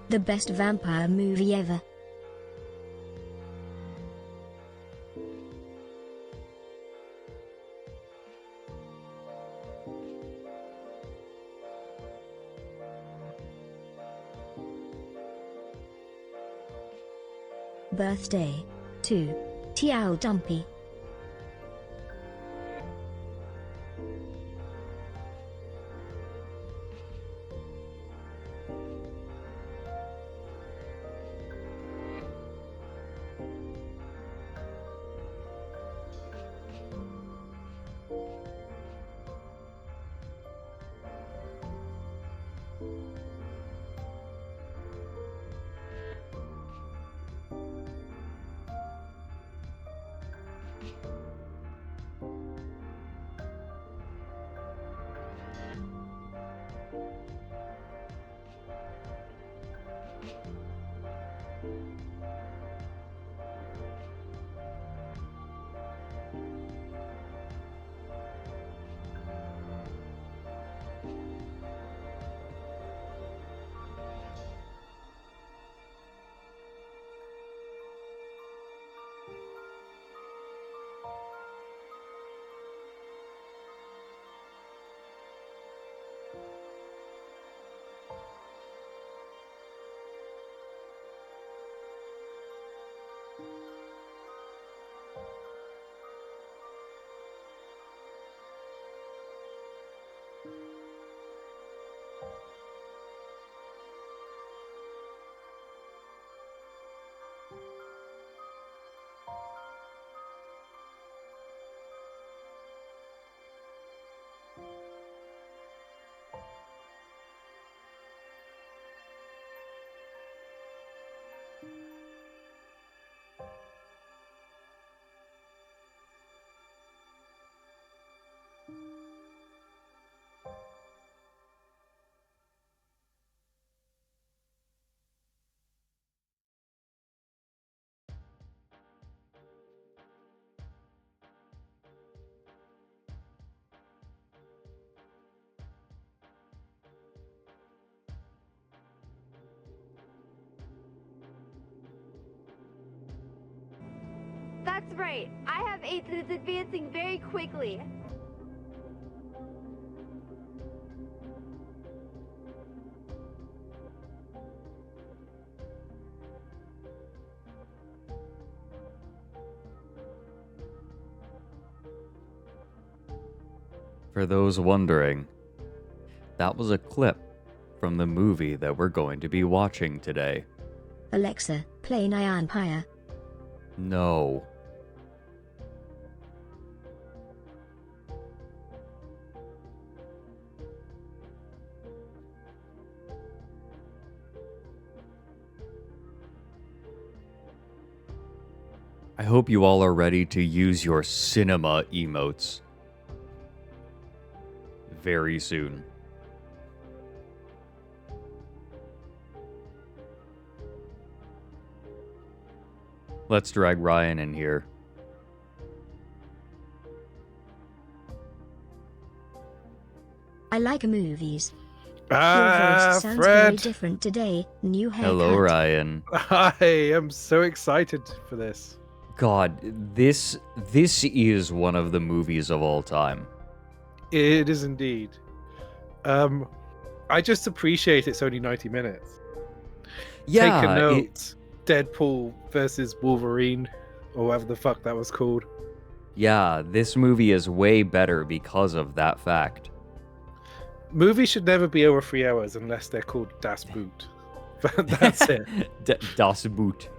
The best vampire movie ever. Birthday. 2. Tiao Dumpy. That's right. I have AIDS and it's advancing very quickly. For those wondering, that was a clip from the movie that we're going to be watching today. Alexa, play Nyan Paya. No. I hope you all are ready to use your cinema emotes very soon. Let's drag Ryan in here. I like movies. Your voice sounds very different today. New haircut. Hello, Ryan. Hi, I'm so excited for this. God, this is one of the movies of all time. It is indeed. I just appreciate it's only 90 minutes. Yeah, Take a note. Deadpool versus Wolverine, or whatever the fuck that was called. Yeah, this movie is way better because of that fact. Movies should never be over 3 hours unless they're called Das Boot. That's it. Das Boot.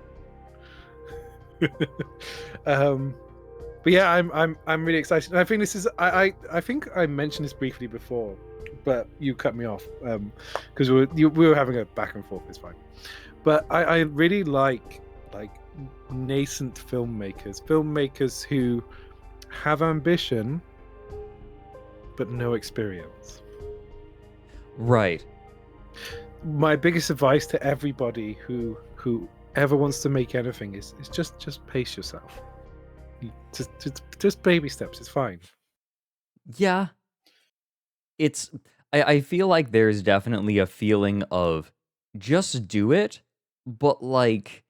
But yeah, I'm really excited. And I think this is I think I mentioned this briefly before, but you cut me off because we were having a back and forth. It's fine. But I really like nascent filmmakers who have ambition but no experience. Right. My biggest advice to everybody who whoever wants to make anything is just pace yourself. Just baby steps. It's fine. Yeah, it's. I feel like there's definitely a feeling of just do it, but like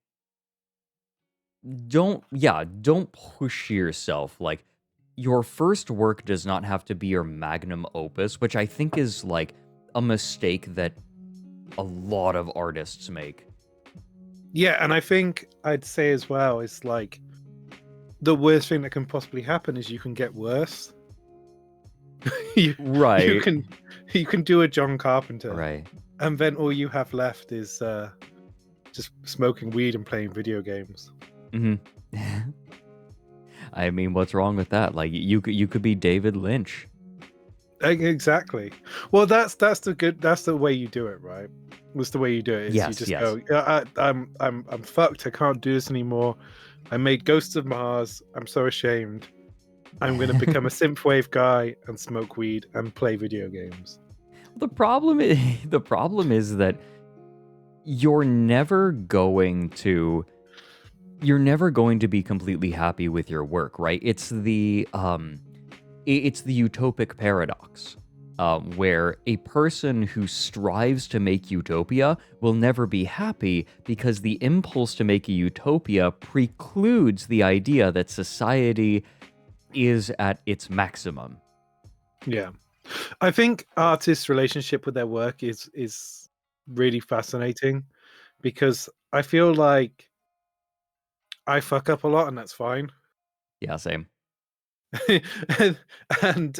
don't push yourself. Like your first work does not have to be your magnum opus, which I think is like a mistake that a lot of artists make. Yeah, and I think I'd say as well, it's like the worst thing that can possibly happen is you can get worse. Right. You can do a John Carpenter, Right. and then all you have left is just smoking weed and playing video games. I mean, what's wrong with that? Like you could be David Lynch. Exactly. Well, that's the way you do it, right? That's the way you do it. Is Yes, you just yes. go, I'm fucked. I can't do this anymore. I made Ghosts of Mars. I'm so ashamed. I'm going to become a synthwave guy and smoke weed and play video games. The problem is that you're never going to be completely happy with your work, right? It's the utopic paradox, where a person who strives to make utopia will never be happy because the impulse to make a utopia precludes the idea that society is at its maximum. Yeah. I think artists' relationship with their work is really fascinating because I feel like I fuck up a lot and that's fine. Yeah, same. and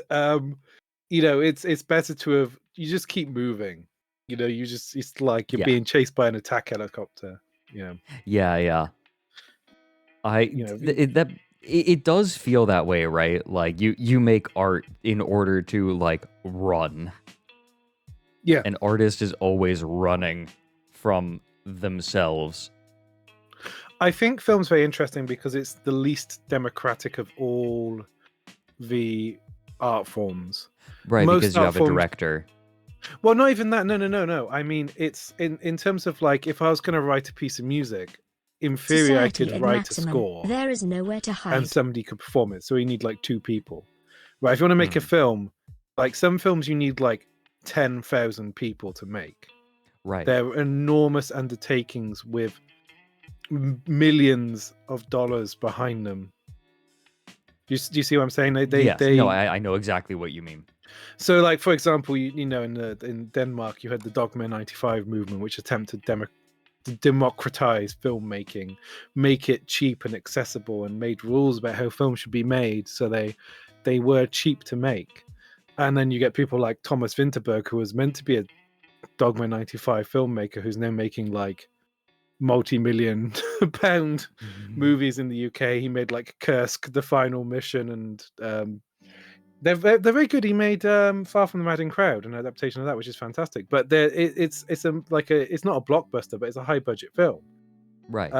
you know, it's better to have you just keep moving. You know, it's like you're being chased by an attack helicopter. You know. Yeah. It does feel that way, right? Like you make art in order to like run. Yeah. An artist is always running from themselves. I think film's very interesting because it's the least democratic of all the art forms. Right, Most because you art have a forms- director. Well, not even that. No. I mean, it's in terms of like if I was going to write a piece of music, in theory, I Society could at write maximum. a score There is nowhere to hide. and somebody could perform it. So you need like 2 people. Right? If you want to make a film, like some films you need like 10,000 people to make. Right. They're enormous undertakings with millions of dollars behind them. Do you see what I'm saying? I know exactly what you mean. So, like for example, you know, in Denmark, you had the Dogma '95 movement, which attempted to democratize filmmaking, make it cheap and accessible, and made rules about how films should be made, so they were cheap to make. And then you get people like Thomas Vinterberg, who was meant to be a Dogma '95 filmmaker, who's now making like multi-million pound movies in the UK. He made like Kursk, The Final Mission, and they're very good. He made Far From the Madding Crowd, an adaptation of that, which is fantastic. But it's not a blockbuster, but it's a high budget film. Right.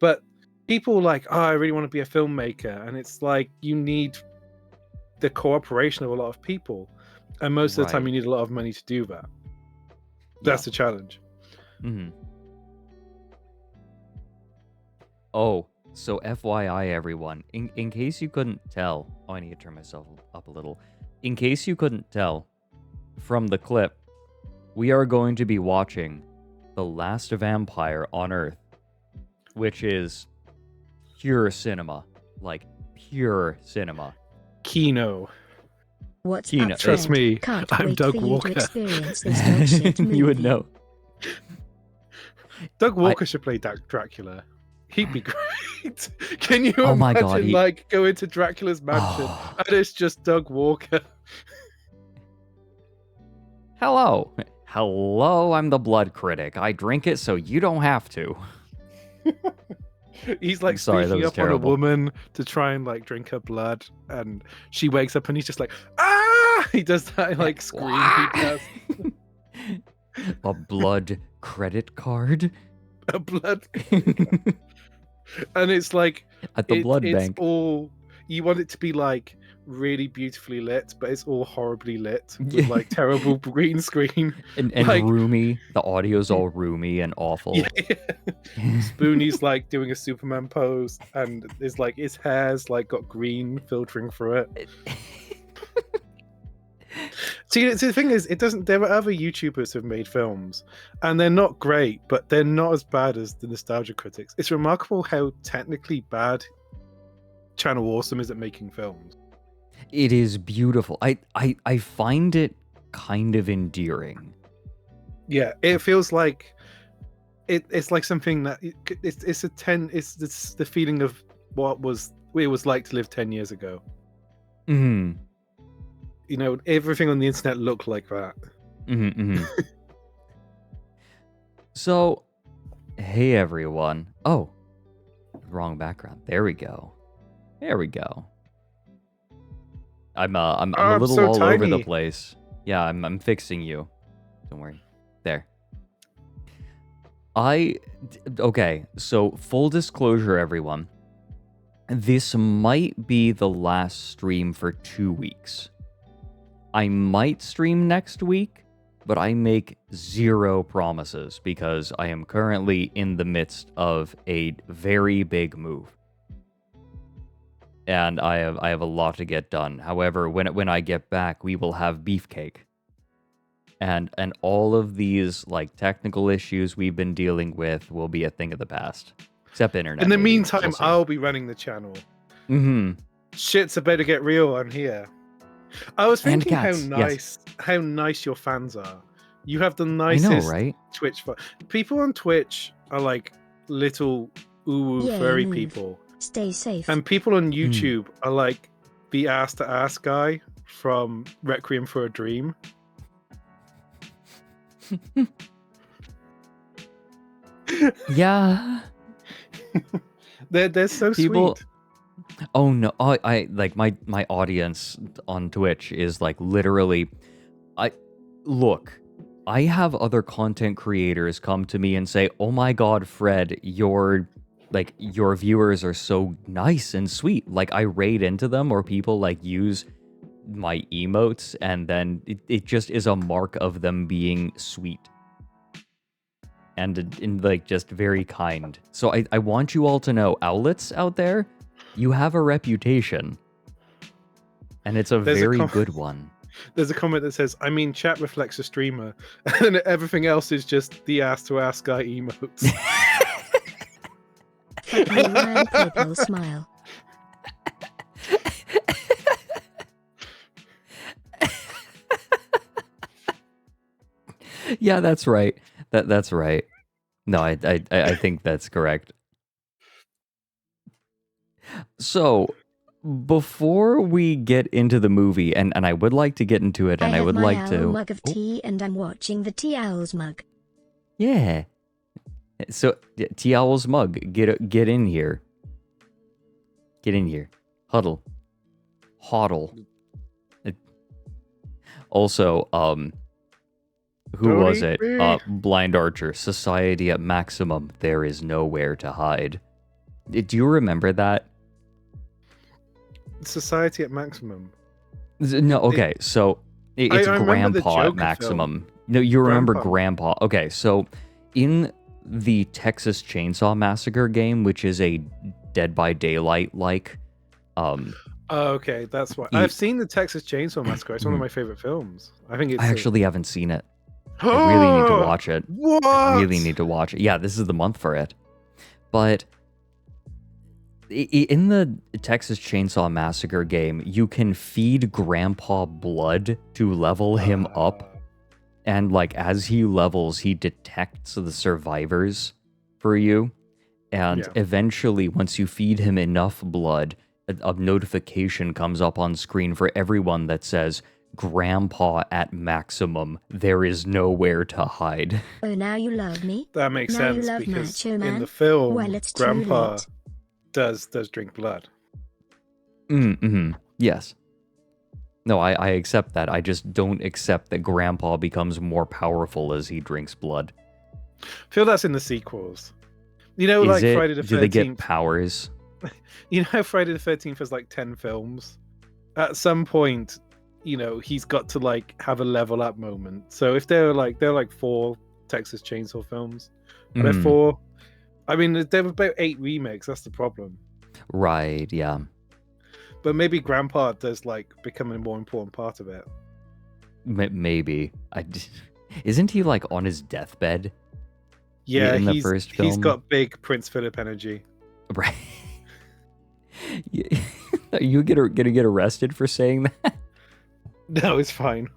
But people like, I really want to be a filmmaker, and it's like you need the cooperation of a lot of people, and most of the time you need a lot of money to do that. That's the challenge. Mm-hmm. Oh, so FYI, everyone, in case you couldn't tell, I need to turn myself up a little. In case you couldn't tell from the clip, we are going to be watching The Last Vampire on Earth, which is pure cinema, like pure cinema. Kino. What's Kino. up, Trust friend? me, Can't I'm wait Doug for Walker. you to experience this dog shit movie. You would know. Doug Walker should play Dracula. He'd be great. Can you Oh my imagine, God, like, go into Dracula's mansion and it's just Doug Walker? Hello, I'm the blood critic. I drink it so you don't have to. He's like sorry, that sneaking was up on a terrible. woman to try and like drink her blood, and she wakes up and he's just like, ah! He does that like scream he does. A blood credit card? A blood. And it's like At the blood it's bank. all you want it to be like really beautifully lit, but it's all horribly lit with like terrible green screen. And like, roomy. The audio's all roomy and awful. Yeah. Spoonie's like doing a Superman pose, and it's like his hair's like got green filtering through it. See, the thing is, it doesn't. There are other YouTubers who've made films, and they're not great, but they're not as bad as the nostalgia critics. It's remarkable how technically bad Channel Awesome is at making films. It is beautiful. I find it kind of endearing. Yeah, it feels like it's like something that it's the feeling of what it was like to live 10 years ago. Mm-hmm. You know, everything on the internet looked like that. Mm-hmm. So, hey everyone. Oh, wrong background. There we go. There we go. I'm a little so all over the tiny. place. Yeah, I'm fixing you. Don't worry. There. Okay, so full disclosure, everyone. This might be the last stream for 2 weeks. I might stream next week, but I make zero promises because I am currently in the midst of a very big move. And I have a lot to get done. However, when I get back, we will have beefcake. And all of these like technical issues we've been dealing with will be a thing of the past. Except internet. In the maybe. meantime, We'll see. I'll be running the channel. Mm-hmm. Shit's about to get real on here. I was And thinking cats, how nice your fans are. You have the I nicest know, right? Twitch. People on Twitch are like little ooh Yay, furry move. people, Stay safe. and people on YouTube are like the ass to ass guy from Requiem for a Dream. Yeah. They're so People- sweet. Oh no, I like my audience on Twitch is like literally I have other content creators come to me and say, "Oh my god, Fred, your viewers are so nice and sweet." Like I raid into them, or people like use my emotes, and then it just is a mark of them being sweet. And like just very kind. So I want you all to know, owlets out there, you have a reputation. And it's a There's a very com- good one. There's a comment that says, "I mean, chat reflects a streamer," and everything else is just the ass to ass guy emotes. Fuck me, Ryan Purple smile. Yeah, that's right. That's right. No, I think that's correct. So, before we get into the movie, and I would like to get into it, and I have would my like owl to... mug of tea, and I'm watching the Tea Owl's mug. Yeah. So, T Owl's mug, get in here. Get in here. Huddle. Hoddle. Also, who Don't was eat it? me. Blind Archer. Society at maximum. There is nowhere to hide. Do you remember that? Society at maximum. No, okay. So it's I remember the Grandpa at Joker maximum. film. No, you remember Grandpa. Grandpa. Okay, so in the Texas Chainsaw Massacre game, which is a Dead by Daylight like, Oh, okay, that's why. You- I've seen the Texas Chainsaw Massacre. It's one of my favorite films. I think it's. I actually haven't seen it. I really need to watch it. What? I really need to watch it. Yeah, this is the month for it. But in the Texas Chainsaw Massacre game, you can feed Grandpa blood to level him up. And like as he levels, he detects the survivors for you. And Yeah. eventually, once you feed him enough blood, a notification comes up on screen for everyone that says, "Grandpa at maximum. There is nowhere to hide." Oh, now you love me? That makes Now you sense love because Macho in Man? the film, Well, it's too Grandpa late. does drink blood. Mm-hmm. Yes. No, I accept that. I just don't accept that Grandpa becomes more powerful as he drinks blood. I feel that's in the sequels. You know, Is like it? Friday the Do they get 13th. powers? You know how Friday the 13th has like 10 films? at some point, he's got to like have a level up moment. So if they're like 4 Texas Chainsaw films, and they're 4. I mean, there were about 8 remakes. That's the problem. Right. Yeah. But maybe Grandpa does like become a more important part of it. Maybe. Isn't he like on his deathbed? Yeah, in the first film, he's got big Prince Philip energy. Right. Are you gonna get arrested for saying that? No, it's fine.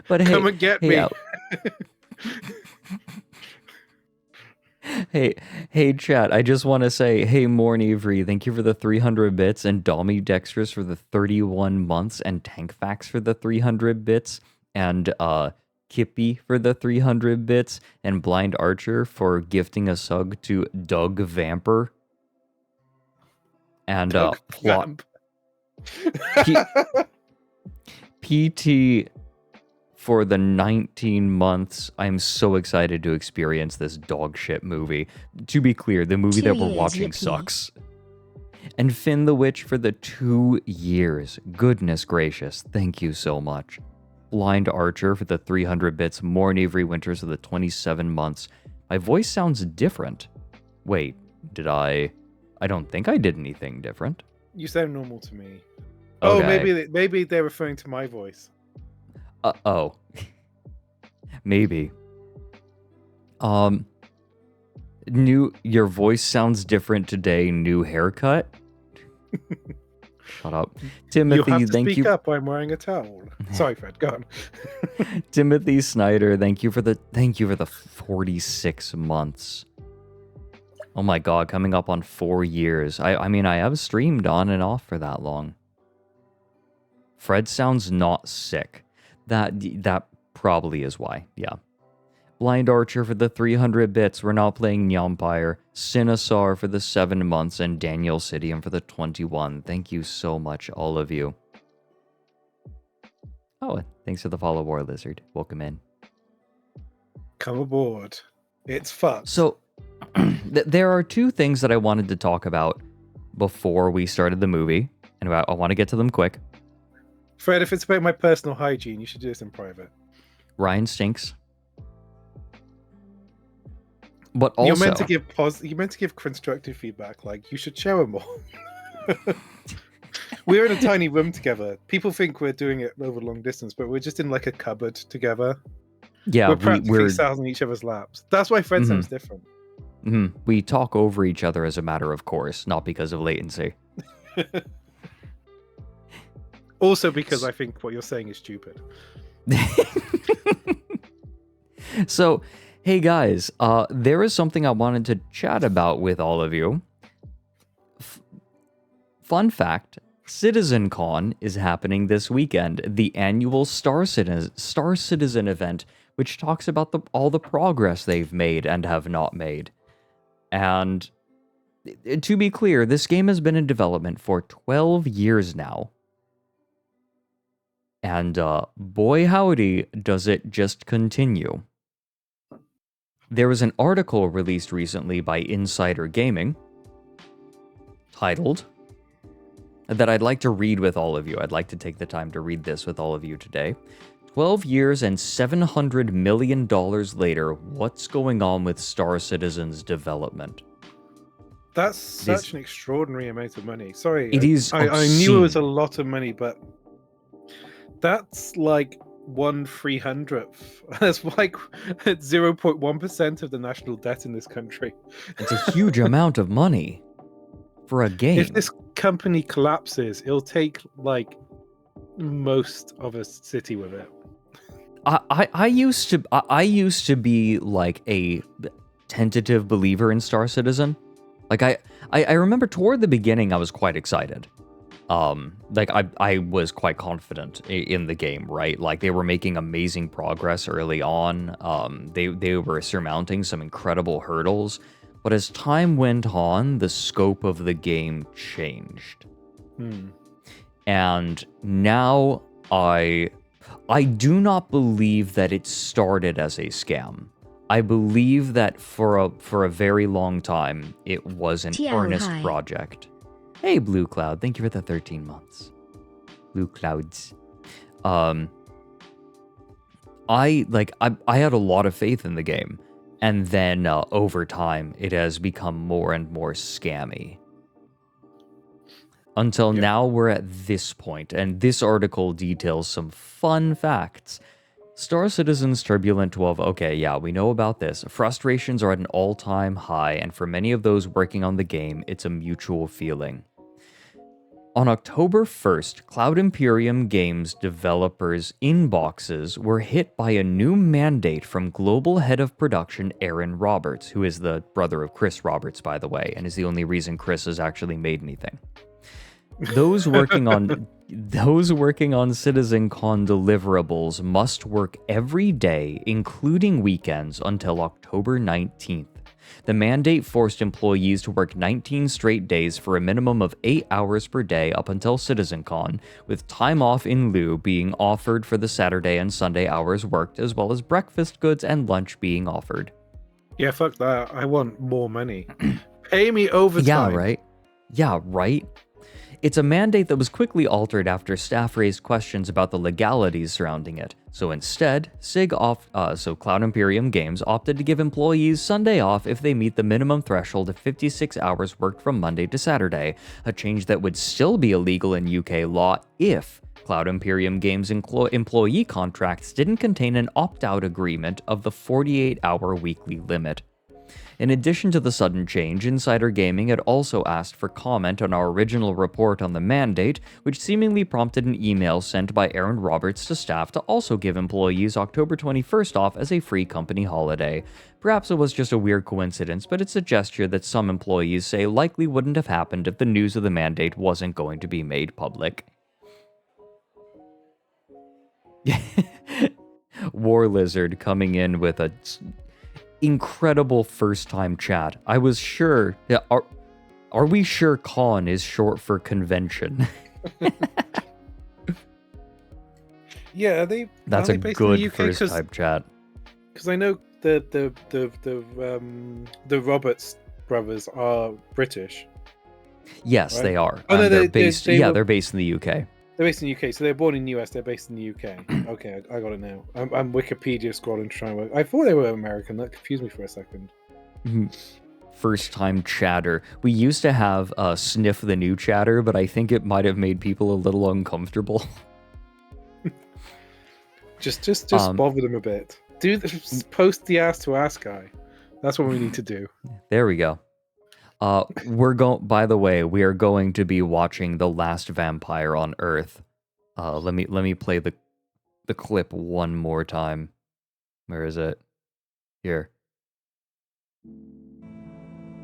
But hey, come and get me. Hey, chat. I just want to say, hey, Morn Avery, thank you for the 300 bits, and Dommy Dexterous for the 31 months, and Tankfax for the 300 bits, and Kippy for the 300 bits, and Blind Archer for gifting a sub to Doug Vamper. And PT for the 19 months. I'm so excited to experience this dog shit movie. To be clear, the movie that we're watching sucks. And Finn the Witch for the 2 years. Goodness gracious, thank you so much. Blind Archer for the 300 bits. Morn Avery Winters for the 27 months. My voice sounds different. Wait, did I don't think I did anything different. You sound normal to me. Okay. Oh, maybe they're referring to my voice. Oh. Maybe. Your voice sounds different today. New haircut. Shut up. Timothy, you have to thank speak you. up. I'm wearing a towel. Sorry, Fred. Go on. Timothy Snyder, thank you for the 46 months. Oh my god, coming up on 4 years. I mean, I have streamed on and off for that long. Fred sounds not sick. That probably is why. Yeah. Blind Archer for the 300 bits. We're not playing Nyampire. Cinesar for the 7 months, and Daniel Sidium for the 21. Thank you so much, all of you. Oh, thanks for the follow, War Lizard. Welcome in. Come aboard. It's fun. So, there are 2 things that I wanted to talk about before we started the movie, and I want to get to them quick. Fred, if it's about my personal hygiene, you should do this in private. Ryan stinks. But also, you're meant to give constructive feedback, like you should shower more. We're in a tiny room together. People think we're doing it over long distance, but we're just in like a cupboard together. Yeah, we're practically sat on each other's laps. That's why Fred sounds different. We talk over each other as a matter of course, not because of latency. Also because I think what you're saying is stupid. So, hey guys, there is something I wanted to chat about with all of you. Fun fact, CitizenCon is happening this weekend, the annual Star Citizen event, which talks about all the progress they've made and have not made. And to be clear, this game has been in development for 12 years now. And boy howdy, does it just continue. There was an article released recently by Insider Gaming titled that I'd like to read with all of you. I'd like to take the time to read this with all of you today. 12 years and $700 million later, what's going on with Star Citizen's development? That's such an extraordinary amount of money. Sorry, it is. I knew it was a lot of money, but that's like 1/300th. That's like 0.1% of the national debt in this country. It's a huge amount of money for a game. If this company collapses, it'll take like most of a city with it. I used to be like a tentative believer in Star Citizen. Like I remember toward the beginning I was quite excited. Like I was quite confident in the game, right? Like they were making amazing progress early on. They were surmounting some incredible hurdles, but as time went on, the scope of the game changed. And now I do not believe that it started as a scam. I believe that for a very long time it was an earnest project. Hey, Blue Cloud. Thank you for the 13 months. Blue Clouds. I had a lot of faith in the game, and then over time, it has become more and more scammy. Until now, we're at this point, and this article details some fun facts. Star Citizen's Turbulent 12, okay, yeah, we know about this. Frustrations are at an all-time high, and for many of those working on the game, it's a mutual feeling. On October 1st, Cloud Imperium Games developers' inboxes were hit by a new mandate from Global Head of Production Aaron Roberts, who is the brother of Chris Roberts, by the way, and is the only reason Chris has actually made anything. Those working on CitizenCon deliverables must work every day, including weekends, until October 19th. The mandate forced employees to work 19 straight days for a minimum of 8 hours per day up until CitizenCon, with time off in lieu being offered for the Saturday and Sunday hours worked, as well as breakfast goods and lunch being offered. Yeah, fuck that. I want more money. Pay me overtime. Yeah, right? It's a mandate that was quickly altered after staff raised questions about the legalities surrounding it. So instead, Cloud Imperium Games opted to give employees Sunday off if they meet the minimum threshold of 56 hours worked from Monday to Saturday, a change that would still be illegal in UK law if Cloud Imperium Games' employee contracts didn't contain an opt-out agreement of the 48-hour weekly limit. In addition to the sudden change, Insider Gaming had also asked for comment on our original report on the mandate, which seemingly prompted an email sent by Aaron Roberts to staff to also give employees October 21st off as a free company holiday. Perhaps it was just a weird coincidence, but it's a gesture that some employees say likely wouldn't have happened if the news of the mandate wasn't going to be made public. War Lizard coming in with a incredible first-time chat. I was sure. Are we sure con is short for convention? Yeah, That's a good first-time chat. Because I know the Roberts brothers are British. Yes, right? they are. Oh, no, they're based. They're based in the UK. They're based in the UK, so they're born in the US. They're based in the UK. Okay, I got it now. I'm Wikipedia scrolling to try and work. I thought they were American. That confused me for a second. First-time chatter. We used to have Sniff the New Chatter, but I think it might have made people a little uncomfortable. just bother them a bit. Post the ass to ass guy. That's what we need to do. There we go. By the way, we are going to be watching The Last Vampire on Earth. Let me play the clip one more time. Where is it? Here.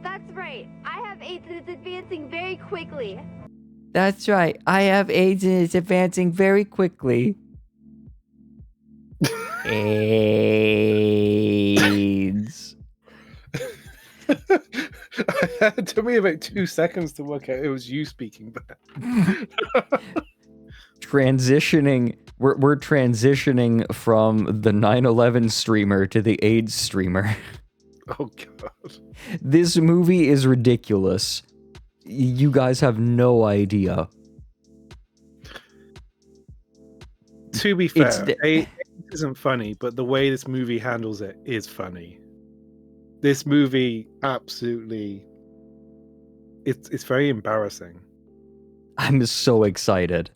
That's right. I have AIDS and it's advancing very quickly. That's right. I have AIDS and it's advancing very quickly. AIDS. It took me about 2 seconds to work out it was you speaking back. Transitioning. We're transitioning from the 9/11 streamer to the AIDS streamer. Oh god. This movie is ridiculous. You guys have no idea. To be fair, AIDS isn't funny, but the way this movie handles it is funny. This movie absolutely, it's very embarrassing. I'm so excited.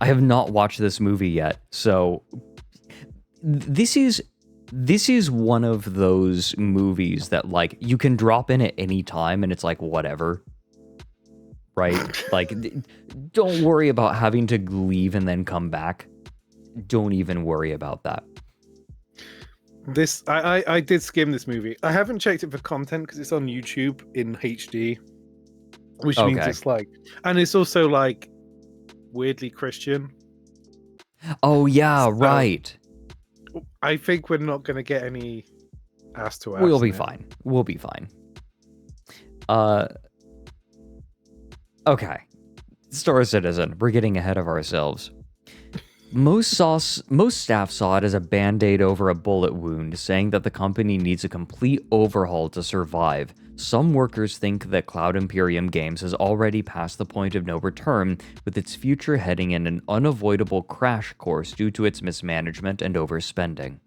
I have not watched this movie yet, so this is one of those movies that like you can drop in at any time and it's like whatever. Right? Like don't worry about having to leave and then come back. Don't even worry about that. I did skim this movie. I haven't checked it for content because it's on YouTube in HD, which means it's like, and it's also like weirdly Christian. Oh yeah, right. I think we're not going to get any ass to ass. We'll be fine. We'll be fine. Okay. Star Citizen. We're getting ahead of ourselves. Most staff saw it as a band-aid over a bullet wound, saying that the company needs a complete overhaul to survive. Some workers think that Cloud Imperium Games has already passed the point of no return, with its future heading in an unavoidable crash course due to its mismanagement and overspending.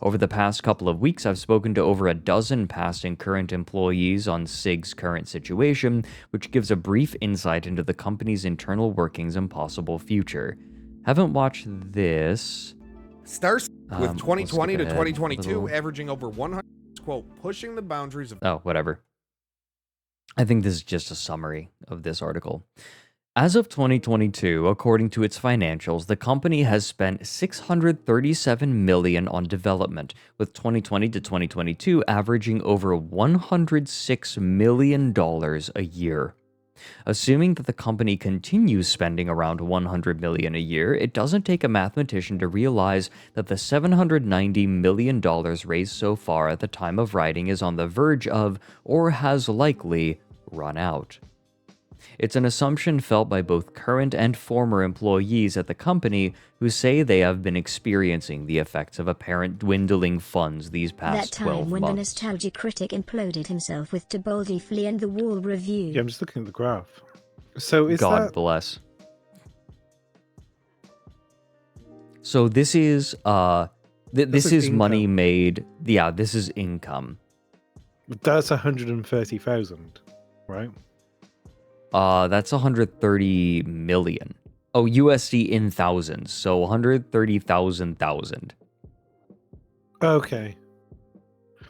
Over the past couple of weeks, I've spoken to over a dozen past and current employees on SIG's current situation, which gives a brief insight into the company's internal workings and possible future. Haven't watched this. Stars with 2020 to ahead 2022, averaging over 100, quote, pushing the boundaries of... Oh, whatever. I think this is just a summary of this article. As of 2022, according to its financials, the company has spent $637 million on development, with 2020 to 2022 averaging over $106 million a year. Assuming that the company continues spending around $100 million a year, it doesn't take a mathematician to realize that the $790 million raised so far at the time of writing is on the verge of, or has likely, run out. It's an assumption felt by both current and former employees at the company who say they have been experiencing the effects of apparent dwindling funds these past 12 months. That time when the nostalgia critic imploded himself with To Boldly Flee and the Wall review. Yeah, I'm just looking at the graph. So is God that... bless. So this is this is money income. made. Yeah, this is income. That's 130,000, right? That's 130 million. Oh, USD in thousands. So 130,000. Okay.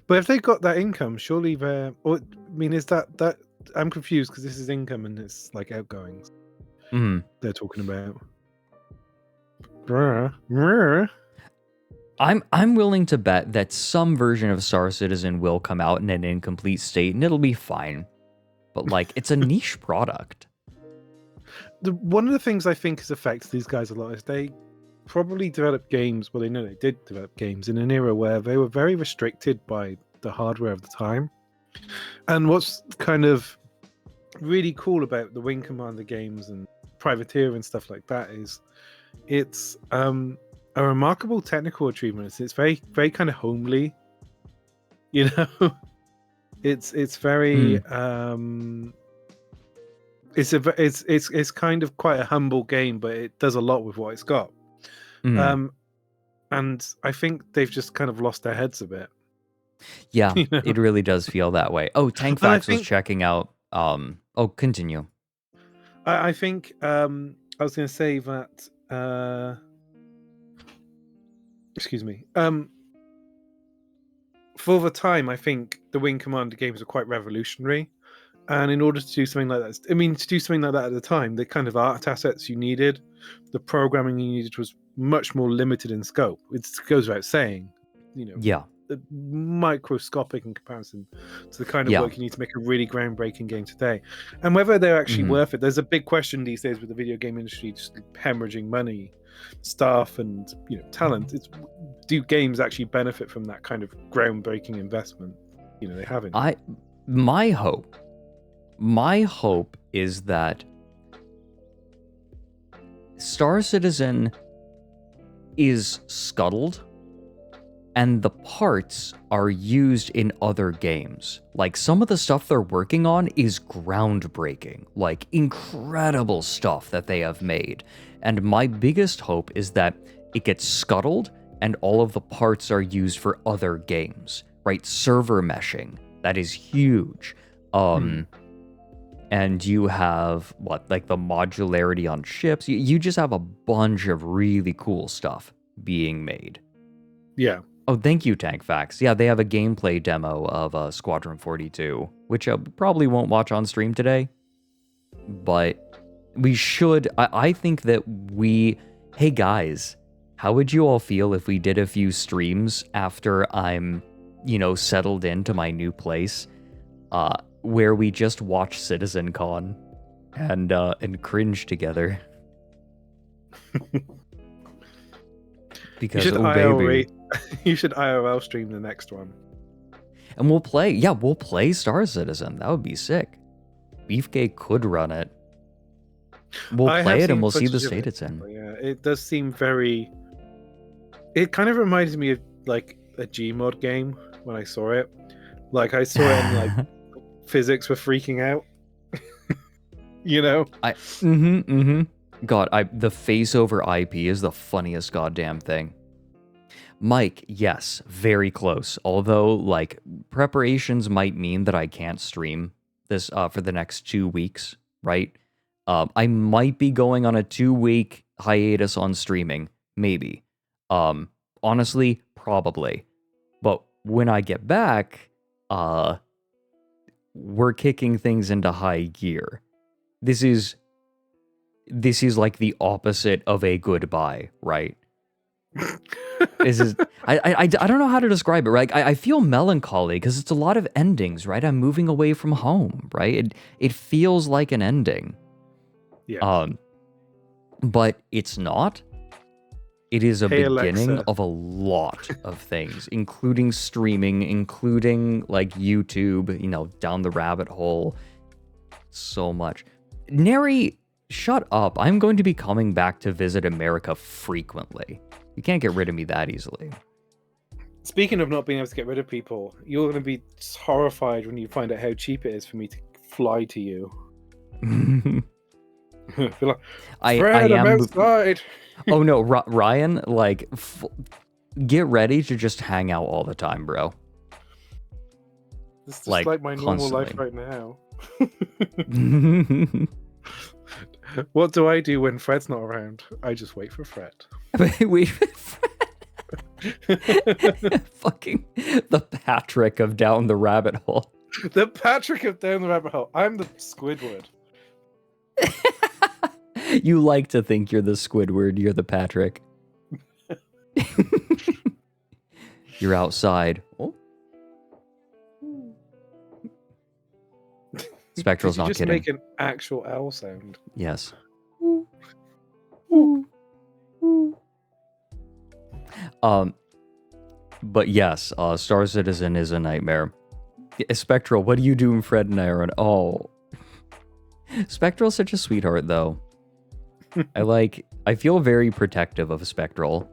But if they got that income, surely they're... Or, I mean, is that... I'm confused because this is income and it's like outgoings they're talking about. I'm willing to bet that some version of Star Citizen will come out in an incomplete state and it'll be fine. But like, it's a niche product. One of the things I think has affected these guys a lot is they probably developed games, well, they know they did develop games in an era where they were very restricted by the hardware of the time. And what's kind of really cool about the Wing Commander games and Privateer and stuff like that is it's a remarkable technical achievement. It's very, very kind of homely, you know. It's very it's kind of quite a humble game, but it does a lot with what it's got. And I think they've just kind of lost their heads a bit. Yeah, You know? it really does feel that way. Oh, Tank Facts was checking out. Continue. I think I was going to say that. Excuse me. For the time, I think the Wing Commander games are quite revolutionary, and in order to do something like that, to do something like that at the time, the kind of art assets you needed, the programming you needed was much more limited in scope. It goes without saying, you know. Yeah. Microscopic in comparison to the kind of work you need to make a really groundbreaking game today, and whether they're actually worth it. There's a big question these days with the video game industry just hemorrhaging money, staff, and talent. It's, do games actually benefit from that kind of groundbreaking investment? They haven't. My hope is that Star Citizen is scuttled and the parts are used in other games. Like, some of the stuff they're working on is groundbreaking, like incredible stuff that they have made. And my biggest hope is that it gets scuttled and all of the parts are used for other games, right? Server meshing, that is huge. And you have like the modularity on ships. You just have a bunch of really cool stuff being made. Yeah. Oh, thank you, Tank Facts. Yeah, they have a gameplay demo of Squadron 42, which I probably won't watch on stream today. But we should. I think that hey guys, how would you all feel if we did a few streams after I'm, settled into my new place, where we just watch CitizenCon and cringe together? Because you should IRL stream the next one. And we'll play Star Citizen. That would be sick. Beefcake could run it. We'll play it and we'll see the state it's in. Yeah, it does seem very... It kind of reminds me of like a Gmod game when I saw it. Like, I saw it in like physics were freaking out. You know? God, the face over IP is the funniest goddamn thing. Mike, yes, very close. Although, like, preparations might mean that I can't stream this for the next 2 weeks, right? I might be going on a 2-week hiatus on streaming, maybe. Honestly, probably. But when I get back, we're kicking things into high gear. This is like the opposite of a goodbye, right? This is I don't know how to describe it. Right? I feel melancholy because it's a lot of endings, right? I'm moving away from home, right? It feels like an ending. Yeah. But it's not. It is a Hey, beginning Alexa. of a lot of things, including streaming, including like YouTube, you know, down the rabbit hole. So much. Neri, shut up. I'm going to be coming back to visit America frequently. You can't get rid of me that easily. Speaking of not being able to get rid of people, you're going to be horrified when you find out how cheap it is for me to fly to you. Be like, I Fred, I'm am. outside. Oh no, Ryan, like, get ready to just hang out all the time, bro. It's just like, like my normal life constantly. right now. What do I do when Fred's not around? I just wait for Fred. Wait, fucking the Patrick of Down the Rabbit Hole. The Patrick of Down the Rabbit Hole. I'm the Squidward. You like to think you're the Squidward, you're the Patrick. You're outside. Oh. Spectral's Could you not just kidding. make an actual owl sound. Yes. But yes, Star Citizen is a nightmare. Spectral, what are you doing, Fred and I are on? Oh. Spectral's such a sweetheart, though. I feel very protective of Spectral.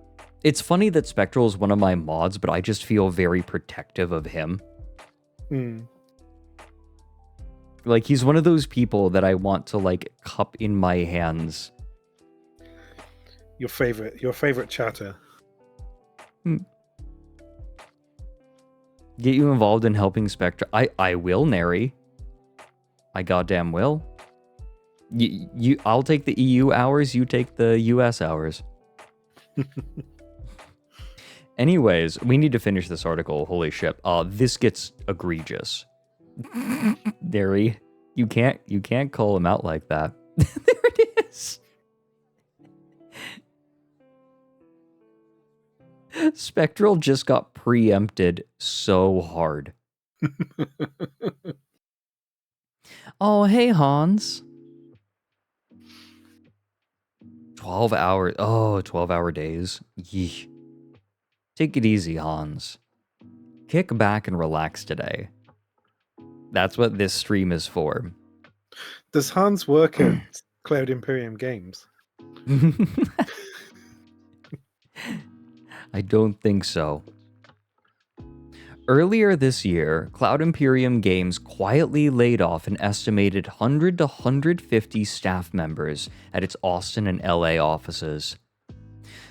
It's funny that Spectral is one of my mods, but I just feel very protective of him. Like, he's one of those people that I want to, like, cup in my hands. Your favorite chatter. Get you involved in helping Spectra. I will, Neri. I goddamn will. I'll take the EU hours, you take the US hours. Anyways, we need to finish this article. Holy shit. This gets egregious. Neri, you can't call him out like that. There it is. Spectral just got preempted so hard. Oh, hey, Hans. 12 hours. Oh, 12-hour days. Yeesh. Take it easy, Hans. Kick back and relax today. That's what this stream is for. Does Hans work at Cloud Imperium Games? I don't think so. Earlier this year, Cloud Imperium Games quietly laid off an estimated 100 to 150 staff members at its Austin and LA offices.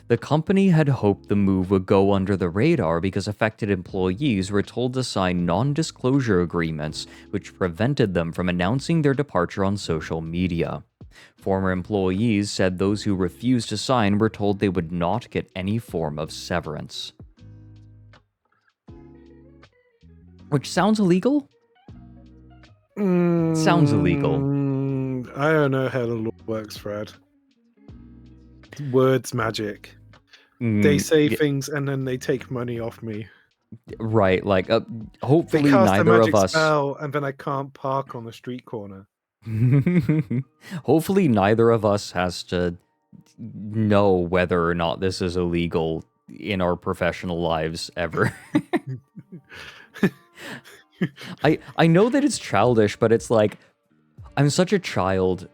The company had hoped the move would go under the radar because affected employees were told to sign non-disclosure agreements which prevented them from announcing their departure on social media. Former employees said those who refused to sign were told they would not get any form of severance. Which sounds illegal? Sounds illegal. I don't know how the law works, Fred. Words magic. They say things and then they take money off me. Right, like, They hopefully cast a neither magic of us... spell and then I can't park on the street corner. Hopefully neither of us has to know whether or not this is illegal in our professional lives ever. I know that it's childish, but it's like, I'm such a child.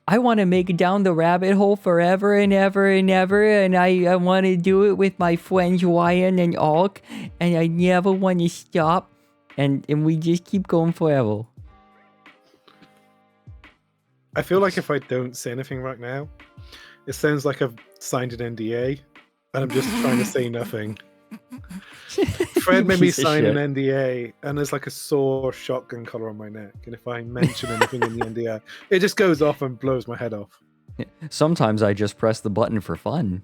I want to make it down the rabbit hole forever and ever and ever, and I want to do it with my friends Ryan and Alk, and I never want to stop. and we just keep going forever. I feel like if I don't say anything right now, it sounds like I've signed an NDA and I'm just trying to say nothing. Fred made me sign an NDA, and there's like a sore shotgun collar on my neck. And if I mention anything in the NDA, it just goes off and blows my head off. Sometimes I just press the button for fun.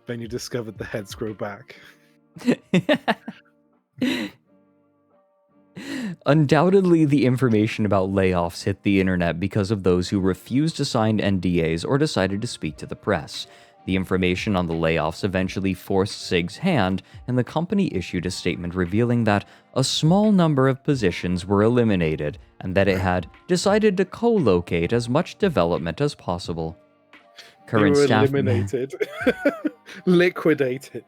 Then you discovered the heads grow back. Undoubtedly, the information about layoffs hit the internet because of those who refused to sign NDAs or decided to speak to the press. The information on the layoffs eventually forced SIG's hand, and the company issued a statement revealing that a small number of positions were eliminated, and that it had decided to co-locate as much development as possible. Current They were staff eliminated. Liquidated.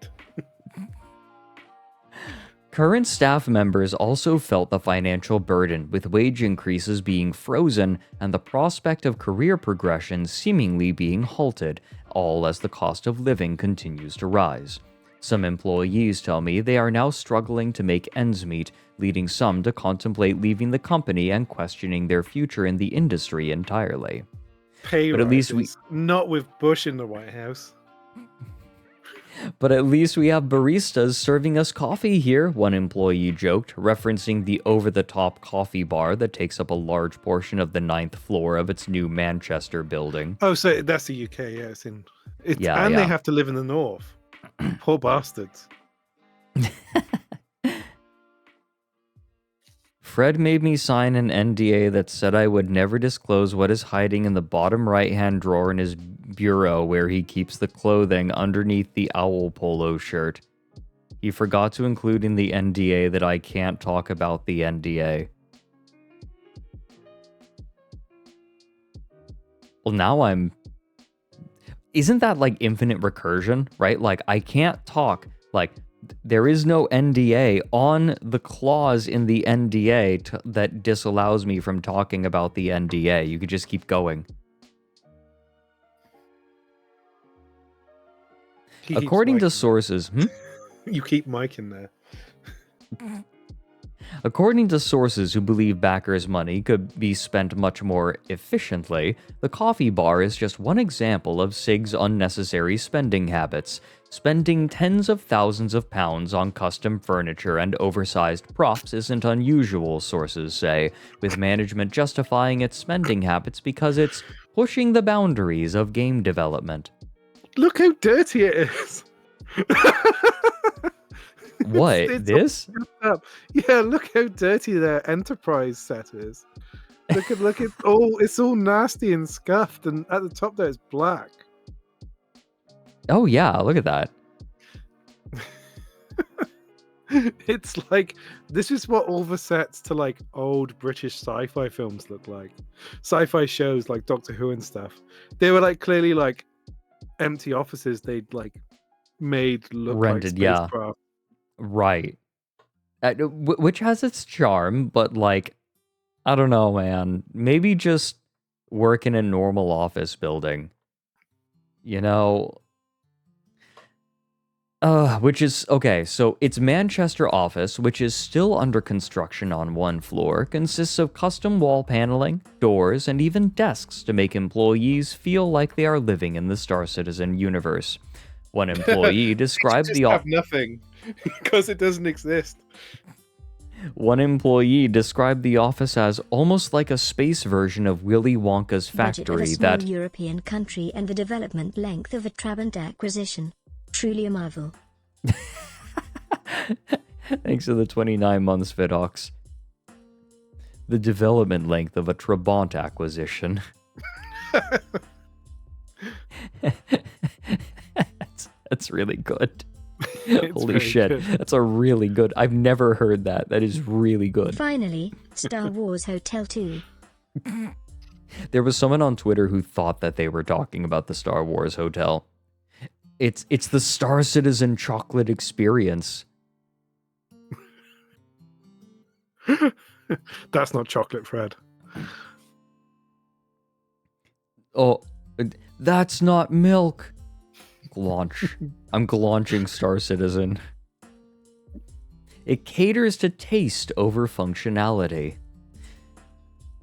Current staff members also felt the financial burden, with wage increases being frozen and the prospect of career progression seemingly being halted, all as the cost of living continues to rise. Some employees tell me they are now struggling to make ends meet, leading some to contemplate leaving the company and questioning their future in the industry entirely. But at least not with Bush in the White House. But at least we have baristas serving us coffee here, one employee joked, referencing the over-the-top coffee bar that takes up a large portion of the 9th floor of its new Manchester building. Oh, so that's the UK, yeah. And they have to live in the north. Poor bastards. Fred made me sign an NDA that said I would never disclose what is hiding in the bottom right-hand drawer in his bureau where he keeps the clothing underneath the owl polo shirt. He forgot to include in the NDA that I can't talk about the NDA. Well, now isn't that like infinite recursion, right? Like, I can't talk, like, there is no NDA on the clause in the NDA that disallows me from talking about the NDA. You could just keep going. According to sources... You keep Mike in there. According to sources who believe backers' money could be spent much more efficiently, the coffee bar is just one example of SIG's unnecessary spending habits. Spending tens of thousands of pounds on custom furniture and oversized props isn't unusual, sources say, with management justifying its spending habits because it's pushing the boundaries of game development. Look how dirty it is! What? It's this? Yeah, look how dirty their enterprise set is. Look at it's all nasty and scuffed, and at the top there it's black. Oh yeah, look at that. It's like, this is what all the sets to like old British sci-fi films look like. Sci-fi shows like Doctor Who and stuff. They were like clearly like empty offices they'd like made look rented, like spacecraft. Right. Which has its charm, but like, I don't know, man. Maybe just work in a normal office building. You know? Which is, okay, so its Manchester office, which is still under construction on one floor, consists of custom wall paneling, doors, and even desks to make employees feel like they are living in the Star Citizen universe. One employee described the office... nothing, because it doesn't exist. One employee described the office as almost like a space version of Willy Wonka's factory. Budget of a small European country and the development length of a Trabant acquisition. Truly a marvel. Thanks to the 29 months, Vidox. The development length of a Trabant acquisition. That's really good. Holy shit. Good. That's a really good... I've never heard that. That is really good. Finally, Star Wars Hotel 2. There was someone on Twitter who thought that they were talking about the Star Wars Hotel. It's the Star Citizen chocolate experience. That's not chocolate, Fred. Oh, that's not milk. Glaunch. I'm glaunching Star Citizen. It caters to taste over functionality.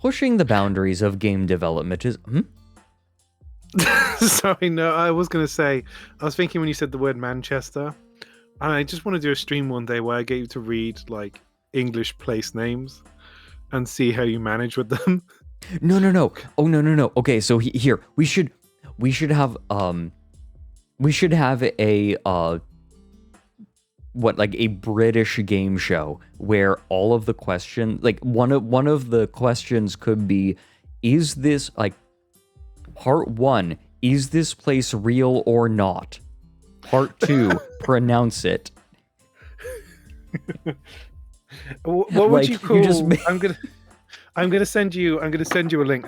Pushing the boundaries of game development is... Sorry, no, I was going to say, I was thinking when you said the word Manchester, and I just want to do a stream one day where I get you to read, like, English place names and see how you manage with them. No. Oh, no. Okay, so here, we should have a, like a British game show where all of the questions, like one of the questions could be, is this, like, part 1, is this place real or not? Part 2, pronounce it. What would Like, you call? you just I'm gonna send you a link.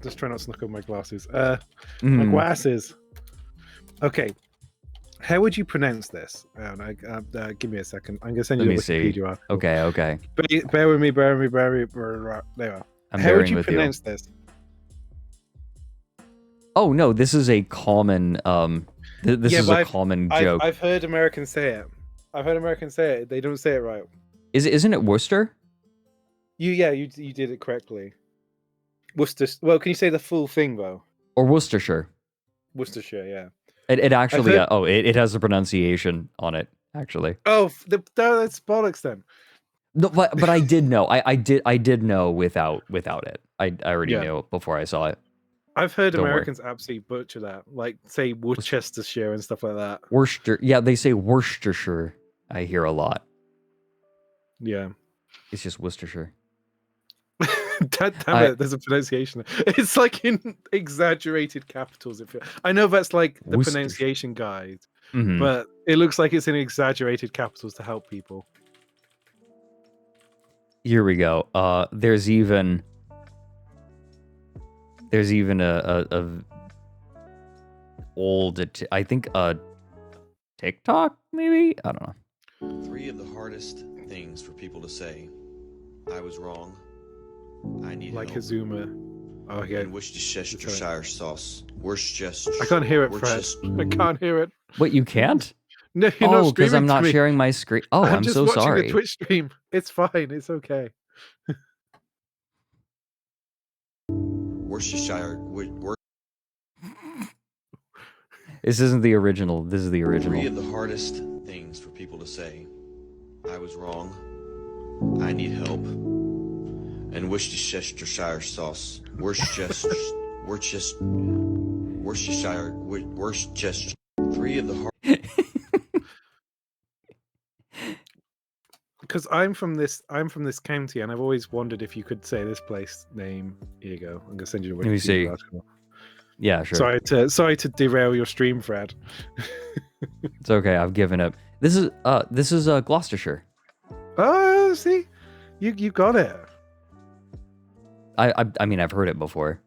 Just try not to knock over my glasses. My glasses. Okay. How would you pronounce this? Give me a second. I'm gonna send you a Wikipedia article. Okay. Bear with me. There we are. How would you pronounce this? Oh no, this is a common this is a common joke. I've heard Americans say it. They don't say it right. Isn't it Worcester? You did it correctly. Worcester. Well, can you say the full thing though? Or Worcestershire? Worcestershire, yeah. It actually it has a pronunciation on it actually. Oh, that's bollocks then. No, but I did know. I did know without it. I already knew it before I saw it. I've heard Americans absolutely butcher that, like say Worcestershire and stuff like that. Worcester, yeah, they say Worcestershire. I hear a lot. Yeah, it's just Worcestershire. Damn it, there's a pronunciation. It's like in exaggerated capitals. I know that's like the pronunciation guide, but it looks like it's in exaggerated capitals to help people. Here we go. There's even a old, I think TikTok maybe? I don't know. 3 of the hardest things for people to say. I was wrong. I need like help. Azuma. Oh yeah. And Worcestershire sauce. Worcestershire. I can't hear it, Fred. I can't hear it. What, you can't? No, you're not streaming because I'm not to me. sharing my screen. Oh, I'm just so watching sorry. the Twitch stream. It's fine. It's okay. Worcestershire. This isn't the original. This is the original. 3 of the hardest things for people to say. I was wrong. I need help. And Worcestershire sauce. Worcestershire. 3 of the hard. Because I'm from this county, and I've always wondered if you could say this place name. Here you go. I'm gonna send you a Wikipedia article. Yeah, sure. Sorry to derail your stream, Fred. It's okay. I've given up. This is Gloucestershire. Oh, see, you got it. I mean, I've heard it before.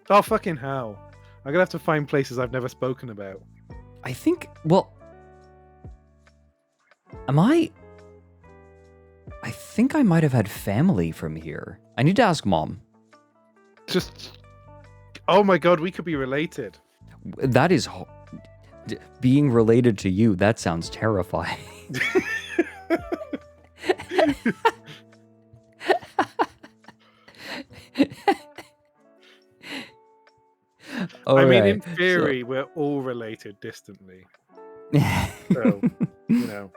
Oh fucking hell! I'm gonna have to find places I've never spoken about. I think. Well, I think I might have had family from here. I need to ask Mom. Oh my god, we could be related. That is being related to you. That sounds terrifying. I mean, in theory, we're all related distantly. So, you know.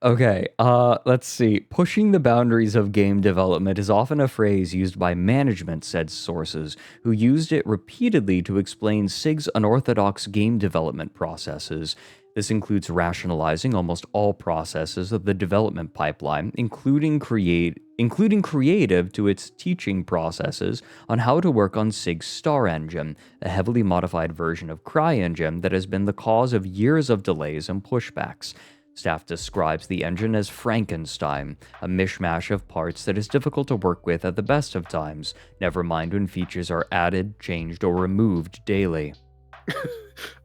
Okay, let's see. Pushing the boundaries of game development is often a phrase used by management, said sources, who used it repeatedly to explain SIG's unorthodox game development processes. This includes rationalizing almost all processes of the development pipeline, including creative to its teaching processes on how to work on SIG's Star Engine, a heavily modified version of CryEngine that has been the cause of years of delays and pushbacks. Staff describes the engine as Frankenstein, a mishmash of parts that is difficult to work with at the best of times, never mind when features are added, changed, or removed daily.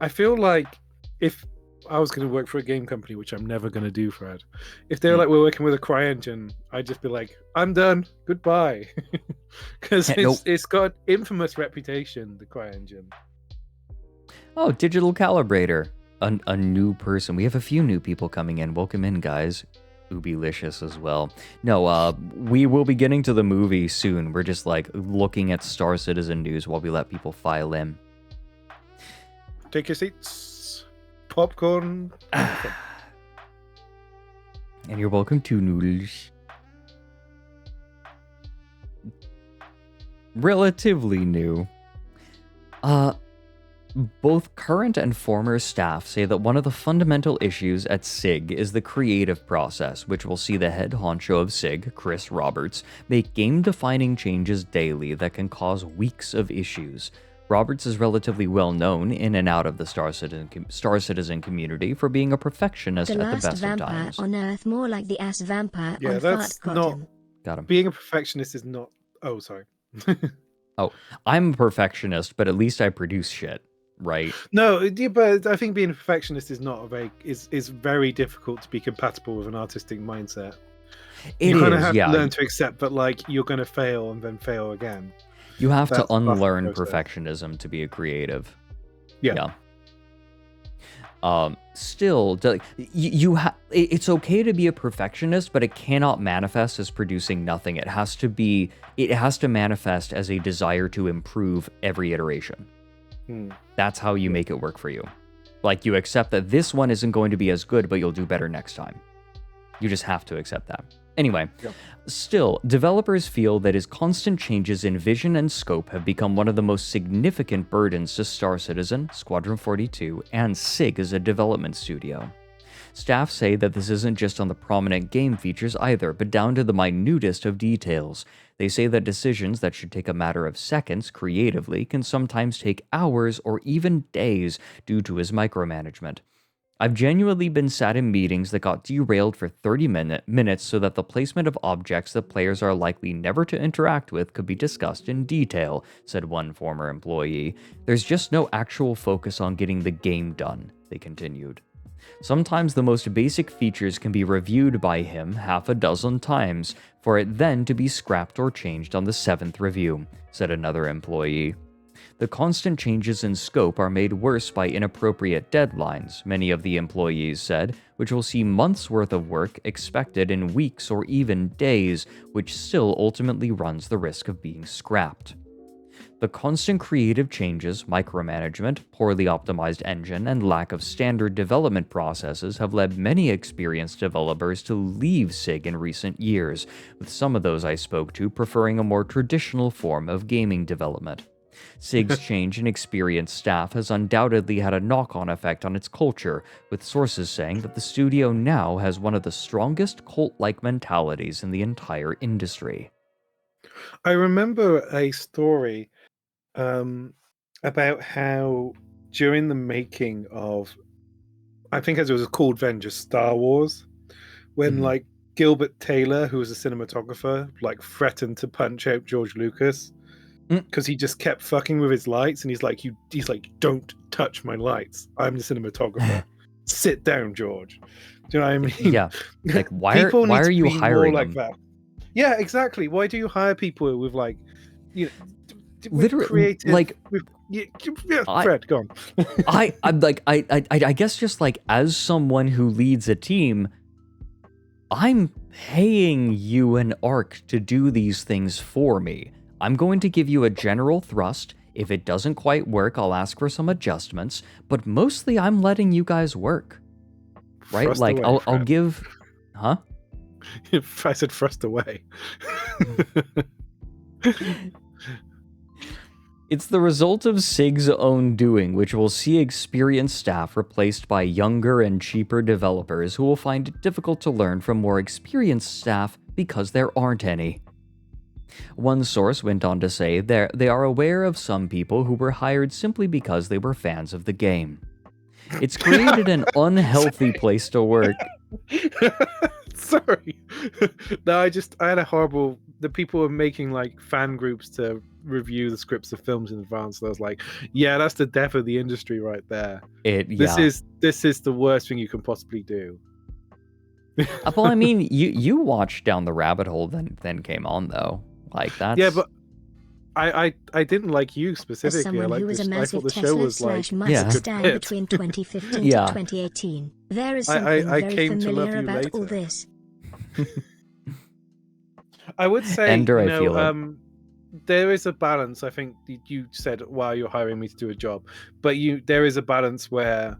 I feel like if I was going to work for a game company, which I'm never going to do, Fred, if they were like, we're working with a CryEngine, I'd just be like, I'm done, goodbye. Because it's got infamous reputation, the CryEngine. Oh, digital calibrator. a new person. We have a few new people coming in. Welcome in, guys. Ubylicious as well. No, we will be getting to the movie soon. We're just like looking at Star Citizen news while we let people file in. Take your seats. Popcorn. And you're welcome to Noodles. Relatively new. Both current and former staff say that one of the fundamental issues at SIG is the creative process, which will see the head honcho of SIG, Chris Roberts, make game-defining changes daily that can cause weeks of issues. Roberts is relatively well known in and out of the Star Citizen community for being a perfectionist The at the last best of vampire times. on Earth, more like the ass vampire Yeah, on that's Fart not. Cotton. Got him. Being a perfectionist is not. Oh, sorry. Oh, I'm a perfectionist, but at least I produce shit, right? No, yeah, but I think being a perfectionist is not a very is very difficult to be compatible with an artistic mindset. It You kind of is, have yeah. to learn to accept that, like, you're going to fail and then fail again. You have That's to part of the unlearn process. perfectionism to be a creative. Yeah. Still, it's okay to be a perfectionist, but it cannot manifest as producing nothing. It has to manifest as a desire to improve every iteration. That's how you make it work for you. Like, you accept that this one isn't going to be as good, but you'll do better next time. You just have to accept that. Anyway, still, developers feel that his constant changes in vision and scope have become one of the most significant burdens to Star Citizen, Squadron 42, and SIG as a development studio. Staff say that this isn't just on the prominent game features either, but down to the minutest of details. They say that decisions that should take a matter of seconds creatively can sometimes take hours or even days due to his micromanagement. I've genuinely been sat in meetings that got derailed for 30 minutes so that the placement of objects that players are likely never to interact with could be discussed in detail, said one former employee. There's just no actual focus on getting the game done, they continued. Sometimes the most basic features can be reviewed by him half a dozen times, for it then to be scrapped or changed on the 7th review, said another employee. The constant changes in scope are made worse by inappropriate deadlines, many of the employees said, which will see months' worth of work expected in weeks or even days, which still ultimately runs the risk of being scrapped. The constant creative changes, micromanagement, poorly optimized engine, and lack of standard development processes have led many experienced developers to leave SIG in recent years, with some of those I spoke to preferring a more traditional form of gaming development. SIG's change in experienced staff has undoubtedly had a knock-on effect on its culture, with sources saying that the studio now has one of the strongest cult-like mentalities in the entire industry. I remember a story about how during the making of, I think as it was called then, just Star Wars, when like Gilbert Taylor, who was a cinematographer, like threatened to punch out George Lucas because he just kept fucking with his lights, and he's like, don't touch my lights. I'm the cinematographer. Sit down, George. Do you know what I mean? Yeah. Like, why People need are to you be hiring more them? like that? Yeah, exactly. Why do you hire people with like, you know, with Literally, creative, like, yeah, Fred, go on. I guess just like as someone who leads a team, I'm paying you an arc to do these things for me. I'm going to give you a general thrust. If it doesn't quite work, I'll ask for some adjustments, but mostly I'm letting you guys work. Right? Thrust Like, away, I'll Fred. give... Huh? I said thrust away. It's the result of SIG's own doing, which will see experienced staff replaced by younger and cheaper developers who will find it difficult to learn from more experienced staff because there aren't any. One source went on to say they are aware of some people who were hired simply because they were fans of the game. It's created an unhealthy place to work. Sorry. No, I had a horrible... The people were making like fan groups to review the scripts of films in advance. So I was like, yeah, that's the death of the industry right there. This is the worst thing you can possibly do. Well, I mean, you watched down the rabbit hole, then came on though. Like, that's... Yeah, but I didn't like you As specifically. I someone like who was a I massive thought the show Tesla was like slash Musk Yeah. a good stan hit. between 2015 Yeah. to 2018, there is I something very came to love familiar you about all later. this. I would say, Ender, you I feel it. know, there is a balance. I think you said, "Wow, you're hiring me to do a job," but there is a balance where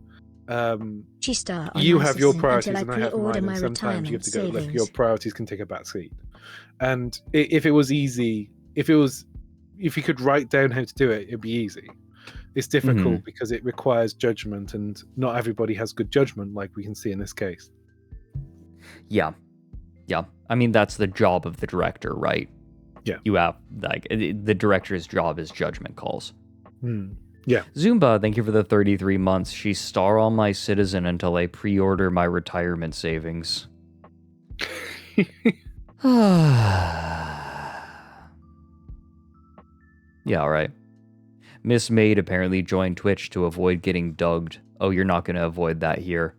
G-Star on you my have your system priorities until I and I have pre-order mine, my and sometimes you have retirement to go. Look, your savings. priorities can take a back seat. And if it was easy, if you could write down how to do it, it'd be easy. It's difficult because it requires judgment, and not everybody has good judgment, like we can see in this case. Yeah. I mean, that's the job of the director, right? Yeah. You have, like, the director's job is judgment calls. Yeah. Zumba, thank you for the 33 months. She's star on my Citizen until I pre-order my retirement savings. Yeah, alright. Miss Maid apparently joined Twitch to avoid getting dugged. Oh, you're not going to avoid that here.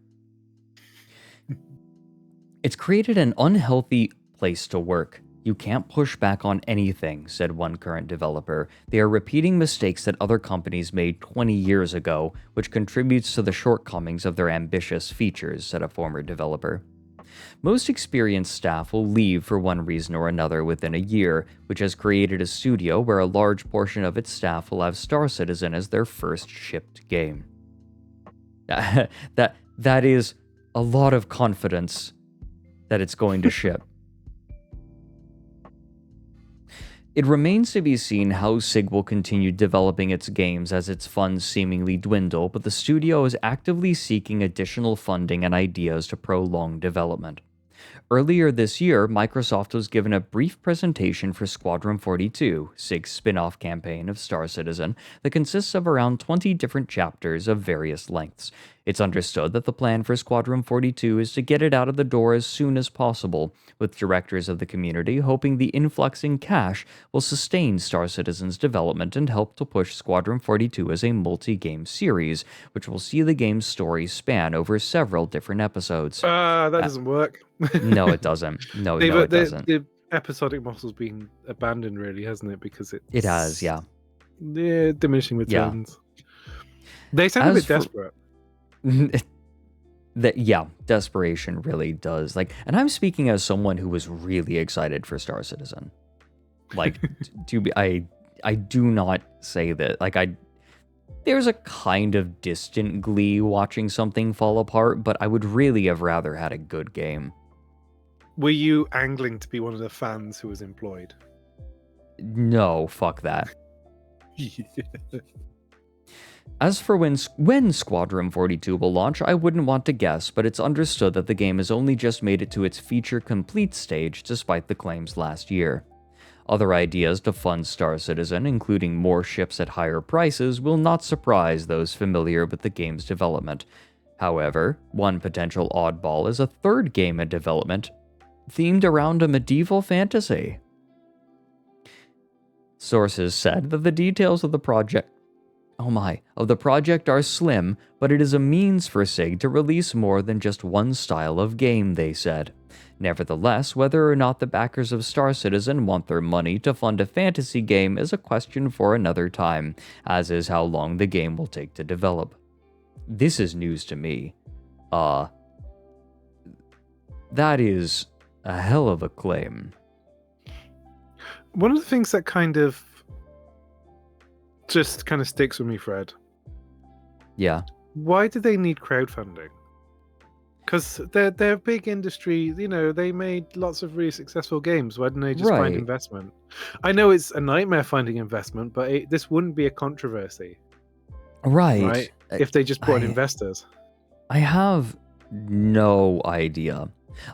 It's created an unhealthy place to work. You can't push back on anything, said one current developer. They are repeating mistakes that other companies made 20 years ago, which contributes to the shortcomings of their ambitious features, said a former developer. Most experienced staff will leave for one reason or another within a year, which has created a studio where a large portion of its staff will have Star Citizen as their first shipped game. That is a lot of confidence that it's going to ship. It remains to be seen how SIG will continue developing its games as its funds seemingly dwindle, but the studio is actively seeking additional funding and ideas to prolong development. Earlier this year, Microsoft was given a brief presentation for Squadron 42, SIG's spin-off campaign of Star Citizen, that consists of around 20 different chapters of various lengths. It's understood that the plan for Squadron 42 is to get it out of the door as soon as possible, with directors of the community hoping the influx in cash will sustain Star Citizen's development and help to push Squadron 42 as a multi-game series, which will see the game's story span over several different episodes. That doesn't work. No, it doesn't. No, it doesn't. The episodic model's been abandoned, really, hasn't it? Because It has, yeah. Yeah, diminishing Yeah. returns. They sound a bit desperate. Desperation really does. Like, and I'm speaking as someone who was really excited for Star Citizen. Like, I do not say that. Like, there's a kind of distant glee watching something fall apart, but I would really have rather had a good game. Were you angling to be one of the fans who was employed? No, fuck that. As for when Squadron 42 will launch, I wouldn't want to guess, but it's understood that the game has only just made it to its feature complete stage despite the claims last year. Other ideas to fund Star Citizen, including more ships at higher prices, will not surprise those familiar with the game's development. However, one potential oddball is a third game in development, themed around a medieval fantasy. Sources said that the details of the project are slim, but it is a means for SIG to release more than just one style of game, they said. Nevertheless, whether or not the backers of Star Citizen want their money to fund a fantasy game is a question for another time, as is how long the game will take to develop. This is news to me. That is a hell of a claim. One of the things that kind of sticks with me, Fred. Yeah. Why do they need crowdfunding? Because they're a big industry, you know, they made lots of really successful games. Why didn't they just find investment? I know it's a nightmare finding investment, but this wouldn't be a controversy. Right? If they just brought in investors. I have no idea.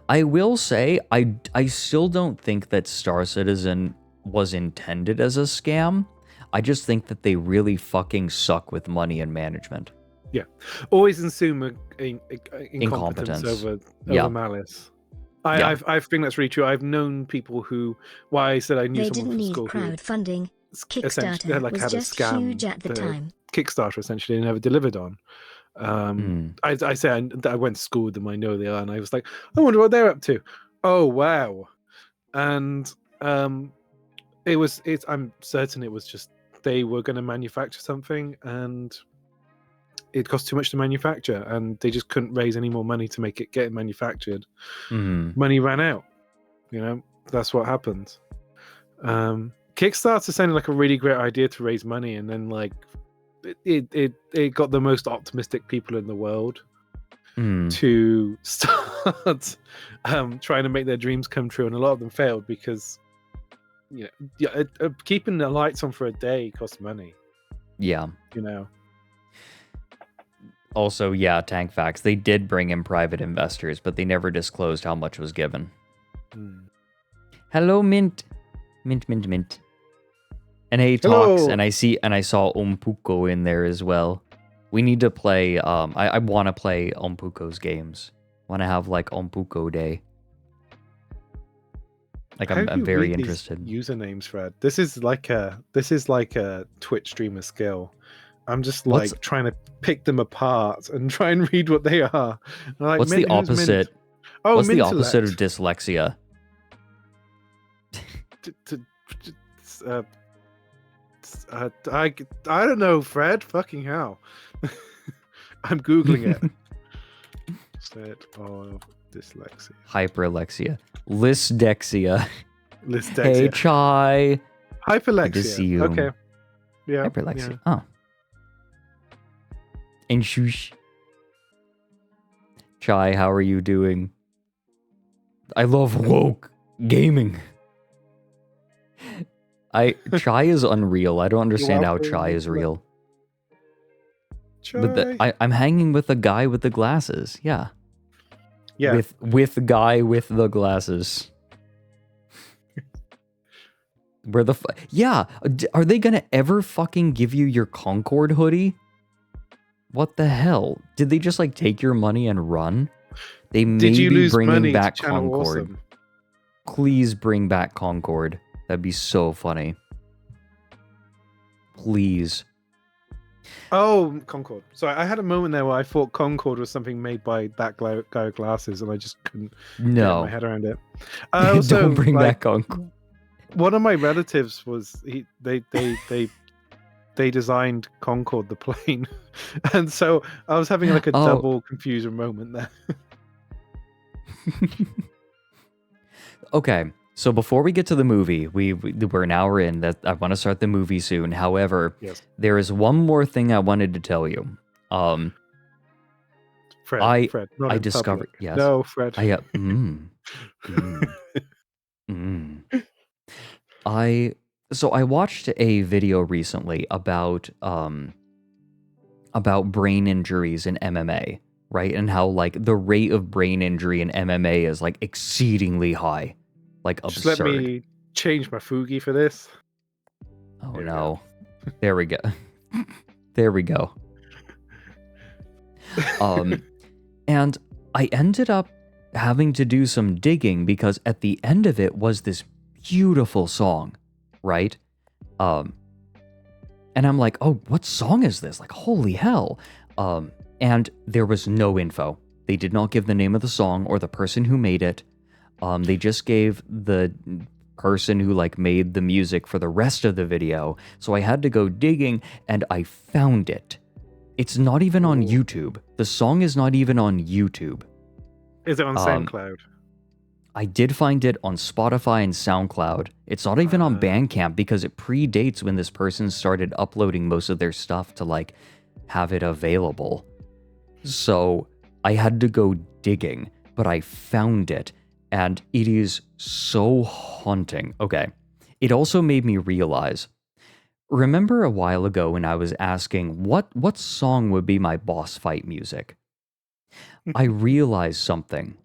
I will say, I still don't think that Star Citizen was intended as a scam. I just think that they really fucking suck with money and management. Yeah. Always assume incompetence over malice. I think that's really true. I've known people who, why I said I knew someone from school who crowdfunding. Kickstarter like was had just a scam huge at the time. Kickstarter essentially never delivered on. I say I went to school with them. I know they are, and I was like, I wonder what they're up to. Oh wow! And I'm certain it was just they were going to manufacture something and it cost too much to manufacture, and they just couldn't raise any more money to make it get manufactured. Money ran out. That's what happened. Kickstarter sounded like a really great idea to raise money, and then like it got the most optimistic people in the world to start trying to make their dreams come true, and a lot of them failed because keeping the lights on for a day costs money. Yeah. Also, yeah, Tank Facts, they did bring in private investors, but they never disclosed how much was given. Hello, Mint. Mint. And hey, Talks, Hello. and I saw Ompuko in there as well. We need to play, I want to play Ompuko's games. Want to have, like, Ompuko Day. Like, I'm very interested. Usernames, Fred. This is like a Twitch streamer skill. I'm just like trying to pick them apart and try and read what they are. Like, what's the opposite? Oh, what's the opposite of dyslexia? I don't know, Fred. Fucking hell. I'm googling it. Set of dyslexia. Hyperlexia. Lysdexia. Lysdexia. Hey, Chai. Hyperlexia. Good to see you. Okay. Yeah. Hyperlexia. Yeah. Oh. And shush. Chai, how are you doing? I love woke gaming. Chai is unreal. I don't understand how Chai is real. Chai. But I'm hanging with the guy with the glasses. Yeah. Yeah. With the guy with the glasses. Where the yeah, are they gonna ever fucking give you your Concord hoodie? What the hell? Did they just like take your money and run? They may be bringing back Concord. Awesome? Please bring back Concord. That'd be so funny. Please. Oh, Concord. Sorry, I had a moment there where I thought Concord was something made by that guy with glasses, and I just couldn't get my head around it. Also, don't bring back Concord. One of my relatives was they designed Concorde the plane, and so I was having like a double confusion moment there. Okay, so before we get to the movie, we're an hour in. That I want to start the movie soon. However, yes. There is one more thing I wanted to tell you. Fred, I discovered. Public. Yes. No, Fred. So I watched a video recently about brain injuries in MMA, right? And how like the rate of brain injury in MMA is like exceedingly high, like absurd. Just let me change my Fugi for this. Oh no. There we go. There we go. And I ended up having to do some digging because at the end of it was this beautiful song, right? And I'm like, oh, what song is this? Like, holy hell. And there was no info. They did not give the name of the song or the person who made it. They just gave the person who like made the music for the rest of the video. So I had to go digging and I found it. It's not even on YouTube. The song is not even on YouTube. Is it on SoundCloud? I did find it on Spotify and SoundCloud. It's not even on Bandcamp because it predates when this person started uploading most of their stuff to like have it available. So I had to go digging, but I found it and it is so haunting. Okay. It also made me realize, remember a while ago when I was asking what song would be my boss fight music? I realized something.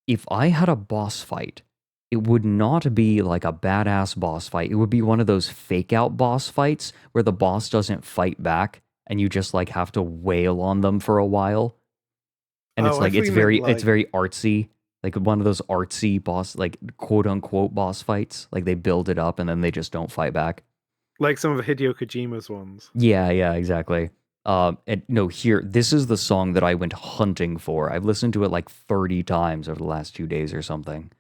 If I had a boss fight, it would not be like a badass boss fight. It would be one of those fake out boss fights where the boss doesn't fight back and you just like have to wail on them for a while. And it's like it's very artsy. Like one of those artsy boss, like quote unquote boss fights. Like they build it up and then they just don't fight back. Like some of Hideo Kojima's ones. Yeah, exactly. And no, this is the song that I went hunting for. I've listened to it like 30 times over the last 2 days or something.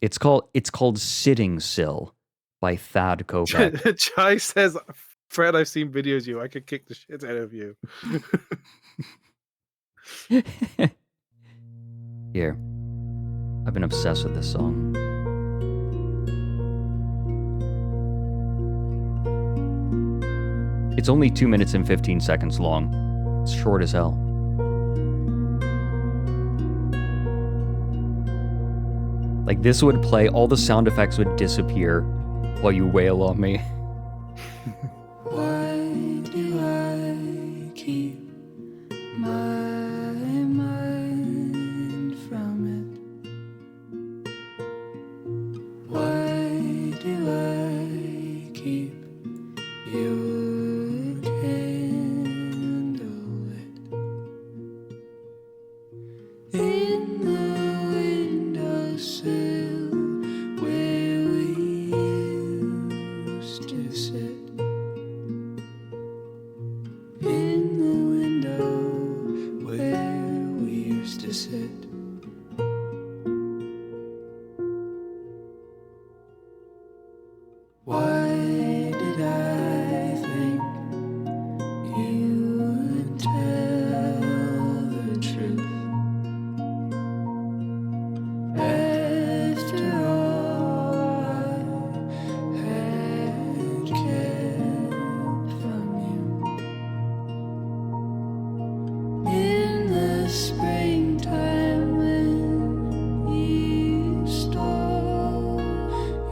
It's called Sitting Still by Thad Kopeck. Chai says, Fred, I've seen videos of you. I could kick the shit out of you. Here. I've been obsessed with this song. It's only 2 minutes and 15 seconds long. It's short as hell. Like, this would play, all the sound effects would disappear while you wail on me. Why do I keep my mind from it? Why do I keep your candle lit in the windowsill where we used to sit? In the window where we used to sit. Why did I think you would tell the truth? After all I had kept from you. In the springtime when you stole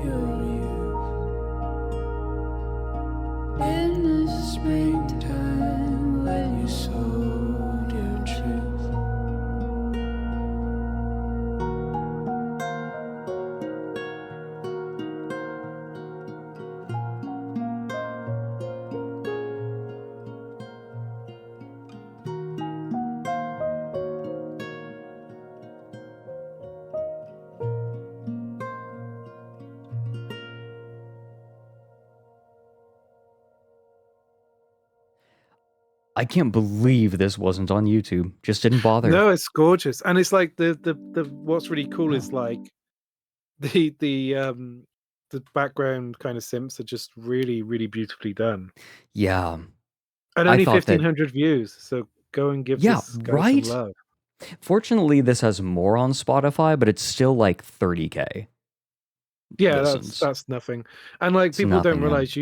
your youth. In the springtime when you sold your truth. I can't believe this wasn't on YouTube. Just didn't bother. No, it's gorgeous, and it's like the what's really cool is like the background kind of synths are just really beautifully done, Yeah. and I only thought that- 1,500 views. So go and give Yeah, this guy right? some love. Fortunately, this has more on Spotify, but it's still like 30K. Yeah, listens. that's nothing, and like It's people nothing, don't yeah. realize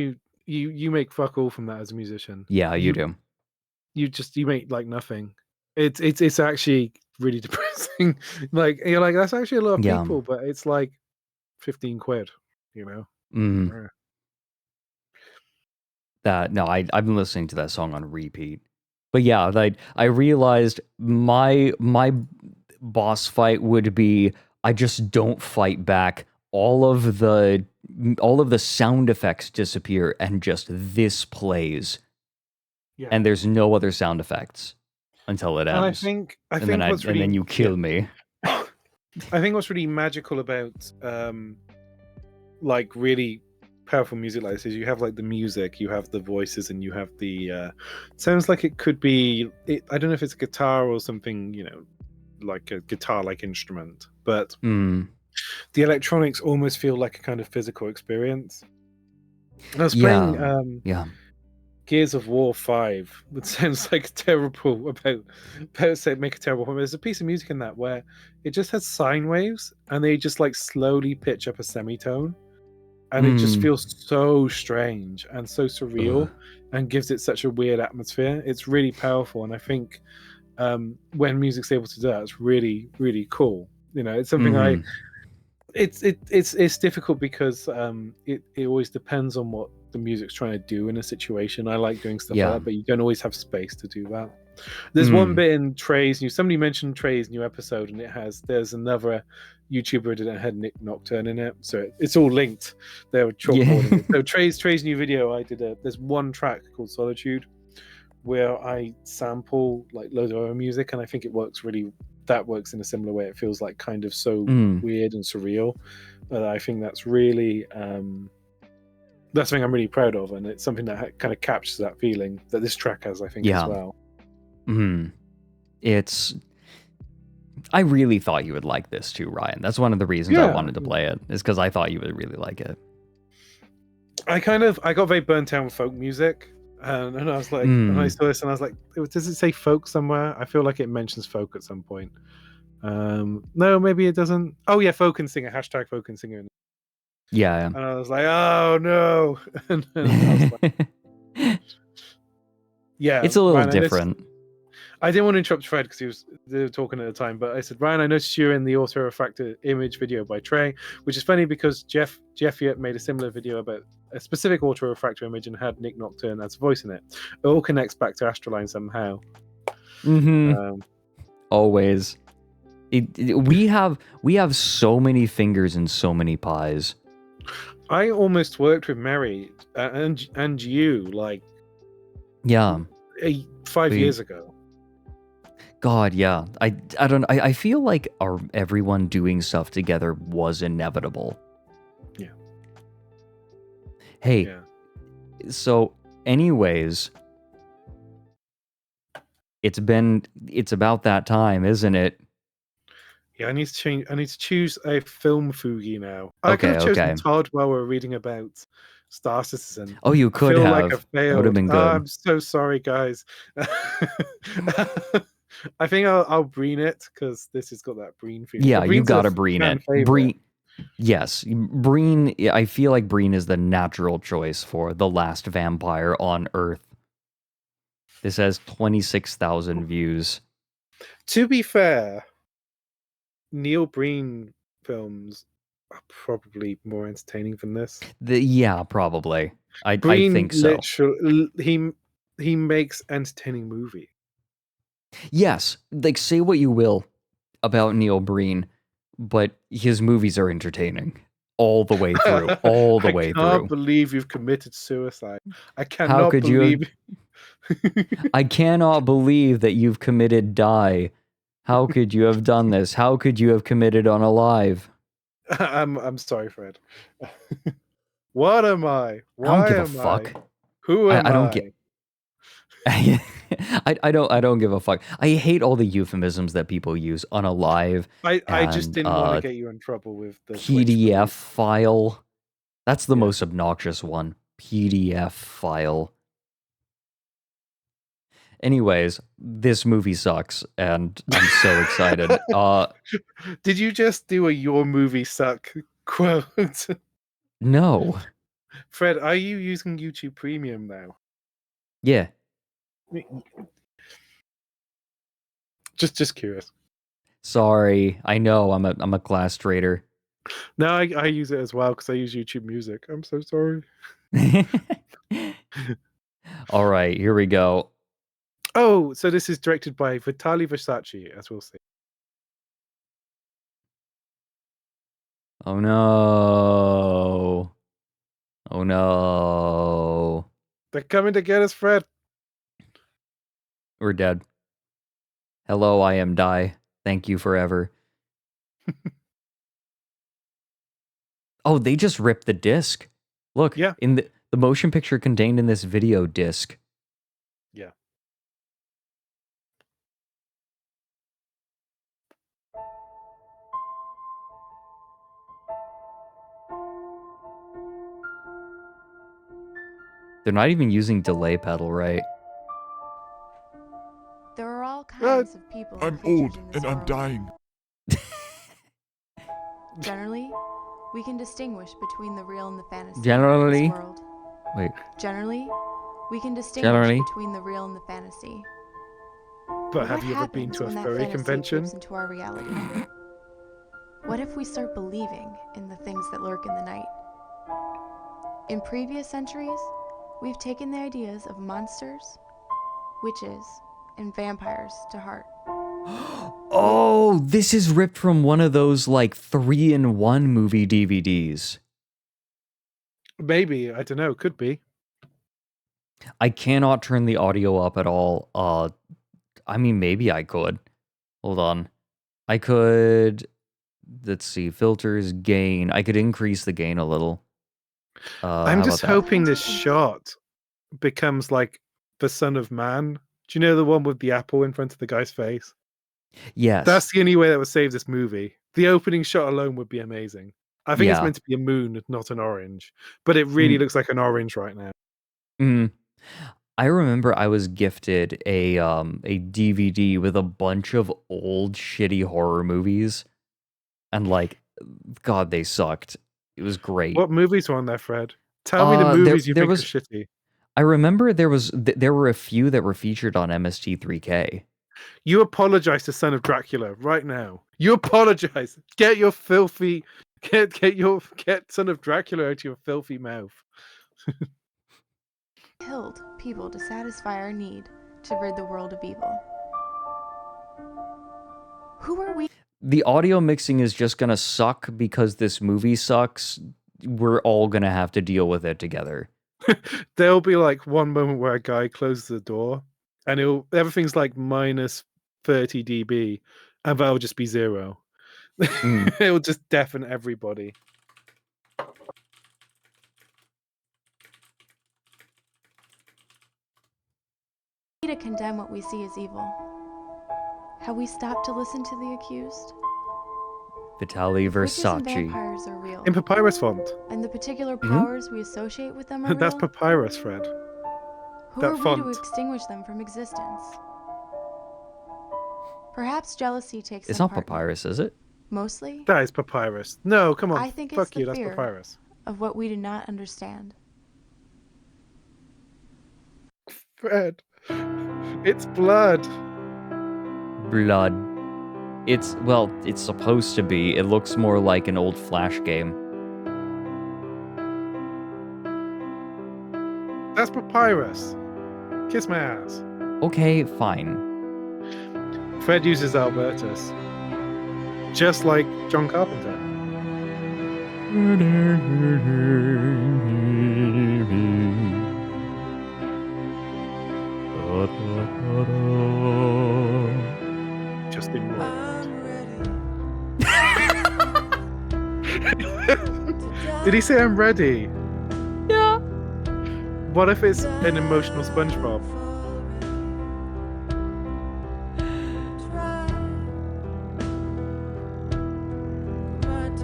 you make fuck all from that as a musician. Yeah, you do. You make like nothing. It's actually really depressing. Like you're like, that's actually a lot of Yeah. people, but it's like 15 quid, you know. Mm. Yeah. No, I've been listening to that song on repeat. But yeah, I realized my boss fight would be I just don't fight back. All of the sound effects disappear and just this plays. Yeah. And there's no other sound effects until it ends. And I think and what's really, then you kill me. I think what's really magical about like really powerful music like this is you have like the music, you have the voices, and you have the sounds like it could be I don't know if it's a guitar or something, you know, like a guitar like instrument, but the electronics almost feel like a kind of physical experience. I was playing Gears of War 5, which sounds like terrible about say make a terrible point. There's a piece of music in that where it just has sine waves and they just like slowly pitch up a semitone, and it just feels so strange and so surreal and gives it such a weird atmosphere. It's really powerful, and I think when music's able to do that, it's really cool. You know, it's something it's difficult because it always depends on what the music's trying to do in a situation. I like doing stuff like that, but you don't always have space to do that. There's one bit in Trey's somebody mentioned Trey's new episode, and there's another YouTuber that had Nick Nocturne in it, so it's all linked. They were chalkboarding it. So Trey's new video, there's one track called Solitude where I sample like loads of other music, and I think that works in a similar way. It feels like kind of so weird and surreal. I think that's really that's something I'm really proud of, and it's something that kind of captures that feeling that this track has, I think, as well. I really thought you would like this too, Ryan. That's one of the reasons I Yeah. wanted to play it, is because I thought you would really like it. I got very burnt out with folk music, and I was like, and I saw this, and I was like, does it say folk somewhere? I feel like it mentions folk at some point. No, maybe it doesn't. Oh yeah, folk and singer, hashtag folk and singer. Yeah. And I was like, oh no. And I was like, yeah, It's a little Ryan, different. I didn't want to interrupt Fred because they were talking at the time, but I said, Ryan, I noticed you in the auto refractor image video by Trey, which is funny because Jeff Yet made a similar video about a specific auto refractor image and had Nick Nocturne as voice in it. It all connects back to ASTRALINE somehow. Always. We have so many fingers and so many pies. I almost worked with Mary and you like 5 years ago. God, yeah. I don't. I feel like everyone doing stuff together was inevitable. Yeah. Hey. Yeah. So, anyways, it's about that time, isn't it? Yeah, I need to change. I need to choose a film Fugi now. I could have chosen Todd while we're reading about Star Citizen. Oh, you could have. Like I failed. That would have been good. I'm so sorry, guys. I think I'll Breen it because this has got that Breen feeling. Yeah, you gotta Breen it. Breen. Yes, Breen. I feel like Breen is the natural choice for the last vampire on Earth. This has 26,000 views. To be fair, Neil Breen films are probably more entertaining than this. Yeah, probably. I think so. He makes entertaining movie. Yes, like say what you will about Neil Breen, but his movies are entertaining all the way through. All the way through. I can't believe you've committed suicide. I cannot believe. I cannot believe that you've committed die. How could you have done this? How could you have committed unalive? I'm sorry, Fred. What am I? Why I don't give a fuck. Who am I? I don't get. I don't give a fuck. I hate all the euphemisms that people use. Unalive. I just didn't want to get you in trouble with the PDF file. That's the most obnoxious one. PDF file. Anyways, this movie sucks, and I'm so excited. Did you just do a "your movie suck" quote? No. Fred, are you using YouTube Premium now? Yeah. Just curious. Sorry, I know I'm a class traitor. No, I use it as well because I use YouTube Music. I'm so sorry. All right, here we go. Oh, so this is directed by Vitaly Versace, as we'll see. Oh no. Oh no. They're coming to get us, Fred. We're dead. Hello, I am Die. Thank you forever. Oh, they just ripped the disc. Look, yeah. In the motion picture contained in this video disc. Yeah. They're not even using delay pedal, right? There are all kinds of people. I'm old and I'm dying. Generally, we can distinguish between the real and the fantasy. Generally? In this world. Wait. Generally, we can distinguish between the real and the fantasy. But have you ever been to a furry convention? Into our reality? What if we start believing in the things that lurk in the night? In previous centuries, we've taken the ideas of monsters, witches, and vampires to heart. Oh, this is ripped from one of those like 3-in-1 movie DVDs. Maybe, I don't know, could be. I cannot turn the audio up at all. I mean, maybe I could. Hold on. I could, let's see, filters, gain. I could increase the gain a little. I'm just hoping this shot becomes like the Son of Man. Do you know the one with the apple in front of the guy's face? Yes. That's the only way that would save this movie. The opening shot alone would be amazing. I think it's Yeah. meant to be a moon, not an orange, but it really looks like an orange right now. I remember I was gifted a DVD with a bunch of old shitty horror movies, and like, God, they sucked. It was great. What movies were on there, Fred? Tell me the movies you think are shitty. I remember there were a few that were featured on MST3K. You apologize to Son of Dracula right now. You apologize. Get your filthy, get Son of Dracula out of your filthy mouth. Killed people to satisfy our need to rid the world of evil. Who are we? The audio mixing is just gonna suck because this movie sucks. We're all gonna have to deal with it together. There'll be like one moment where a guy closes the door and everything's like minus 30 dB and that'll just be 0. It'll just deafen everybody. To condemn what we see as evil. Have we stopped to listen to the accused? Vitaly Witches and Versace. vampires are real. In papyrus font. And the particular powers we associate with them are That's real? papyrus, Fred. Who that are we font. to extinguish them from existence? Perhaps jealousy takes It's some not part in it. papyrus, is it? Mostly, That is papyrus. No, come on. I think it's Fuck the you, that's fear papyrus. of what we do not understand. Fred. It's blood. Blood. It's supposed to be. It looks more like an old Flash game. That's papyrus. Kiss my ass. Okay, fine. Fred uses Albertus. Just like John Carpenter. Just in Did he say I'm ready? Yeah. What if it's an emotional SpongeBob?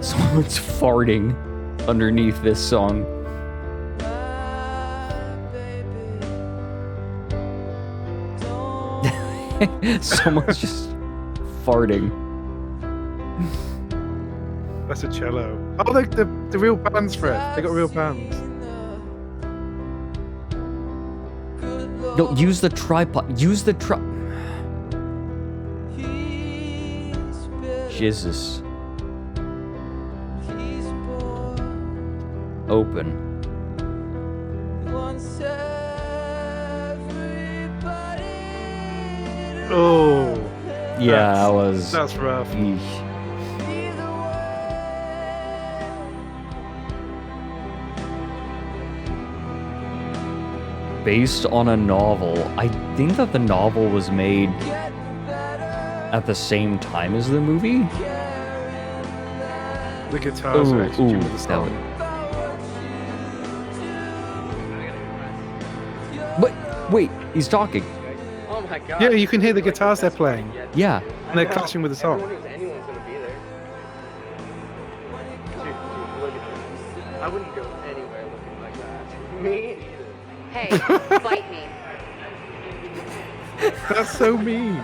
Someone's farting underneath this song. Someone's just farting. That's a cello. Oh, the real bands, Fred. They got real bands. No, use the tripod. Use the Jesus. Open. Oh. Yeah, that was... That's rough. Eesh. Based on a novel. I think that the novel was made at the same time as the movie. The guitars are actually with the that song. Wait, he's talking. Oh my god. Yeah, you can hear the guitars they're playing. Yeah. And they're clashing with the song. I wonder if anyone's gonna be there. Dude, look at this. I wouldn't go anywhere looking like that. Me either. Hey, fight me. That's so mean.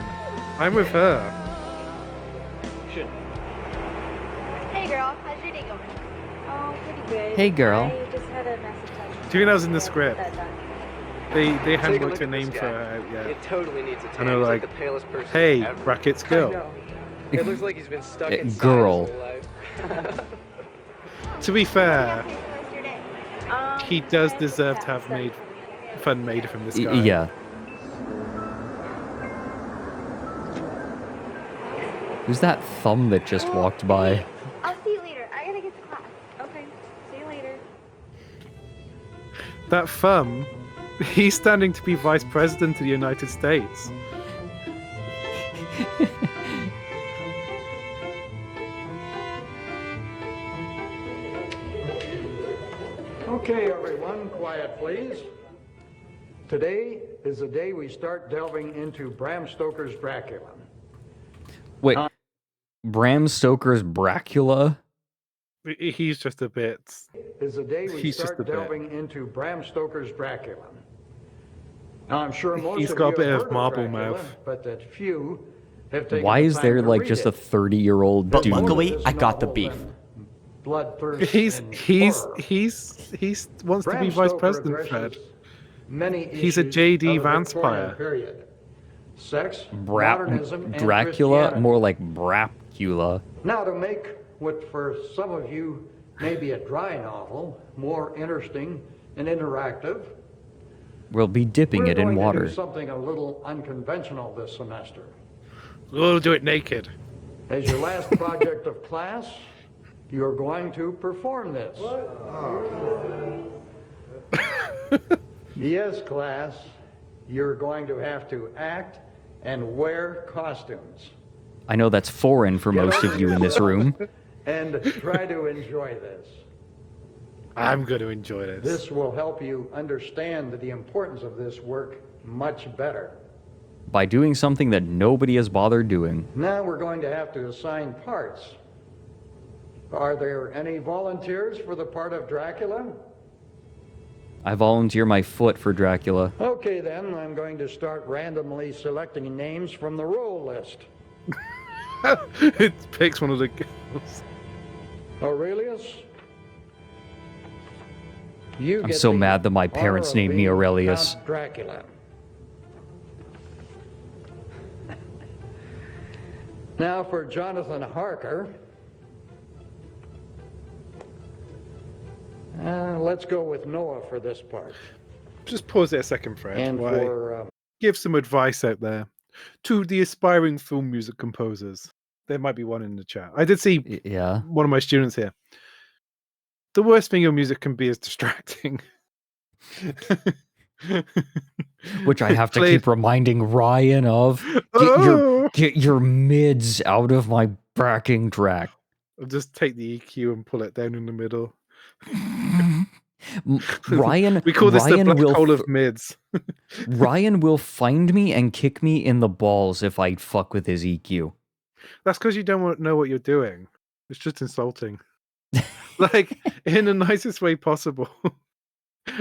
I'm with her. Should. Hey girl, how's your day going? Oh, pretty good. Hey, girl. I just had a message Do you think that was in the script? They hadn't Take a worked look a at name this for guy. her out yet. It totally needs a tan. And they're He's like, the palest person hey, ever. brackets I girl. know. It looks like he's been stuck inside Girl. his whole life. To be fair, Um, he does deserve to have fun made of him, this guy. Yeah. Who's that thumb that just walked by? I'll see you later. I gotta get to class. Okay, see you later. That thumb, he's standing to be vice president of the United States. Okay, everyone, quiet, please. Today is the day we start delving into Bram Stoker's Dracula. Wait, Bram Stoker's Dracula? He's just a bit. Is the day we He's just a start bit. delving into Bram Stoker's Dracula. Now, I'm sure most He's of got you a bit have of heard marble Dracula, mouth. but that few have taken Why the is time there to like read just a it. 30-year-old But dude? luckily, I got the beef. Bloodthirst He's and horror. wants to Bram be vice Stoker president, addresses Fred. many He's a issues J.D. of the Vance Victorian player. period. Sex, modernism, and Dracula? Christianity. More like Brapcula. Now, to make what for some of you may be a dry novel more interesting and interactive, We'll be dipping we're it in going to water. do something a little unconventional this semester. We'll do it naked. As your last project of class, you're going to perform this. Yes, class, you're going to have to act and wear costumes. I know that's foreign for most of you in this room. And try to enjoy this. I'm going to enjoy this. This will help you understand the importance of this work much better. By doing something that nobody has bothered doing. Now we're going to have to assign parts. Are there any volunteers for the part of Dracula? I volunteer my foot for Dracula. Okay then, I'm going to start randomly selecting names from the roll list. It picks one of the girls. Aurelius? You I'm get so the mad that my parents honor of named me being Aurelius. Count Dracula. Now for Jonathan Harker. Let's go with Noah for this part. Just pause there a second, Fred. And Why? for Give some advice out there to the aspiring film music composers. There might be one in the chat. I did see one of my students here. The worst thing your music can be is distracting. Which I have to keep reminding Ryan of. Get your mids out of my backing track. I'll just take the EQ and pull it down in the middle. Ryan, we call this Ryan the black hole of mids. Ryan will find me and kick me in the balls if I fuck with his EQ. That's because you don't know what you're doing. It's just insulting. Like, in the nicest way possible.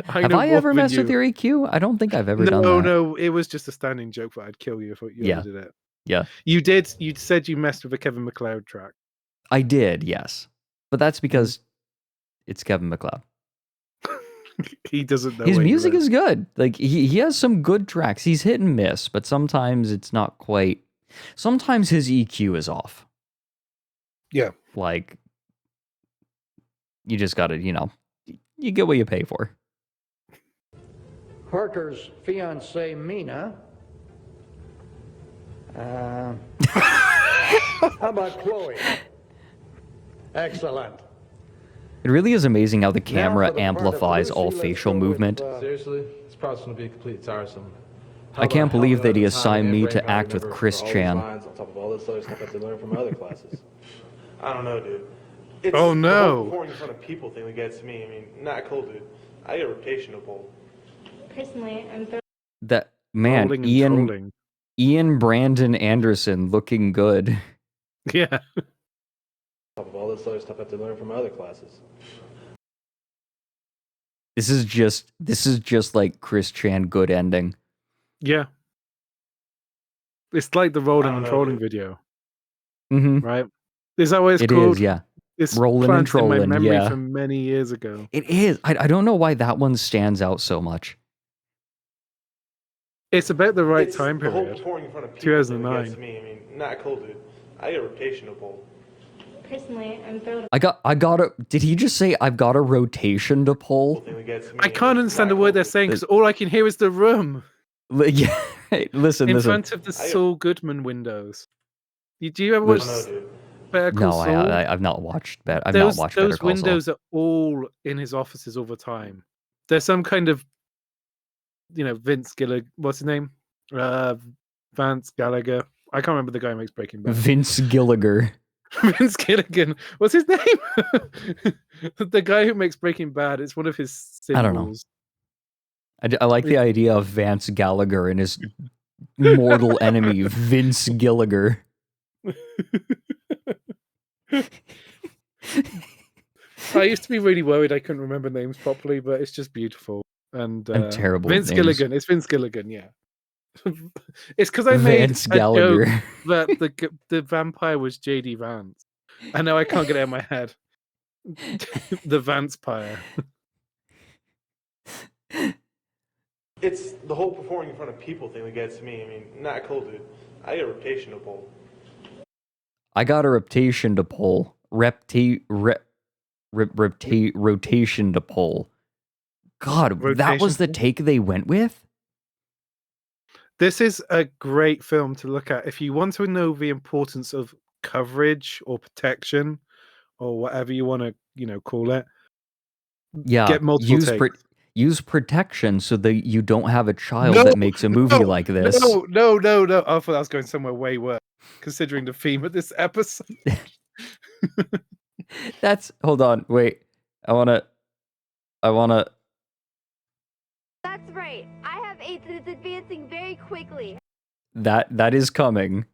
Have I ever messed with your EQ? I don't think I've ever done that. No, it was just a standing joke that I'd kill you if you ever did it. Yeah. You did. You said you messed with a Kevin MacLeod track. I did, yes. But that's because it's Kevin MacLeod. He doesn't know. His music is good. Like, he has some good tracks. He's hit and miss, but sometimes it's not quite. Sometimes his EQ is off. Yeah. Like, you just gotta, you get what you pay for. Harker's fiancée, Mina. How about Chloe? Excellent. It really is amazing how the camera for the part of amplifies Lucy, all let's facial go with, movement. Seriously, this process will be completely tiresome. I can't believe that he assigned me to act with Chris Chan. On top of all this other stuff I have to learn from other classes. I don't know, dude. It's oh no! The whole performing in front of people thing that gets me. I mean, not cool, dude. I get a rotation to pull. Personally, I'm thrilled. That man, Ian Brandon Anderson, looking good. Yeah. On top of all this other stuff I have to learn from other classes. This is just like Chris Chan good ending. Yeah. It's like the rolling and trolling video. Mm-hmm. Right? Is that what it's called? It is, yeah. It's rolling and trolling, in my memory yeah. from many years ago. It is. I don't know why that one stands out so much. It's about the right time the whole period. performing in front of people 2009. Gets me. I mean, not cool, dude. I get a rotation to pull. Personally, I'm thrilled. I got a. Did he just say I've got a rotation to pull? I can't understand the word they're saying because all I can hear is the room. Yeah, listen. In front of the Saul Goodman windows. Do you ever watch Better Call Saul? No, I've not watched. I've not watched Better Call Saul. Those windows are all in his offices all the time. There's some kind of, Vince Gilligan. What's his name? Vance Gallagher. I can't remember the guy who makes Breaking Bad. Vince Gilligan. Vince Gilligan. What's his name? The guy who makes Breaking Bad. It's one of his symbols. I don't know. I like the idea of Vance Gallagher and his mortal enemy, Vince Gilligan. I used to be really worried I couldn't remember names properly, but it's just beautiful. And I'm terrible Vince at names. Gilligan. It's Vince Gilligan, yeah. It's because I made Vance a Gallagher. joke that the vampire was JD Vance. I know I can't get it out of my head. The Vampire. It's the whole performing in front of people thing that gets me. I mean, not cool, dude. I got a reputation to pull. I got a rotation to pull. Rotation to pull. God, that was the take they went with? This is a great film to look at if you want to know the importance of coverage or protection or whatever you want to, call it. Yeah, Get multiple takes. Use protection so that you don't have a child that makes a movie like this. No. I thought I was going somewhere way worse, considering the theme of this episode. Hold on, wait. I wanna. That's right. I have AIDS and it's advancing very quickly. That is coming.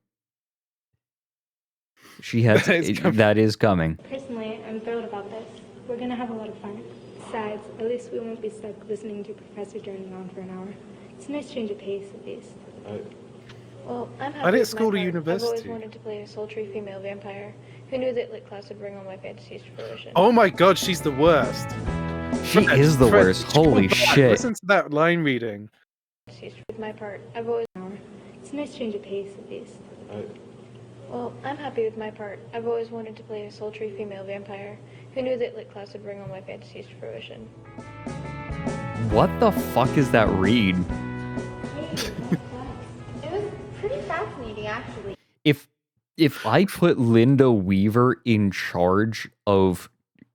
That is coming. Personally, I'm thrilled about this. We're gonna have a lot of fun. Besides, at least we won't be stuck listening to Professor droning on for an hour. It's a nice change of pace, at least. Well, I'm happy I didn't with school my to part. university. I've always wanted to play a sultry female vampire. Who knew that lit class would bring all my fantasies to fruition? Oh my god, she's the worst. She is the worst. Holy shit. Listen to that line reading. With my part, I've always... It's a nice change of pace, at least. Well, I'm happy with my part. I've always wanted to play a sultry female vampire. Who knew that lit class would bring all my fantasies to fruition? What the fuck is that read? It was pretty fascinating, actually. If I put Linda Weaver in charge of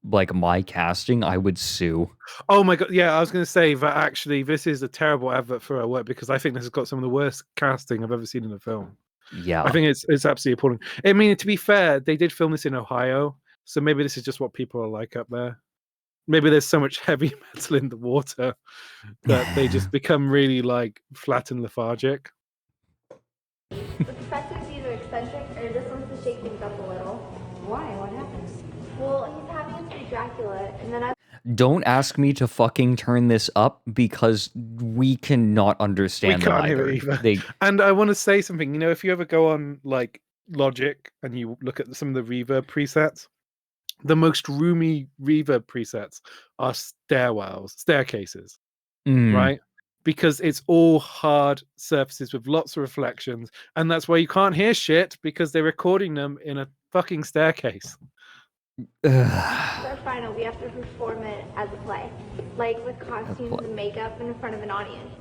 like my casting, I would sue. Oh my god, yeah, I was going to say that actually this is a terrible advert for our work because I think this has got some of the worst casting I've ever seen in a film. Yeah. I think it's absolutely appalling. I mean, to be fair, they did film this in Ohio, so maybe this is just what people are like up there. Maybe there's so much heavy metal in the water that they just become really like flat and lethargic. The professor's either eccentric or just wants to shake things up a little. Why? What happened? Well, he's having us be Dracula, and then Don't ask me to fucking turn this up because we cannot understand We can't hear it either. And I want to say something. If you ever go on like Logic and you look at some of the reverb presets, the most roomy reverb presets are staircases, right? Because it's all hard surfaces with lots of reflections, and that's why you can't hear shit because they're recording them in a fucking staircase. for our final, we have to perform it as a play, like with costumes and makeup and in front of an audience.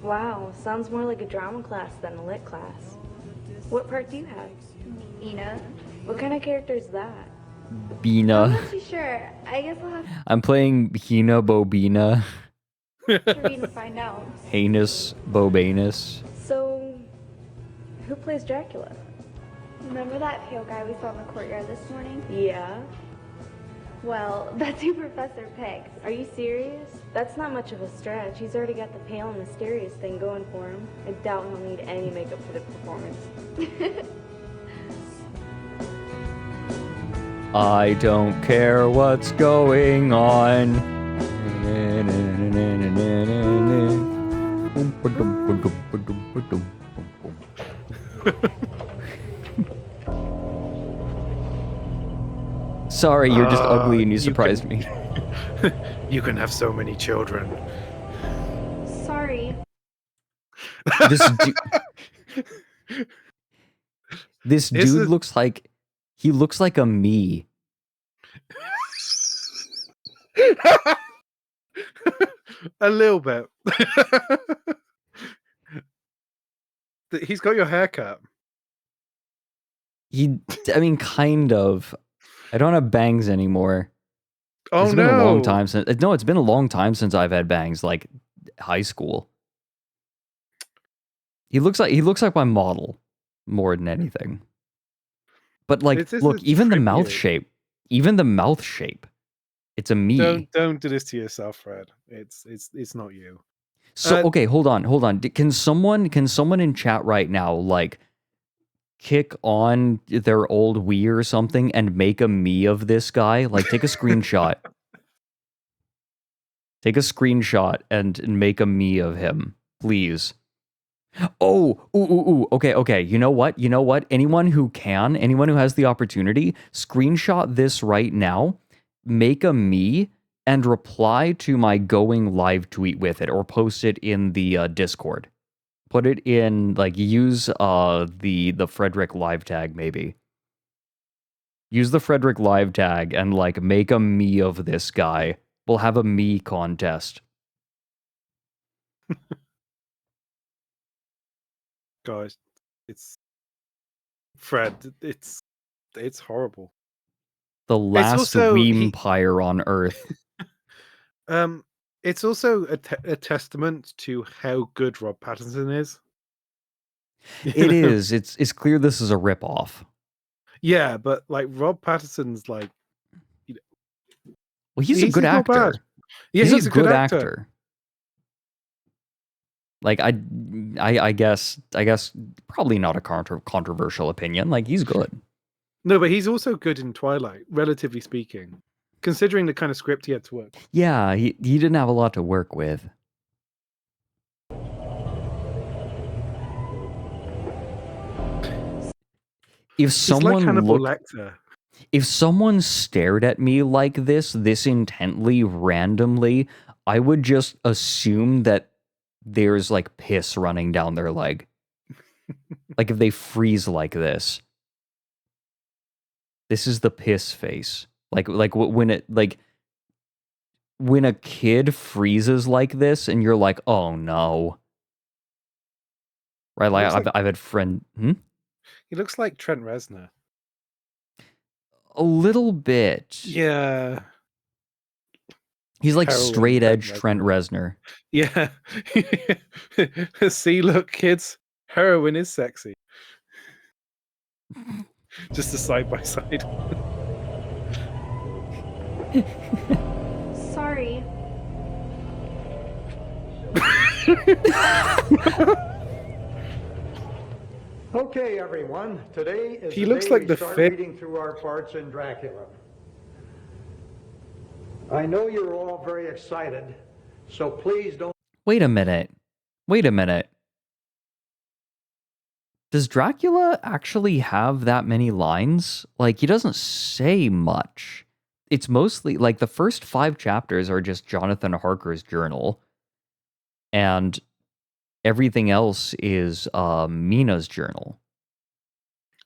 Wow, sounds more like a drama class than a lit class. What part do you have? Ina. What kind of character is that? Bina. I'm not too sure. I guess I'll have I'm playing Hina Bobina. to read and find out. Heinous Bobanus. So, who plays Dracula? Remember that pale guy we saw in the courtyard this morning? Yeah. Well, that's who Professor picked. Are you serious? That's not much of a stretch. He's already got the pale and mysterious thing going for him. I doubt he'll need any makeup for the performance. I don't care what's going on. Sorry, you're just ugly and you surprised me. You can have so many children. Sorry. This dude looks like a me. A little bit. He's got your haircut. I mean, kind of. I don't have bangs anymore. Oh, it's been a long time since. No, it's been a long time since I've had bangs, like high school. He looks like my model more than anything. But like, look, even the mouth shape, it's a me. Don't do this to yourself, Fred. It's not you. So okay, hold on. Can someone in chat right now like kick on their old Wii or something and make a me of this guy? Like, take a screenshot. Take a screenshot and make a me of him, please. Oh, ooh. Okay. You know what? Anyone who has the opportunity, screenshot this right now, make a me, and reply to my going live tweet with it, or post it in the Discord. Put it in, like, use the Fredrik live tag, maybe. Use the Fredrik live tag and, like, make a me of this guy. We'll have a me contest. Guys, it's Fred. It's horrible. The last Weempire on Earth. It's also a testament to how good Rob Pattinson is. It is. It's clear this is a ripoff. Yeah, but like Rob Pattinson's like, well, he's a good actor. Yeah, he's a good actor. Like I guess probably not a controversial opinion. Like, he's good. No, but he's also good in Twilight, relatively speaking, considering the kind of script he had to work with. Yeah, he didn't have a lot to work with. If someone stared at me like this intently, randomly, I would just assume that there's like piss running down their leg. Like, if they freeze like this. This is the piss face. Like when a kid freezes like this and you're like, oh no. Right? Like, I've had He looks like Trent Reznor. A little bit. Yeah. He's like straight edge Trent Reznor. Yeah. See, look, kids, heroin is sexy. Just a side by side. Sorry. Okay, everyone. Today is he the looks day like we the start fit. reading through our parts in Dracula. I know you're all very excited, so please don't. Wait a minute. Does Dracula actually have that many lines? Like, he doesn't say much. It's mostly, like, the first 5 chapters are just Jonathan Harker's journal. And everything else is Mina's journal.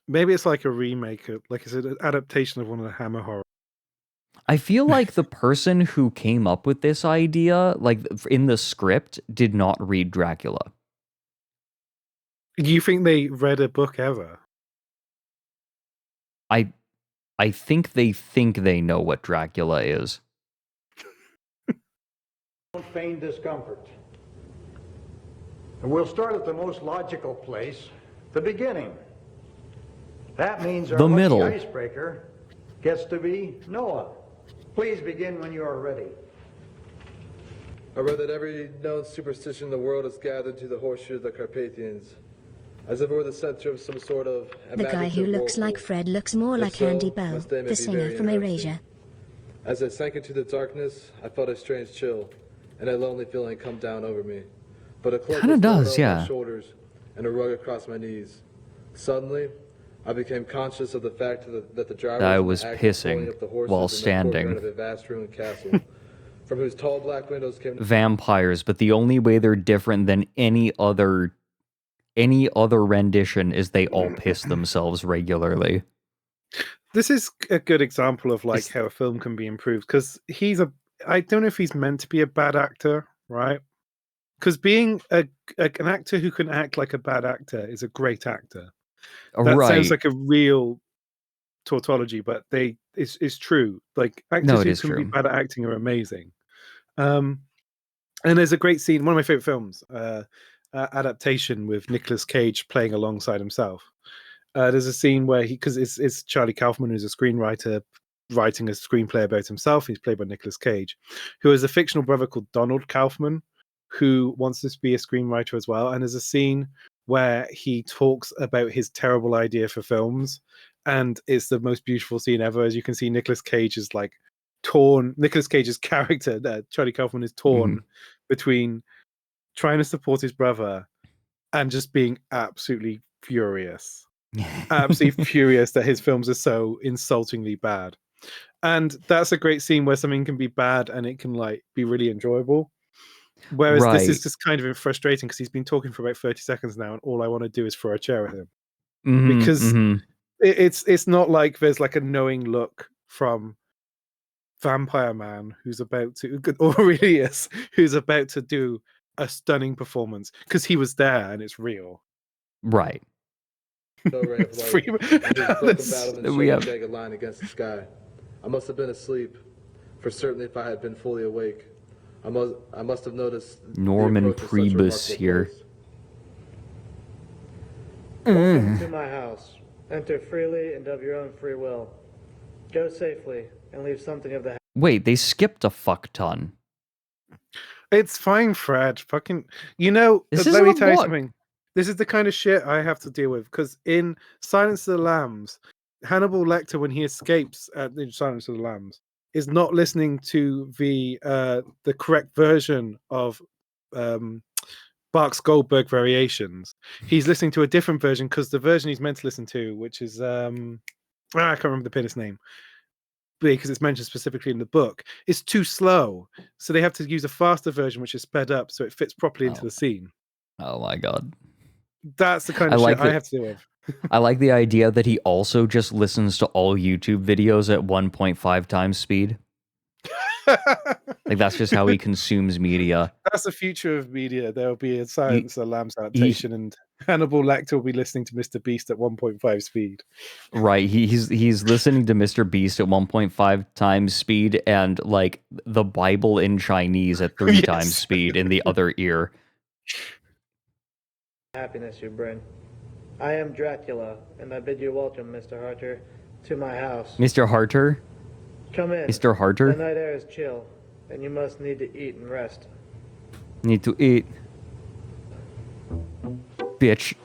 Maybe it's like a remake, like I said, an adaptation of one of the Hammer horror. I feel like the person who came up with this idea, like in the script, did not read Dracula. Do you think they read a book ever? I think they know what Dracula is. Don't feign discomfort. And we'll start at the most logical place, the beginning. That means our middle icebreaker gets to be Noah. Please begin when you are ready. I read that every known superstition in the world is gathered to the horseshoe of the Carpathians, as if it were the center of some sort of The guy who looks like Fred looks more like Andy Bell, the singer from Erasure. As I sank into the darkness, I felt a strange chill, and a lonely feeling come down over me. But a cloak was thrown over my shoulders and a rug across my knees. Suddenly, I became conscious of the fact that the driver I was pissing while standing. of a vast ruined castle, from whose tall black windows came vampires, but the only way they're different than any other rendition is they all piss themselves regularly. This is a good example of like how a film can be improved, because I don't know if he's meant to be a bad actor, right? Because being an actor who can act like a bad actor is a great actor. That sounds like a real tautology, but it's true. Like, actors who can be bad at acting are amazing. And there's a great scene, one of my favorite films, adaptation with Nicolas Cage playing alongside himself. There's a scene where because it's Charlie Kaufman, who's a screenwriter, writing a screenplay about himself. He's played by Nicolas Cage, who has a fictional brother called Donald Kaufman, who wants to be a screenwriter as well. And there's a scene where he talks about his terrible idea for films, and it's the most beautiful scene ever. As you can see, Nicolas Cage is like torn. Nicolas Cage's character, Charlie Kaufman, is torn between trying to support his brother and just being absolutely furious. Absolutely furious that his films are so insultingly bad. And that's a great scene where something can be bad and it can like be really enjoyable. Whereas this is just kind of frustrating because he's been talking for about 30 seconds now, and all I want to do is throw a chair at him. Because it's not like there's like a knowing look from Vampire Man who's about to, or Aurelius, who's about to do a stunning performance because he was there and it's real. Right. No ray of light. I just broke the battle and jagged line against the sky. I must have been asleep, for certainly if I had been fully awake, I must have noticed Norman Priebus here. Welcome to my house. Enter freely and of your own free will. Go safely and leave something of the. Wait, they skipped a fuck ton. It's fine, Fred. Fucking, let me tell you something. This is the kind of shit I have to deal with because in Silence of the Lambs, Hannibal Lecter, when he escapes in Silence of the Lambs, is not listening to the correct version of Bach's Goldberg Variations. He's listening to a different version because the version he's meant to listen to, which is I can't remember the pianist's name, because it's mentioned specifically in the book, is too slow. So they have to use a faster version, which is sped up, so it fits properly into the scene. Oh my god. That's the kind of shit I have to deal with. I like the idea that he also just listens to all YouTube videos at 1.5 times speed. Like that's just how he consumes media. That's the future of media. There'll be a Silence of the Lambs adaptation, and Hannibal Lecter will be listening to Mr. Beast at 1.5 speed. Right, he's listening to Mr. Beast at 1.5 times speed and like the Bible in Chinese at 3 times speed in the other ear. Happiness you bring. I am Dracula, and I bid you welcome, Mr. Harter, to my house. Mr. Harter? Come in. Mr. Harter? The night air is chill, and you must need to eat and rest. Need to eat. Bitch.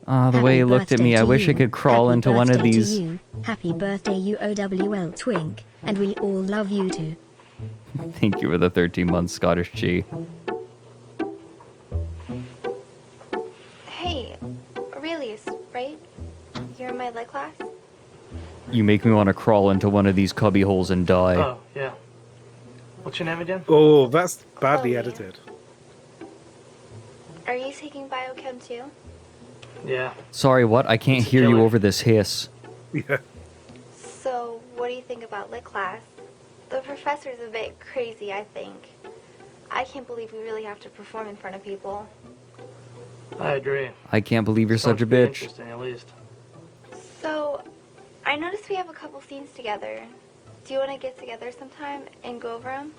The way he looked at me, I wish I could crawl into one of these. Happy birthday, you OWL twink, and we all love you too. Thank you for the 13-month Scottish G. Hey, Aurelius, right? You're in my lit class? You make me want to crawl into one of these cubby holes and die. Oh, yeah. What's your name again? Oh, that's badly edited. Are you taking biochem too? Yeah. Sorry, what? I can't hear you over this hiss. Yeah. So, what do you think about lit class? The professor's a bit crazy, I think. I can't believe we really have to perform in front of people. I agree. I can't believe you're such a bitch. Interesting, at least. So, I noticed we have a couple scenes together. Do you want to get together sometime and go over them?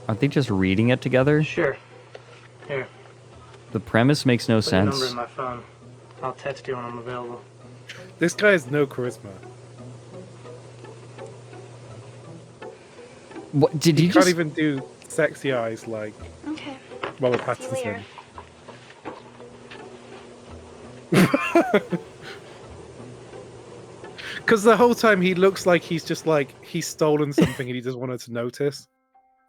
Aren't they just reading it together? Sure. Here. The premise makes no Put your sense. number in my phone. I'll text you when I'm available. This guy has no charisma. What did he can't even do sexy eyes like Robert Pattinson. Because the whole time he looks like he's just like he's stolen something and he doesn't want her to notice.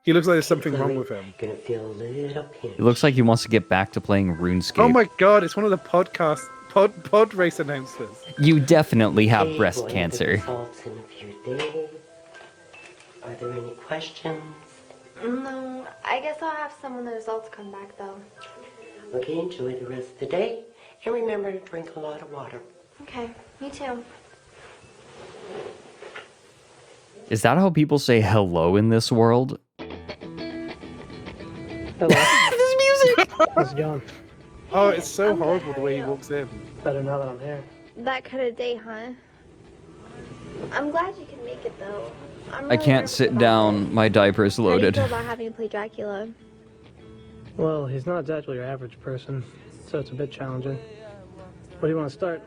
He looks like there's something wrong with him. It looks like he wants to get back to playing RuneScape. Oh my god, it's one of the pod race announcers. You definitely have breast cancer. Are there any questions? No, I guess I'll have some when the results come back, though. Okay, enjoy the rest of the day. And remember to drink a lot of water. Okay, me too. Is that how people say hello in this world? Hello. This music! How's it going? Oh, it's so horrible the way he walks in. Better now that I'm here. That kind of day, huh? I'm glad you can make it, though. I can't sit down. My diaper is loaded. How do you feel about having to play Dracula? Well, he's not exactly your average person, so it's a bit challenging. Where do you want to start?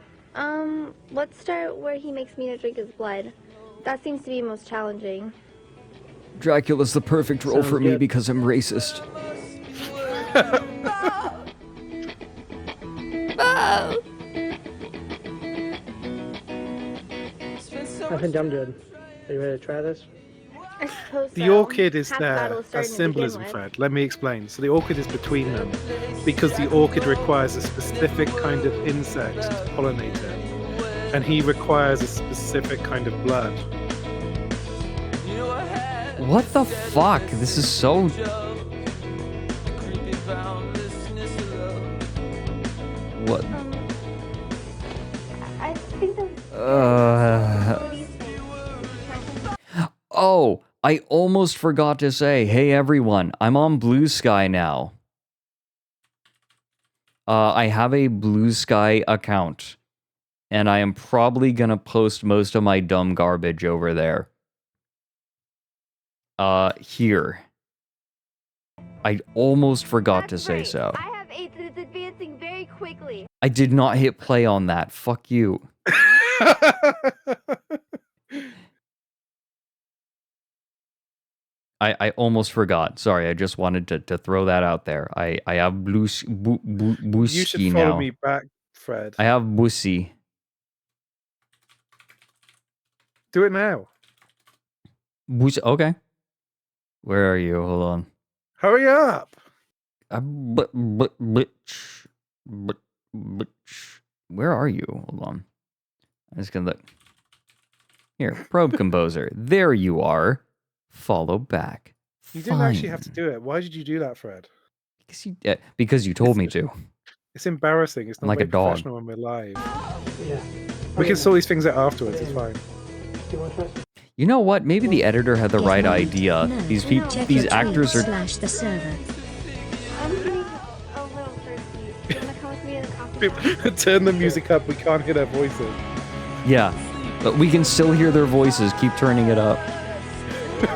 Let's start where he makes Mina drink his blood. That seems to be most challenging. Dracula's the perfect role for me because I'm racist. I think I'm good. Are you ready to try this? I suppose The so. orchid is Half the there battle's starting as to begin symbolism, with. Fred. Let me explain. So the orchid is between them because the orchid requires a specific kind of insect to pollinate it, and he requires a specific kind of blood. What the fuck? This is so... What? I think those. Oh, I almost forgot to say, hey everyone, I'm on Blue Sky now. I have a Blue Sky account, and I am probably gonna post most of my dumb garbage over there. Here. I almost forgot to say so. I have AIDS and it's advancing very quickly. I did not hit play on that. Fuck you. I almost forgot. Sorry, I just wanted to throw that out there. I have Bluski You should follow now. me back, Fred. I have Bussy. Do it now. Okay. Where are you? Hold on. Hurry up. Where are you? Hold on. I'm just gonna look. Here, probe composer. There you are. Follow back. You didn't actually have to do it. Why did you do that, Fred? Because you told me to. It's embarrassing. It's not Like a very dog. professional when we're live. Yeah. We can sort these things out afterwards. It's fine. You know what? Maybe the editor had the right idea. No, These check these your actors are. tweets / the server. I'm getting a little thirsty. You wanna come with me to the coffee shop? Turn the music up. We can't hear their voices. Yeah, but we can still hear their voices. Keep turning it up.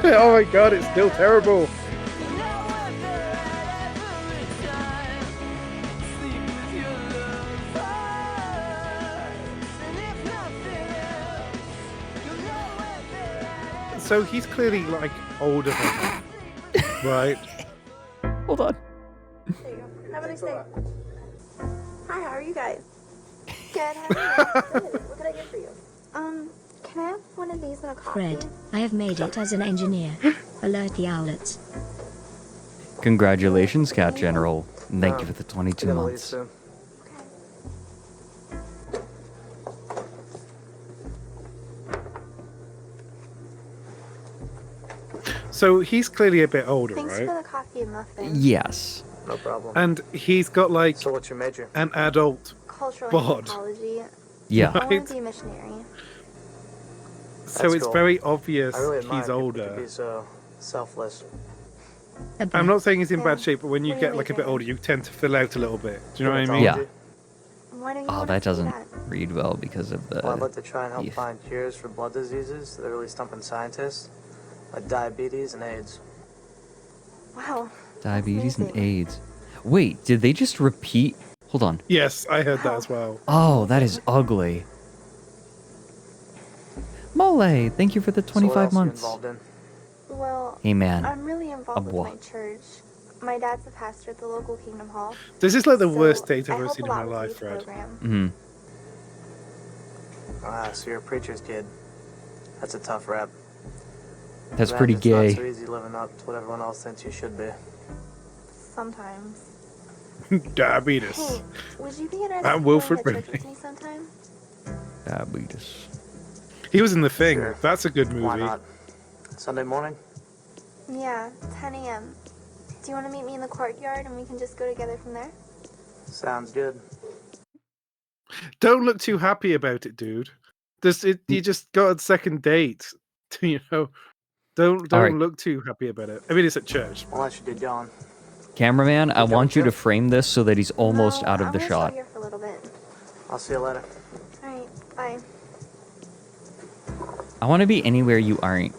Oh my god, it's still terrible. So he's clearly like older than him, right? Hold on. There you go. Have a nice day. Hi, how are you guys? Good. What can I get for you? Can I have one of these and a coffee? Fred, I have made it as an engineer. Alert the owlets. Congratulations, Cat General. And thank you for the 22 months. So he's clearly a bit older, Thanks right? for the coffee and muffins. Yes. No problem. And he's got like So what's your major? an adult Cultural bod. anthropology. Yeah. I want Right? to be a missionary. So That's it's cool. very obvious I really admire he's people who older. can be so selfless. I'm not saying he's in bad Yeah. shape, but when you What do you get like a major bit in? older, you tend to fill out a little bit. Do you know what I mean? Yeah. Why don't you Oh, want that to do doesn't that? read well because of the. Well, I'd like to try and help teeth. find cures for blood diseases that are really stumping scientists, like diabetes and AIDS. Wow. Diabetes and amazing. AIDS. Wait, did they just repeat? Hold on. Yes, I heard that as well. Oh, that is ugly. Mole, thank you for the So what 25 else are you months. involved in? Well, Hey, man. I'm really involved with Abwa. my church. My dad's a pastor at the local Kingdom Hall. This is like the So worst date I I've ever help seen a in my lot with the life, youth Fred. program. Hmm. So you're a preacher's kid. That's a tough rep. That's Man, pretty it's gay. Not so easy living up to what everyone else thinks you should be. Sometimes. Diabetes. Hey, would you be interested I'm in Wilfred going to church Brimley. with me sometime? Diabetes. He was in The Thing. Sure. That's a good movie. Why not? Sunday morning? Yeah, 10 a.m. Do you want to meet me in the courtyard and we can just go together from there? Sounds good. Don't look too happy about it, dude. You just got a second date. You know, don't All right. look too happy about it. I mean, it's at church. Well, I should get going. Cameraman, I Okay, want you to Jeff. frame this so that he's almost No, out of I'm the gonna shot. stay here for a little bit. I'll see you later. Alright, bye. I want to be anywhere you aren't.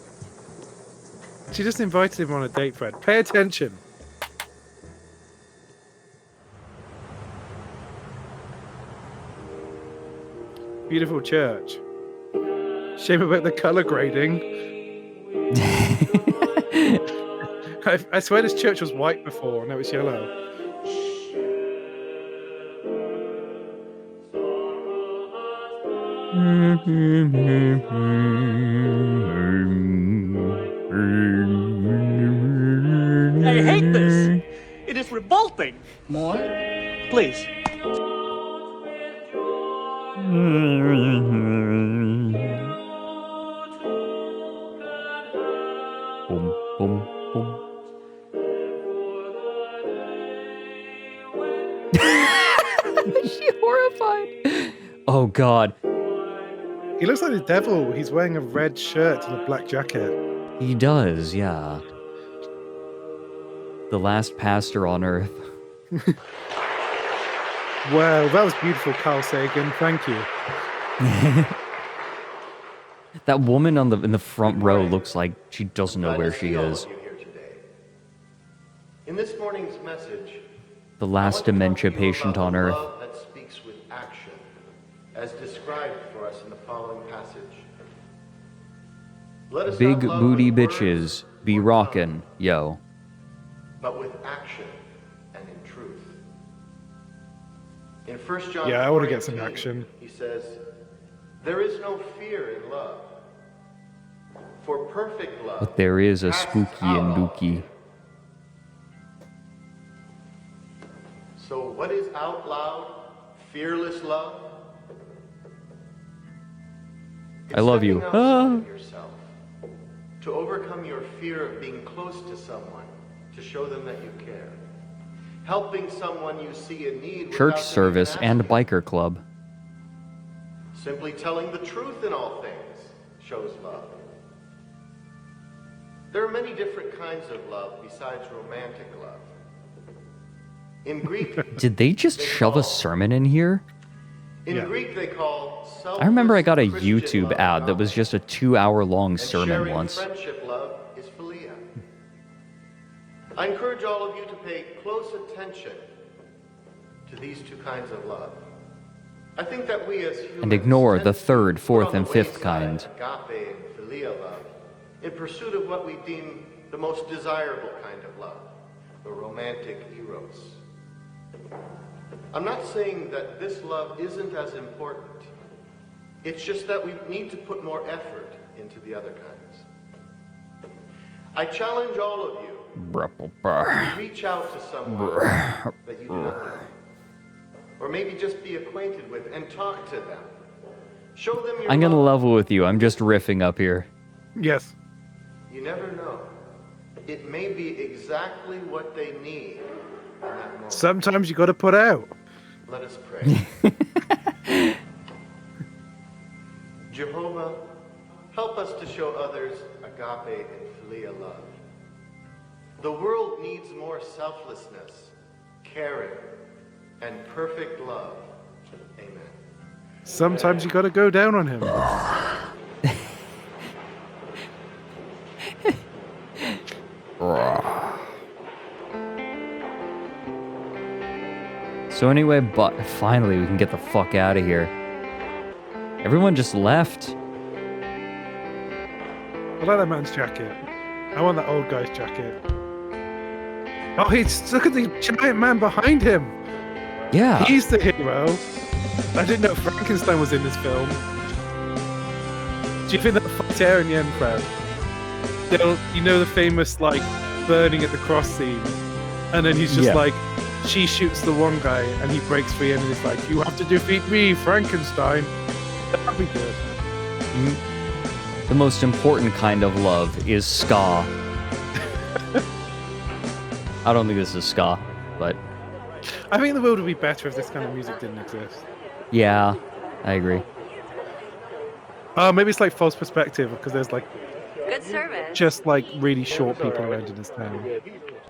She just invited him on a date, Fred. Pay attention. Beautiful church. Shame about the color grading. I swear this church was white before, now it's yellow. I hate this. It is revolting. More? Please. Boom, boom, boom. She horrified. Oh God. He looks like the devil. He's wearing a red shirt and a black jacket. He does, yeah. The last pastor on earth. Wow, that was beautiful, Carl Sagan. Thank you. That woman in the front row looks like she doesn't know where she is. In this morning's message, The last dementia patient on earth. love that speaks with action, as described for us in the following passage. Let us Big not love booty with words, bitches be rockin', yo. but with action and in truth. In 1 John Yeah, I want to get 4:18, some action. He says, "There is no fear in love, for perfect love." But there is a casts spooky out and all dookie. So what is out loud, fearless love? I love you. Stepping outside of yourself, to overcome your fear of being close to someone, to show them that you care. Helping someone you see in need. Church without them service even and asking. biker club. Simply telling the truth in all things shows love. There are many different kinds of love besides romantic love. In Greek, Did they just shove a sermon in here? Greek they call I remember I got a Christian YouTube love ad that was just a 2-hour-long and sermon sharing once. friendship love is philia. I encourage all of you to pay close attention to these two kinds of love. I think that we as humans And ignore the tend to third, put fourth, on and the fifth wayside kind. Agape and philia love in pursuit of what we deem the most desirable kind of love, the romantic eros. I'm not saying that this love isn't as important. It's just that we need to put more effort into the other kinds. I challenge all of you to reach out to someone that you do not know, or maybe just be acquainted with and talk to them. Show them your I'm gonna love. level with you. I'm just riffing up here. Yes. You never know. It may be exactly what they need in that moment. Sometimes you got to put out. Let us pray. Jehovah, help us to show others agape and philia love. The world needs more selflessness, caring, and perfect love. Amen. Sometimes you got to go down on him. So anyway, but finally we can get the fuck out of here. Everyone just left. I like that man's jacket. I want that old guy's jacket. Oh, look at the giant man behind him. Yeah. He's the hero. I didn't know Frankenstein was in this film. Do you think that fight there in the end, Fred? You know the famous, like, burning at the cross scene? And then he's just like, she shoots the one guy and he breaks free and he's like, you have to defeat me, Frankenstein. That'd be good. The most important kind of love is ska. I don't think this is ska, but I think the world would be better if this kind of music didn't exist. yeah, I agree. Maybe it's like false perspective because there's like Good service. just like really short people around in this town.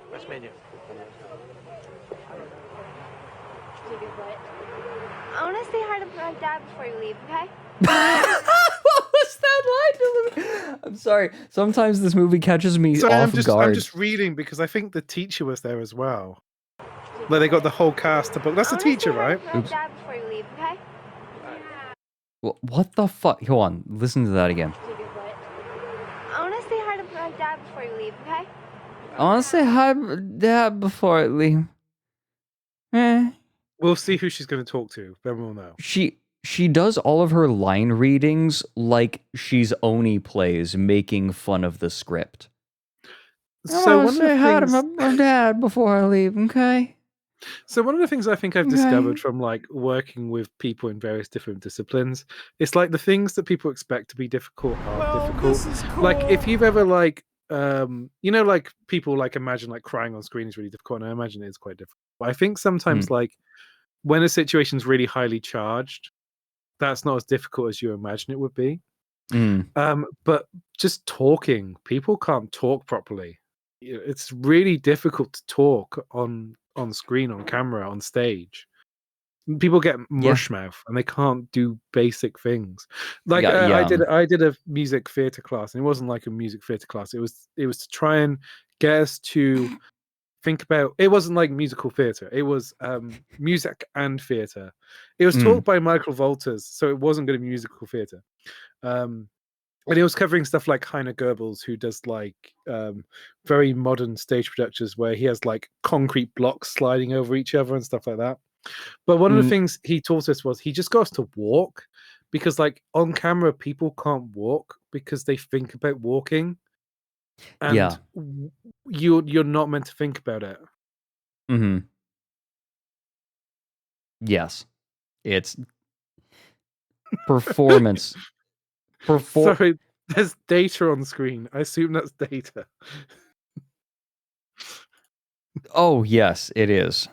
What's menu? I want to say hi to my dad before you leave, okay? What was that line? I'm sorry. Sometimes this movie catches me So off guard. I'm just reading because I think the teacher was there as well. Like they got the whole cast to book. That's the teacher, right? My dad before you leave, okay? What the fuck? Hold on. Listen to that again. I want to say hi to my dad before you leave, okay? I want to say hi to Dad before I leave. We'll see who she's going to talk to. Then we'll know. She does all of her line readings like she's Oni plays, making fun of the script. So I want to say hi to my dad before I leave, okay? So one of the things I think I've discovered from like working with people in various different disciplines, it's like the things that people expect to be difficult are difficult. Like if you've ever like like people like imagine like crying on screen is really difficult, and I imagine it is quite difficult. But I think sometimes like when a situation's really highly charged, that's not as difficult as you imagine it would be. But just talking, people can't talk properly. It's really difficult to talk on screen, on camera, on stage. People get mush mouth and they can't do basic things. Like I did a music theater class, and it wasn't like a music theater class. It was to try and get us to think about. It wasn't like musical theater. It was music and theater. It was taught by Michael Walters, so it wasn't going to be musical theater. And it was covering stuff like Heiner Goebbels, who does like very modern stage productions where he has like concrete blocks sliding over each other and stuff like that. But one of the things he taught us was he just got us to walk, because like on camera people can't walk because they think about walking, and you're not meant to think about it. Yes, it's performance. Sorry, there's data on screen. I assume that's data. Oh yes, it is.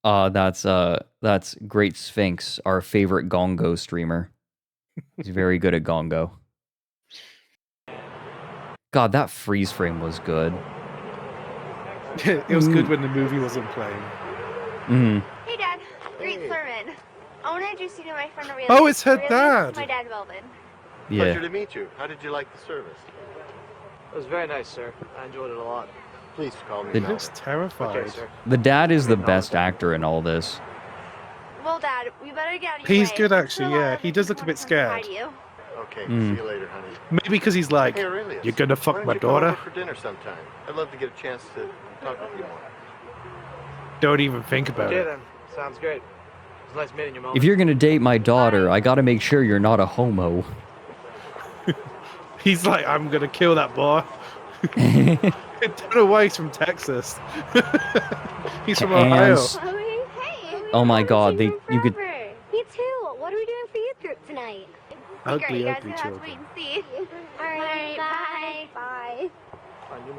That's Great Sphinx, our favorite Gongo streamer. He's very good at Gongo. God, that freeze frame was good. It was good when the movie wasn't playing. Hey, Dad. Great sermon. I want to introduce you to my friend Aurelia. Oh, it's her dad. My dad, Melvin. Pleasure to meet you. How did you like the service? It was very nice, sir. I enjoyed it a lot. Please call me. He looks terrified. Okay, sir. The dad is the best actor in all this. Well, Dad, we better get out of your He's way. good, actually. Yeah, he does look a bit scared. Okay, see you later, honey. Maybe because he's like, Hey, Aurelius, you're gonna fuck why don't my you come over daughter? for dinner sometime? I'd love to get a chance to talk with you more. Don't even think about Okay, it. then. Sounds great. It was nice meeting you, Mom. If you're gonna date my daughter, I gotta make sure you're not a homo. He's like, I'm gonna kill that boy. I don't know why he's from Texas. He's from Ohio. Hey. Oh my God, you could. Me too. What are we doing for youth group tonight? Ugly, You guys ugly gonna have to children. wait and see. All right, bye. Bye.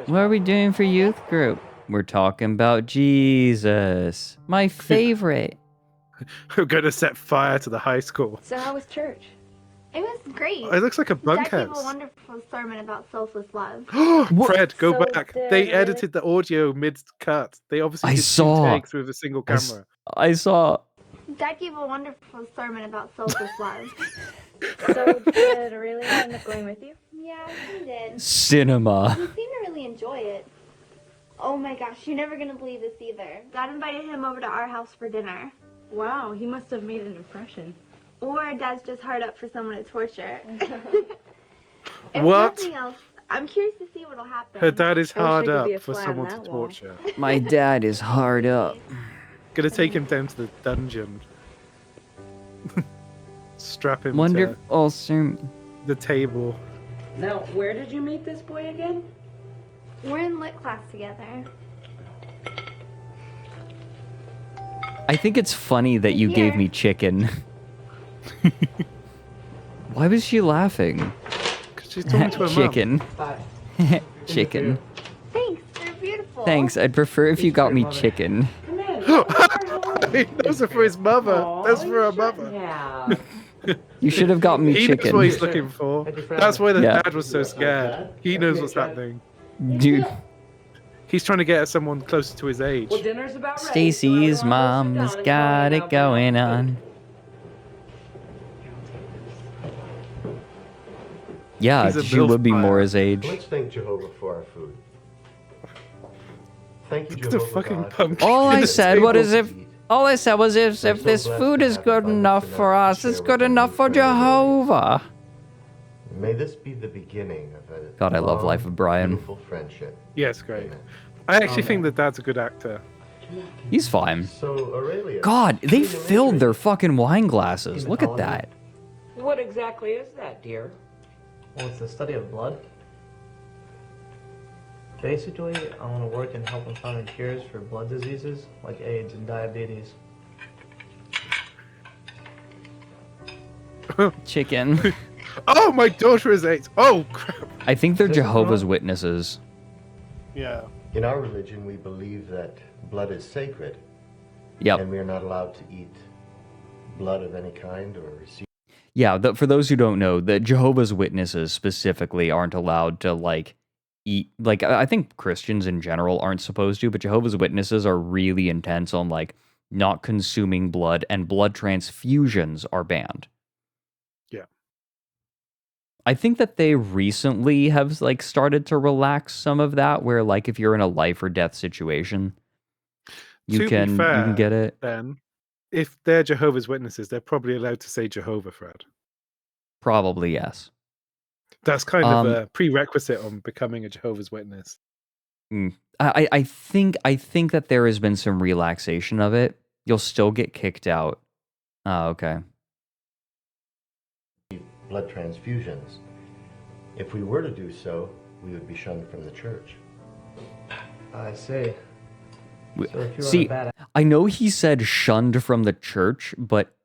What are we doing for youth group? We're talking about Jesus, my favorite. We're gonna set fire to the high school. So how was church? It was great. It looks like a Dad gave a bunkhouse. wonderful sermon about selfless love. Fred, go So back. did- They edited the audio mid-cut. They obviously I did saw. 2 takes with a single camera. I saw. Dad gave a wonderful sermon about selfless love. So did Aurelia end up going with you? Yeah, he did. Cinema. He seemed to really enjoy it. Oh my gosh, you're never gonna believe this either. Dad invited him over to our house for dinner. Wow, he must have made an impression. Or Dad's just hard up for someone to torture. If What? nothing else, I'm curious to see what'll happen. Her dad is I wish hard I could be up a for fly on someone to that wall. torture. My dad is hard up. Gonna take him down to the dungeon. Strap him to Wonderful sermon. the table. Now, where did you meet this boy again? We're in lit class together. I think it's funny that you gave Here. me chicken. Why was she laughing? Because she's talking to her mum. Chicken. Bye. Chicken. Thanks, they're beautiful. Thanks, I'd prefer if you got me chicken. Those are for his mother. Those for her mother. Yeah. You should have got me He knows chicken. what he's looking for. That's why the Yeah. dad was so scared. He knows what's happening. Dude, He's trying to get someone closer to his age. Well, dinner's about ready. Stacy's mom has got it going on. Yeah, He's a she would be MILF more buyer. his age. Let's thank Jehovah for our food. Thank you, Look at the Jehovah fucking God. pumpkin. All in I the said what table. is if all I said was if this food is good enough for us, it's good enough for Jehovah. May this be the beginning of a God, I love Life of Brian. beautiful friendship. Yes, great. I actually think that dad's a good actor. He's fine. So, Aurelius, God, they filled their fucking wine glasses. Look at that. What exactly is that, dear? Well, it's the study of blood. Basically, I want to work in helping find cures for blood diseases like AIDS and diabetes. Chicken. Oh, my daughter is 8. Oh, crap. I think they're Jehovah's Witnesses. Yeah. In our religion, we believe that blood is sacred. Yep. And we are not allowed to eat blood of any kind or receive. Yeah, for those who don't know, the Jehovah's Witnesses specifically aren't allowed to, like, eat. Like, I think Christians in general aren't supposed to, but Jehovah's Witnesses are really intense on, like, not consuming blood, and blood transfusions are banned. Yeah. I think that they recently have, like, started to relax some of that, where, like, if you're in a life or death situation, you can get it. Then, if they're Jehovah's Witnesses, they're probably allowed to say Jehovah, Fred. Probably, yes. That's kind of a prerequisite on becoming a Jehovah's Witness. I think that there has been some relaxation of it. You'll still get kicked out. Oh, okay. Blood transfusions. If we were to do so, we would be shunned from the church. I see. So if you're See, I know he said shunned from the church, but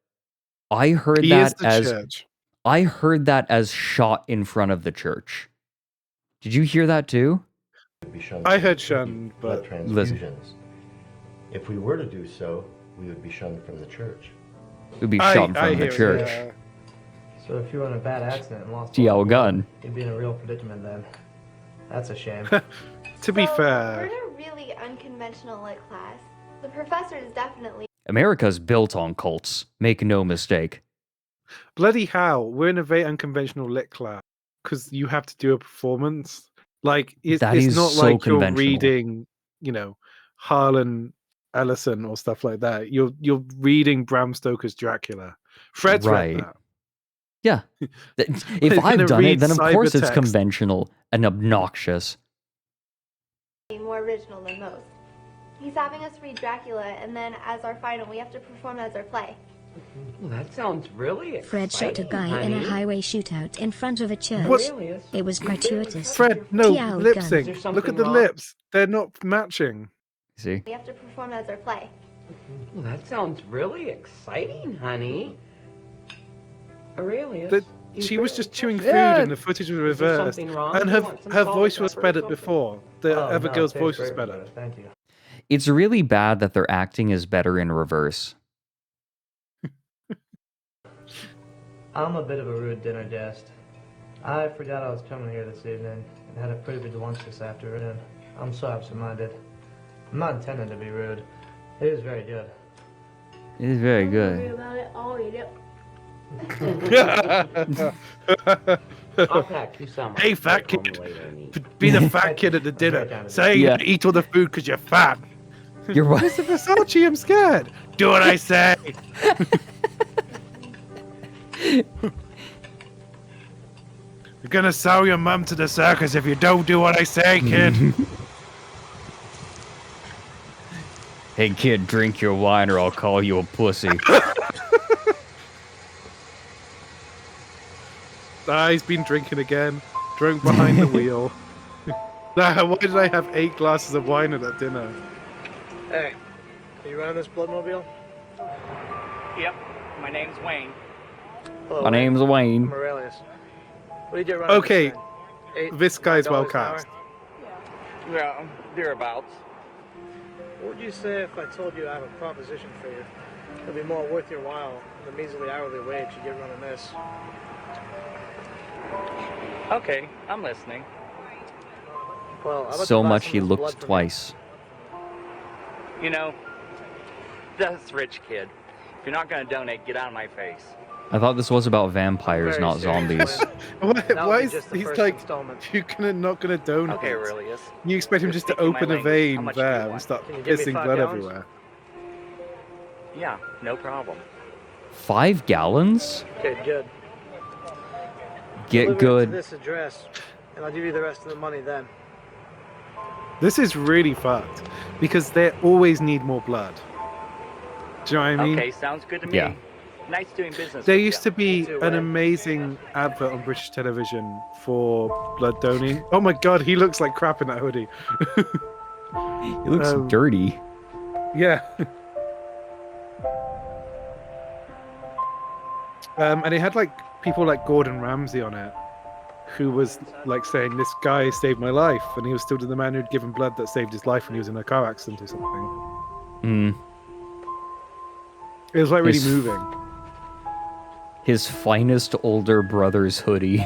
I heard He that is the as church. I heard that as shot in front of the church. Did you hear that too? I heard shunned, but transfusions. If we were to do so, we would be shunned from the church. It would be shot from the church. Yeah. So if you were in a bad accident and lost Gee, all the blood, gun. you'd be in a real predicament then. That's a shame. To be We're fair, in a really unconventional lit class. The professor is definitely America's built on cults. Make no mistake. bloody hell, we're in a very unconventional lit class because you have to do a performance. Like it's is not so like you're conventional. reading, you know, Harlan Ellison or stuff like that. You're reading Bram Stoker's Dracula. Fred's read that. Yeah. If I've done it, then of course it's conventional and obnoxious. more original than most. He's having us read Dracula, and then as our final, we have to perform as our play. Well, that sounds really exciting. Fred shot a guy in a highway shootout in front of a church. What's- It was gratuitous. Fred, no, Piao lip gun. sync. Look at the lips. They're not matching. See? We have to perform as our play. Well, that sounds really exciting, honey. Aurelius. She was just chewing food Yeah. and the footage was Is there reversed. something wrong? And Do her you want some her salt voice and was pepper or better something? before. The other girl's voice was better. Thank you. It's really bad that their acting is better in reverse. I'm a bit of a rude dinner guest. I forgot I was coming here this evening and had a pretty big lunch this afternoon. I'm so absent-minded. I'm not intending to be rude. It is very good. It is very good. About it, I'll eat it. I'll pack you some. Hey, fat kid. Be the fat kid at the dinner. Say you eat all the food because you're fat. You're right. Mr. Versace, I'm scared. Do what I say. You're gonna sell your mum to the circus if you don't do what I say, kid. Hey kid, drink your wine or I'll call you a pussy. He's been drinking again. Drunk behind the wheel. Why did I have 8 glasses of wine at that dinner? Hey, are you running this bloodmobile? Yep, my name's Wayne. Hello, My name's Wayne. I'm Aurelius. What do you do running Okay, this thing? this guy's well $8 an hour? cast. Yeah, thereabouts. What would you say if I told you I have a proposition for you? It'll be more worth your while than the measly hourly wage you get running this. Okay, I'm listening. Well, I'd like So to buy much some he of this looked blood from you. twice. You know, that's rich, kid. If you're not gonna donate, get out of my face. I thought this was about vampires, Very not serious, zombies. That Why would be is just the he's first like, installment. you're not gonna donate? Okay, Aurelius. You expect him just to Speaking my open a language, how vein much do you there and want? start Can you give me pissing 5 blood gallons? everywhere? Yeah, no problem. 5 gallons? Okay, good. Get good. To this address, and I'll give you the rest of the money then. This is really fucked because they always need more blood. Do you know what I mean? Okay, sounds good to me. Yeah. Nice doing business. There with used ya. to be an amazing advert on British television for blood donating. Oh my god, he looks like crap in that hoodie. He looks dirty. Yeah. And it had like people like Gordon Ramsay on it, who was like saying, "This guy saved my life," and he was still the man who'd given blood that saved his life when he was in a car accident or something. Hmm. It was like really moving. His finest older brother's hoodie.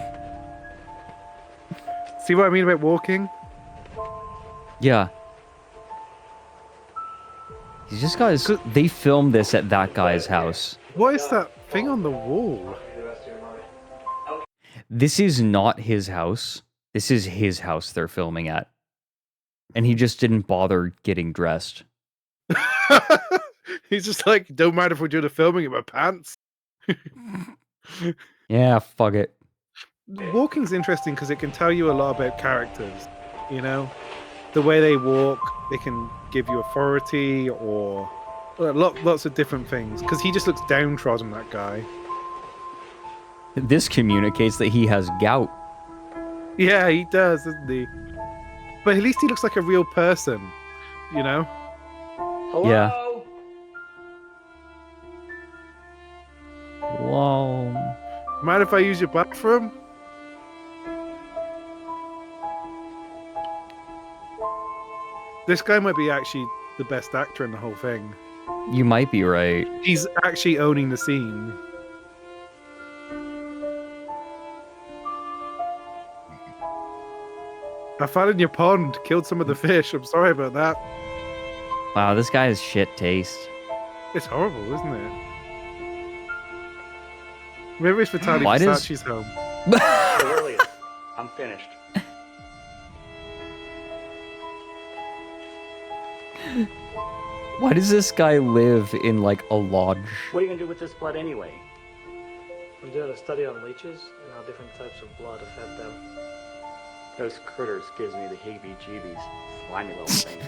See what I mean about walking? Yeah. He's just got his... They filmed this at that guy's house. What is that thing on the wall? This is not his house. This is his house they're filming at. And he just didn't bother getting dressed. He's just like, don't mind if we do the filming in my pants. Yeah, fuck it. Walking's interesting because it can tell you a lot about characters, you know? The way they walk, they can give you authority or lots of different things. Because he just looks downtrodden, that guy. This communicates that he has gout. Yeah, he does, doesn't he? But at least he looks like a real person, you know? Hello? Yeah. Whoa. Mind if I use your bathroom? This guy might be actually the best actor in the whole thing. You might be right. He's actually owning the scene. I fell in your pond, killed some of the fish. I'm sorry about that. Wow, this guy has shit taste. It's horrible, isn't it? Maybe it's Vitaly Versace's home. Aurelius, I'm finished. Why does this guy live in like a lodge? What are you gonna do with this blood anyway? I'm doing a study on leeches and how different types of blood affect them. Those critters gives me the heebie-jeebies. Slimy little things.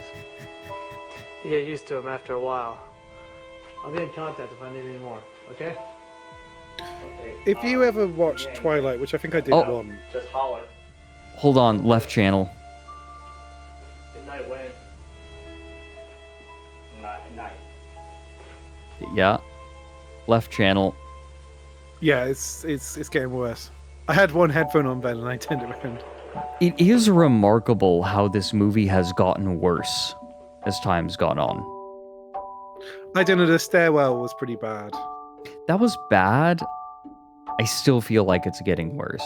You get used to them after a while. I'll be in contact if I need any more, okay? If you ever watched Twilight, which I think I did once. Just holler. Hold on, left channel. Good night, Wayne. Night. Yeah. Left channel. Yeah, it's getting worse. I had one headphone on then and I turned it around. It is remarkable how this movie has gotten worse as time's gone on. I don't know, the stairwell was pretty bad. That was bad. I still feel like it's getting worse.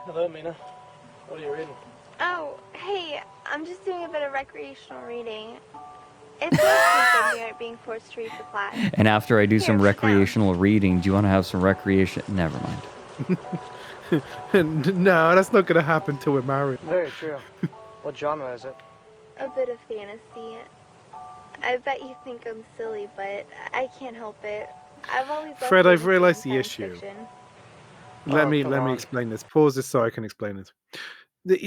Hello, Mina. What are you reading? Oh, hey, I'm just doing a bit of recreational reading. It's nice to being forced to read for class. And after I do some recreational reading, do you want to have some recreation? Never mind. No, that's not going to happen till we're married. Very true. What genre is it? A bit of fantasy. I bet you think I'm silly, but I can't help it. I've always loved Fred, I've reading realized the science issue. fiction. Let me explain this. Pause this so I can explain it.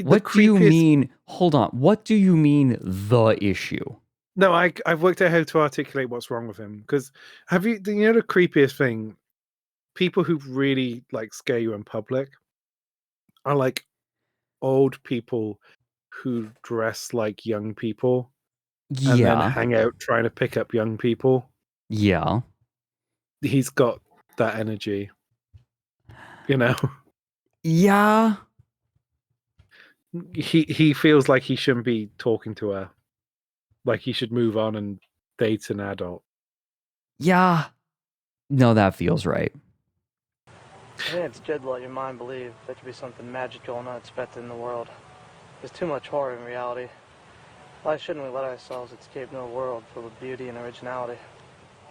What do you mean? Hold on. What do you mean the issue? No, I've worked out how to articulate what's wrong with him. Because you know the creepiest thing? People who really like scare you in public are like old people who dress like young people and then hang out trying to pick up young people. Yeah. He's got that energy. You know? Yeah. He feels like he shouldn't be talking to her. Like he should move on and date an adult. Yeah. No, that feels right. I think it's good to let your mind believe there could be something magical and unexpected in the world. There's too much horror in reality. Why shouldn't we let ourselves escape into a world full of beauty and originality?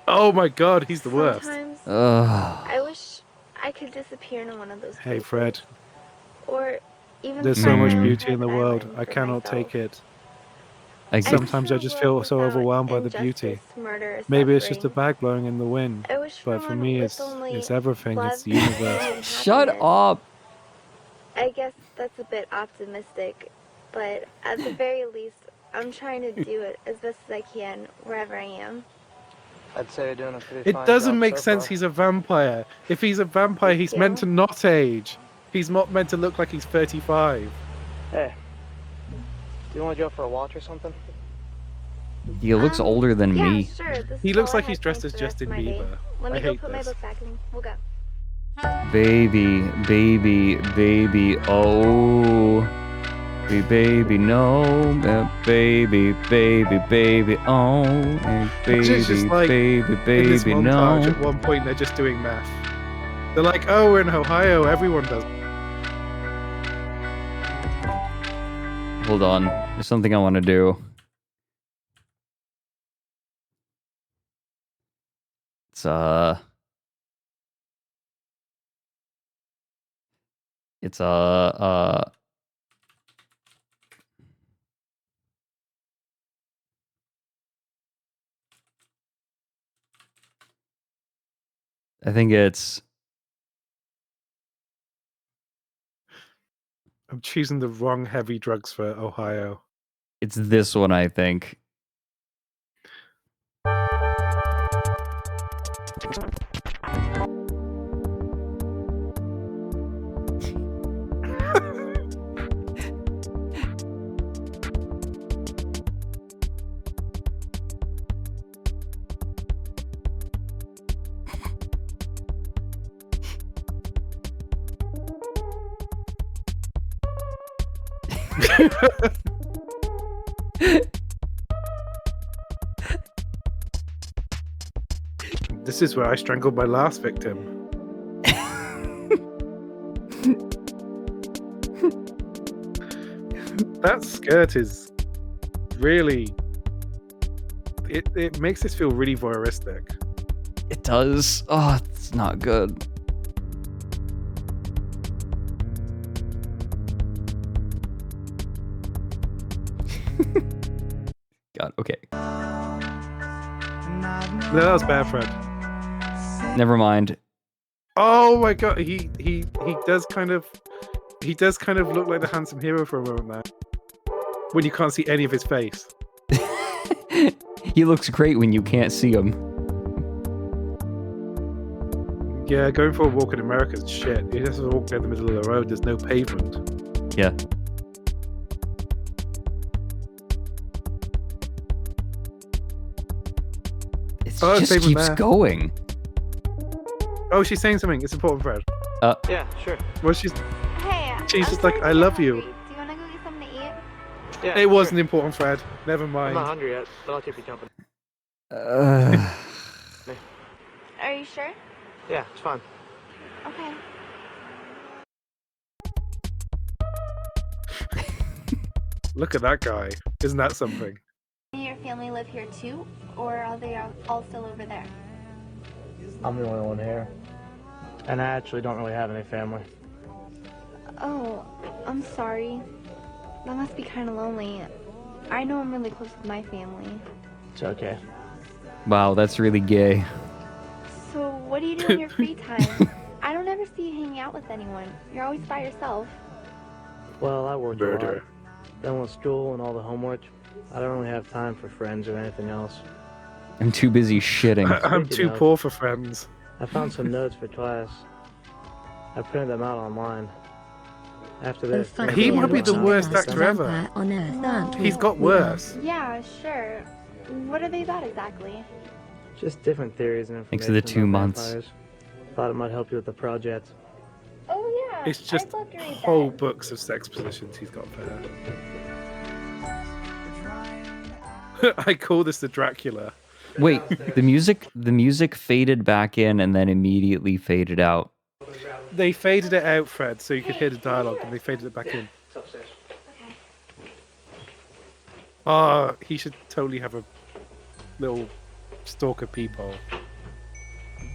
Oh my god, he's the worst. Sometimes I wish I could disappear into one of those Hey, Fred. Or even There's so much beauty in the world. I cannot take it. Sometimes I just feel so overwhelmed by the beauty. Maybe it's just a bag blowing in the wind. But for me, it's everything. It's the universe. Shut up. I guess that's a bit optimistic, but at the very least, I'm trying to do it as best as I can wherever I am. I'd say you're doing a pretty It fine doesn't job make so sense far. he's a vampire. If he's a vampire, he's meant to not age. He's not meant to look like he's 35. Hey, do you want to go for a walk or something? He looks older than me. Sure, this He is looks all I like have he's dressed planned as for the rest Justin of my day. Bieber. Let I me go hate put my this. book back and we'll go. Baby, baby, baby, oh. Baby, no. Baby, baby, baby, oh. It's just Baby, like, baby, in this baby, montage, no. at one point they're just doing math. They're like, oh, we're in Ohio, everyone does. Hold on. There's something I want to do. It's I think it's I'm choosing the wrong heavy drugs for Ohio. it's this one, I think. This is where I strangled my last victim. That skirt is really... It makes this feel really voyeuristic. It does. Oh, it's not good. God, okay. No, that was bad, Fred. Never mind. Oh my god, he does kind of look like the handsome hero for a moment there. When you can't see any of his face. He looks great when you can't see him. Yeah, going for a walk in America is shit. He has to walk down the middle of the road, there's no pavement. Yeah. It just keeps going. Oh, she's saying something. It's important, Fred. Yeah, sure. Well, she's Hey, just like, I love you. do you want to go get something to eat? Yeah, It wasn't important, Fred. Never I'm mind. not hungry yet, but I'll keep you company. Are you sure? Yeah, it's fine. Okay. Look at that guy. Isn't that something? Do your family live here too, or are they all still over there? I'm the only one here. And I actually don't really have any family. Oh, I'm sorry. That must be kind of lonely. I know I'm really close with my family. It's okay. Wow, that's really gay. So what do you do in your free time? I don't ever see you hanging out with anyone. You're always by yourself. Well, I work a lot. Murder. Then with school and all the homework, I don't really have time for friends or anything else. I'm too busy shitting. I'm too poor for friends. I found some notes for class. I printed them out online. After this, He might be the worst actor ever. On Earth, aren't we? He's got worse. Yeah, sure. What are they about exactly? just different theories and information. Thanks to the 2 about months. vampires. Thought it might help you with the project. Oh yeah. It's just I'd love to read whole that. books of sex positions he's got there. I call this the Dracula. Wait, the music faded back in and then immediately faded out. They faded it out, Fred, so you could hear the dialogue, and they faded it back in. It's upstairs. Ah, he should totally have a little stalker peephole.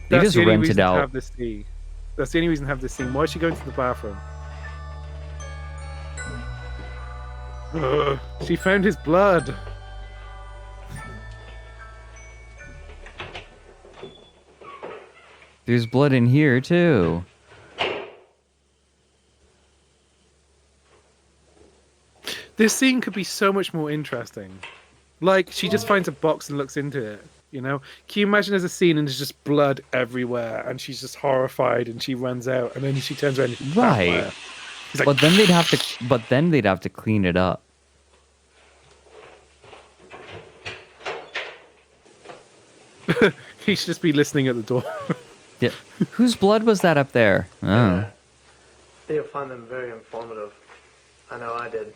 They That's just the only rented reason to out. have this scene. That's the only reason to have this scene. Why is she going to the bathroom? Ugh, she found his blood. There's blood in here, too. This scene could be so much more interesting. Like, she just finds a box and looks into it, you know? Can you imagine there's a scene and there's just blood everywhere and she's just horrified and she runs out and then she turns around and she's Right. like, But then they'd have to clean it up. He should just be listening at the door. Yeah. Whose blood was that up there? Oh. I think you'll find them very informative. I know I did.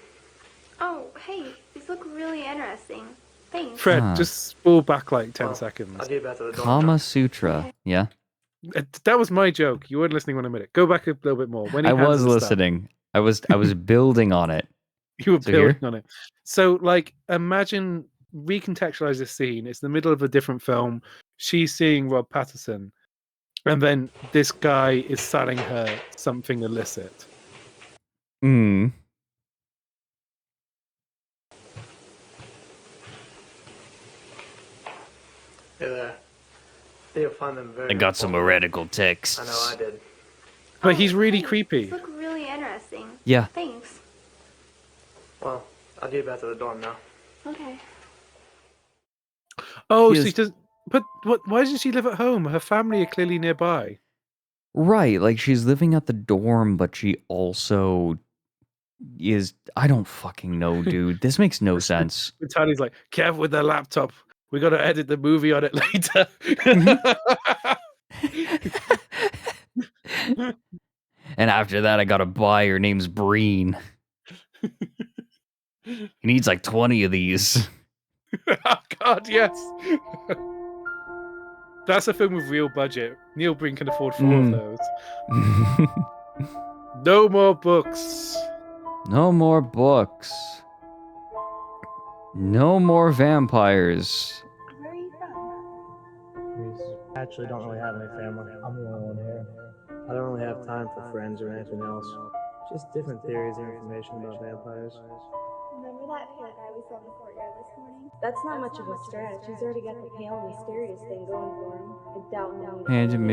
Oh, hey, these look really interesting. Thanks. Fred, just spool back like 10 seconds. I'll get back to the door. Kama Sutra. Yeah. That was my joke. You weren't listening 1 minute. Go back a little bit more. When he I hands was the stuff, listening. I was building on it. you were So building here? on it. So, like, imagine, recontextualize this scene. It's the middle of a different film. She's seeing Rob Patterson. And then this guy is selling her something illicit. Hmm. Hey there. I think you'll find them very I got some heretical texts. I know I did. But he's really creepy. These look really interesting. Yeah. Thanks. Well, I'll get back to the dorm now. Okay. Oh, He so is- she does. But why doesn't she live at home? Her family are clearly nearby. Right, like she's living at the dorm, but she also is. I don't fucking know, dude. This makes no sense. Tony's like, Kev with the laptop. We got to edit the movie on it later. And after that, I got a buy. Her name's Breen. He needs like 20 of these. Oh, God, yes. That's a film with real budget. Neil Breen can afford 4 of those. No more books. No more books. No more vampires. Where are you from? I actually don't really have any family. I'm the only one here. I don't really have time for friends or anything else. Just different theories and information about vampires. Remember that pale guy we saw in the courtyard this morning? That's not much of a stretch. He's already got the pale and mysterious thing going for him. I doubt he'll need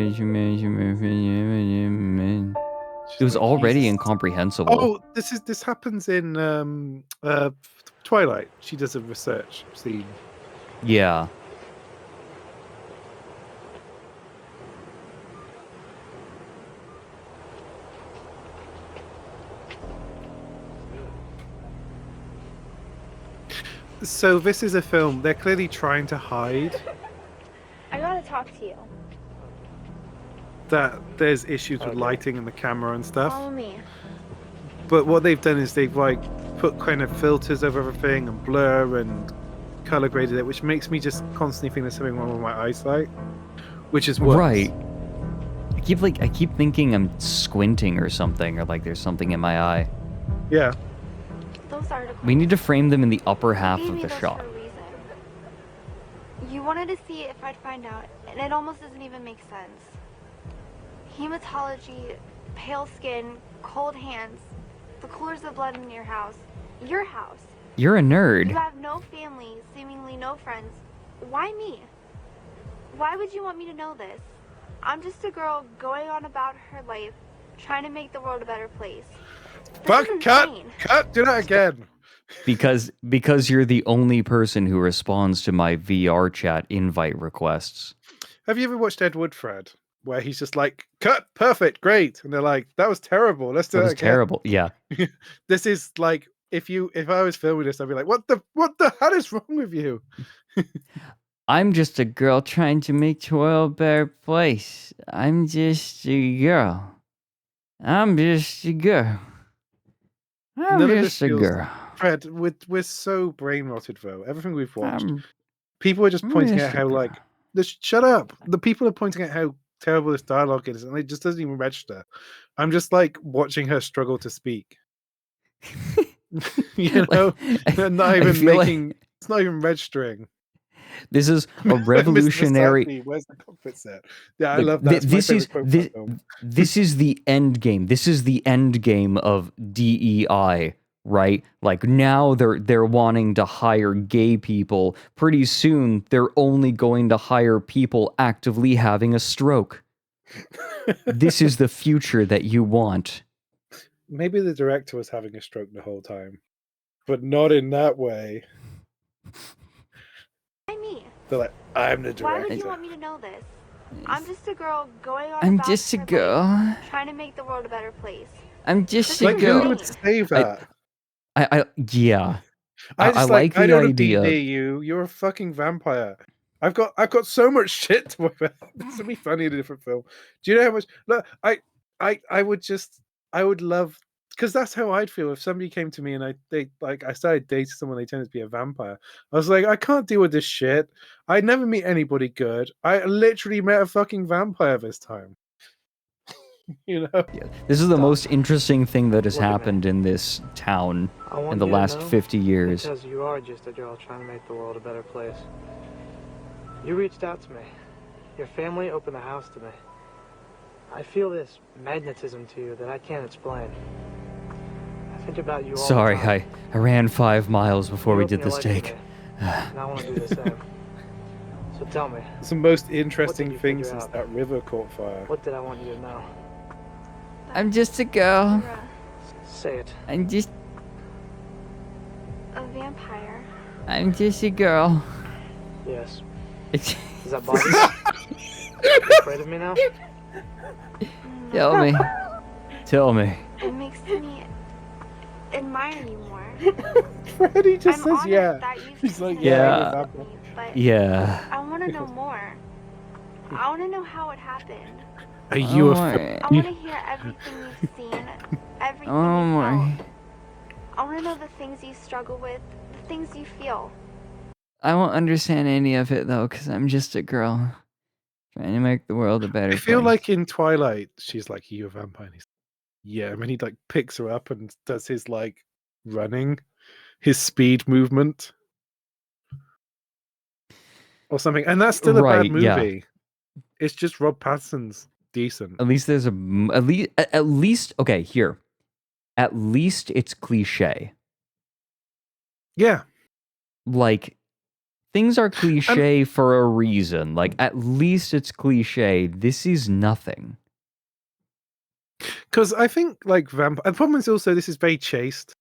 It was already incomprehensible. Oh, this happens in Twilight. She does a research scene. Yeah. So this is a film. They're clearly trying to hide I gotta talk to you. that there's issues with lighting and the camera and stuff. Follow me. But what they've done is they've like put kind of filters over everything and blur and color graded it, which makes me just constantly think there's something wrong with my eyesight, which is worse. Right. I keep thinking I'm squinting or something, or like there's something in my eye. Yeah. Those articles. We need to frame them in the upper half gave of me the those shot. for a reason. You wanted to see if I'd find out, and it almost doesn't even make sense. Hematology, pale skin, cold hands, the colors of blood in your house. Your house. You're a You nerd. have no family, seemingly no friends. Why me? Why would you want me to know this? I'm just a girl going on about her life, trying to make the world a better place. Fuck! Cut! Do that again. Because you're the only person who responds to my VR chat invite requests. Have you ever watched Ed Wood, Fred? Where he's just like, cut, perfect, great, and they're like, that was terrible. Let's do That it was again. terrible. Yeah. This is like, if I was filming this, I'd be like, what the hell is wrong with you? I'm just a girl trying to make the world a better place. I'm just a girl. I'm just a girl. I'm None of this just a feels- girl. Fred, we're so brain rotted though. Everything we've watched, I'm people are just pointing just out a how girl. like, shut up. The people are pointing out how terrible this dialogue is, and it just doesn't even register. I'm just like watching her struggle to speak. You know, they're not even feel like- making. It's not even registering. This is a Mr. revolutionary. Safdie, where's the cockpit set? Yeah, I Like, love that. It's my this is favorite quote from this, the film. this is the end game. This is the end game of DEI, right? Like now they're wanting to hire gay people. Pretty soon they're only going to hire people actively having a stroke. This is the future that you want. Maybe the director was having a stroke the whole time, but not in that way. Why me? They're like, I'm the director. Why would you want me to know this? I'm just a girl going on I'm about just a her girl. life, trying to make the world a better place. I'm just This a is Like, girl. who would insane. say that? Yeah. I I like I the don't idea. D you're a fucking vampire. I've got so much shit to worry about. This would be funny in a different film. Do you know how much? Look, I would love, because that's how I'd feel if somebody came to me and I started dating someone they tended to be a vampire. I was like, I can't deal with this shit. I never meet anybody good. I literally met a fucking vampire this time. You know? Yeah. This is the most interesting thing that has Look at me. happened in this town I want in the you to last know 50 years. Because you are just a girl trying to make the world a better place. You reached out to me. Your family opened the house to me. I feel this magnetism to you that I can't explain. I think about you all Sorry, the time. I ran 5 miles before we You did opened this your life to take. me, and I want to do the same. So tell me, It's the most interesting you thing figure since out? that river caught fire. what did I want you to know? I'm just a girl. You're Say it. I'm just a vampire. I'm just a girl. Yes. Does that bother you? You afraid of me now? Tell me. Tell me. It makes me admire you more. Freddie just I'm says honored yeah. that you've He's like, taken Yeah. I'm a interest vampire. in me, but Yeah. I want to know more. I want to know how it happened. Are you Oh a my. I want to hear everything you've seen, everything Oh you my. felt. I want to know the things you struggle with, the things you feel. I won't understand any of it though, because I'm just a girl trying to make the world a better I feel place. like in Twilight, she's like, "Are you a vampire?" And he's yeah. And then he like picks her up and does his like running, his speed movement or something. And that's still a bad Right, yeah. movie. It's just Rob Pattinson's decent. At least there's at least okay, here. At least it's cliche. Yeah. Like things are cliche for a reason. Like at least it's cliche. This is nothing. Because I think like vampire. The problem is also this is very chaste,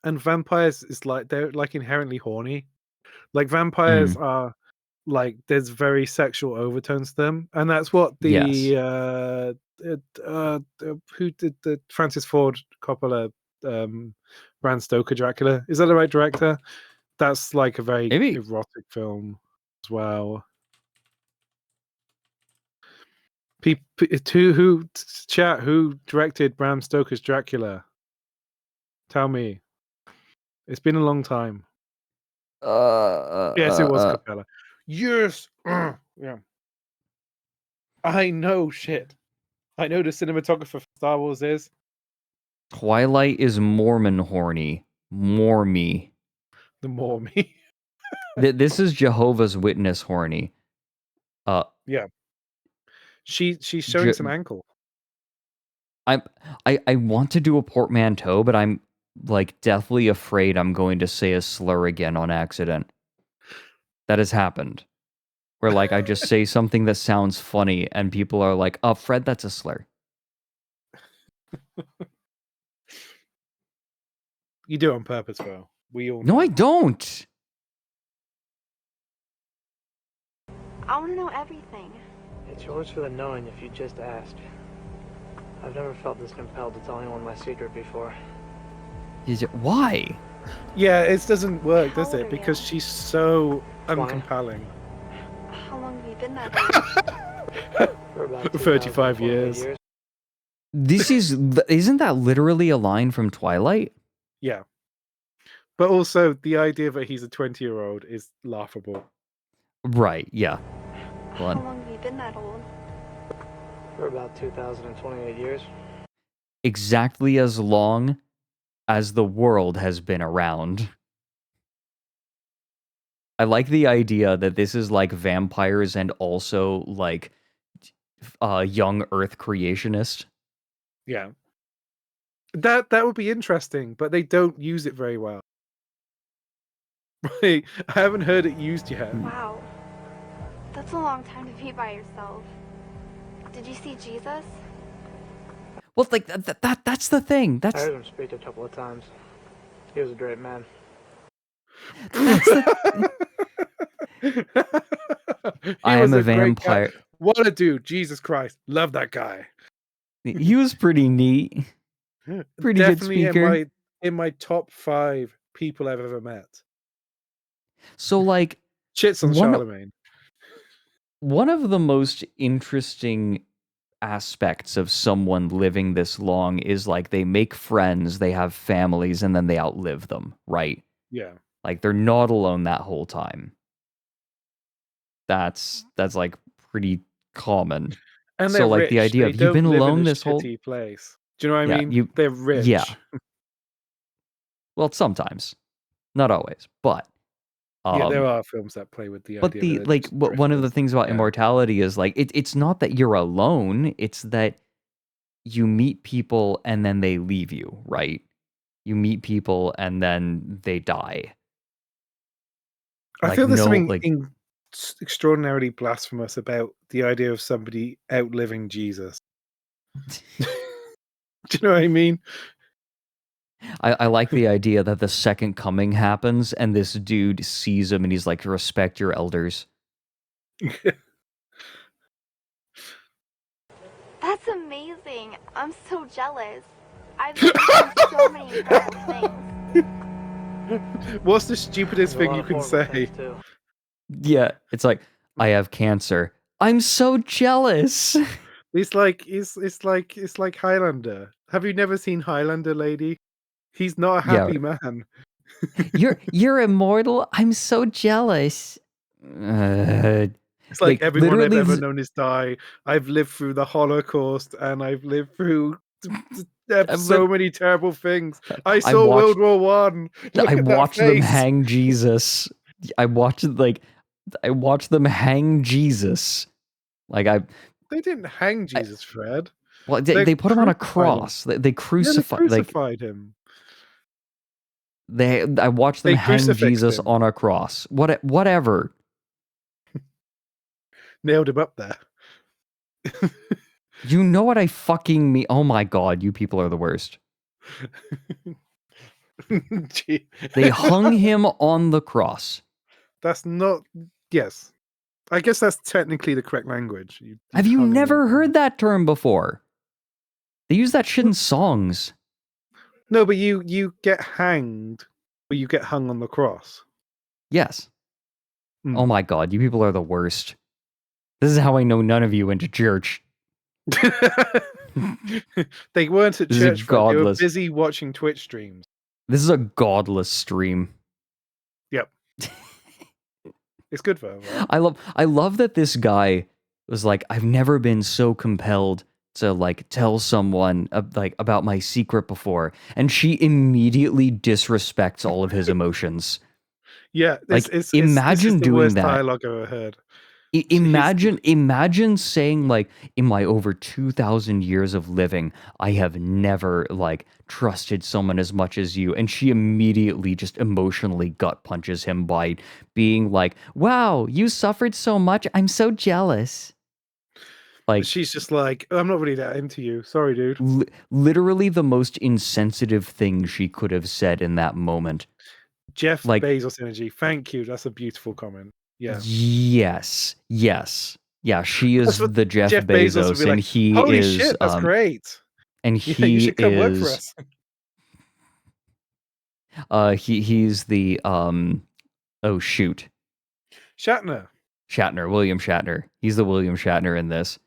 and vampires is like they're like inherently horny. Like vampires are like there's very sexual overtones to them, and that's what the Yes. who did the Francis Ford Coppola Bram Stoker Dracula, is that the right director? That's like a very Maybe. erotic film as well. Who directed Bram Stoker's Dracula? Tell me. It's been a long time. Yes, it was Coppola. Yes. Yeah. I know shit. I know the cinematographer for Star Wars is. Twilight is Mormon horny. More me. The more me. This is Jehovah's Witness horny. Yeah. She's showing some ankle. I want to do a portmanteau, but I'm like deathly afraid I'm going to say a slur again on accident. That has happened. Where like I just say something that sounds funny and people are like, "Oh, Fred, that's a slur." You do it on purpose, though. We all know. No, I don't. I want to know everything. It's yours for the knowing if you just ask. I've never felt this compelled to tell anyone my secret before. Why? Yeah, it doesn't work, does How old it? are Because you? she's so 20. uncompelling. How long have you been that age? For about 35 years. This isn't that literally a line from Twilight? Yeah. But also, the idea that he's a 20-year-old is laughable. Right, yeah. How long have you been that old? For about 2,028 years. Exactly as long as the world has been around. I like the idea that this is like vampires and also like young Earth creationist. Yeah. That would be interesting, but they don't use it very well. I haven't heard it used yet. Wow. That's a long time to be by yourself. Did you see Jesus? Well, like that's the thing. I heard him speak a couple of times. He was a great man. That's the... I am a vampire. What a dude! Jesus Christ, love that guy. He was pretty neat. Pretty Definitely good speaker. in my top 5 people I've ever met. So like, shits on Charlemagne. One of the most interesting aspects of someone living this long is like they make friends, they have families, and then they outlive them, right? Yeah. Like they're not alone that whole time. That's like pretty common. And so they're like rich. the idea They of you've been don't live alone in a this whole shitty place. Do you know what I mean? They're rich. Yeah. Well, sometimes, not always, but yeah, there are films that play with the but idea. the like one of the things about immortality is like it's not that you're alone, it's that you meet people and then they leave you, right? You meet people and then they die. I feel there's something extraordinarily blasphemous about the idea of somebody outliving Jesus. Do you know what I mean? I like the idea that the second coming happens and this dude sees him and he's like, respect your elders. That's amazing. I'm so jealous. I've been through so many incredible things. What's the stupidest thing you can say? Yeah, it's like, I have cancer. I'm so jealous. It's like Highlander. Have you never seen Highlander, lady? He's not a happy man. You're immortal. I'm so jealous. It's like everyone I've ever known is die. I've lived through the Holocaust and I've lived through so many terrible things. I saw World War One. I watched them hang Jesus. I watched them hang Jesus. They didn't hang Jesus, Fred. Well, they put him on a cross. They crucified him. I watched them hang Jesus on a cross. Whatever. Nailed him up there. You know what I fucking mean? Oh my god, you people are the worst. They hung him on the cross. That's not... Yes. I guess that's technically the correct language. Have you never heard that term before? They use that shit in songs. No, but you get hanged, or you get hung on the cross. Yes. Oh my god, you people are the worst. This is how I know none of you went to church. They weren't at church. They were busy watching Twitch streams. This is a godless stream. Yep. It's good though. Right? I love that this guy was like, I've never been so compelled to like tell someone about my secret before, and she immediately disrespects all of his emotions. Yeah, imagine this is the doing worst that. Dialogue I've ever heard. Imagine saying like, in my over 2,000 years of living, I have never like trusted someone as much as you, and she immediately just emotionally gut punches him by being like, wow, you suffered so much, I'm so jealous. Like, she's just like, I'm not really that into you, sorry dude. Literally the most insensitive thing she could have said in that moment. Jeff Bezos energy, thank you, that's a beautiful comment. Yeah. Yes. Yeah, she is the Jeff Bezos, and he holy is. Shit, that's great. And he you should come is. Work for us. He's the Oh shoot. Shatner. William Shatner. He's the William Shatner in this.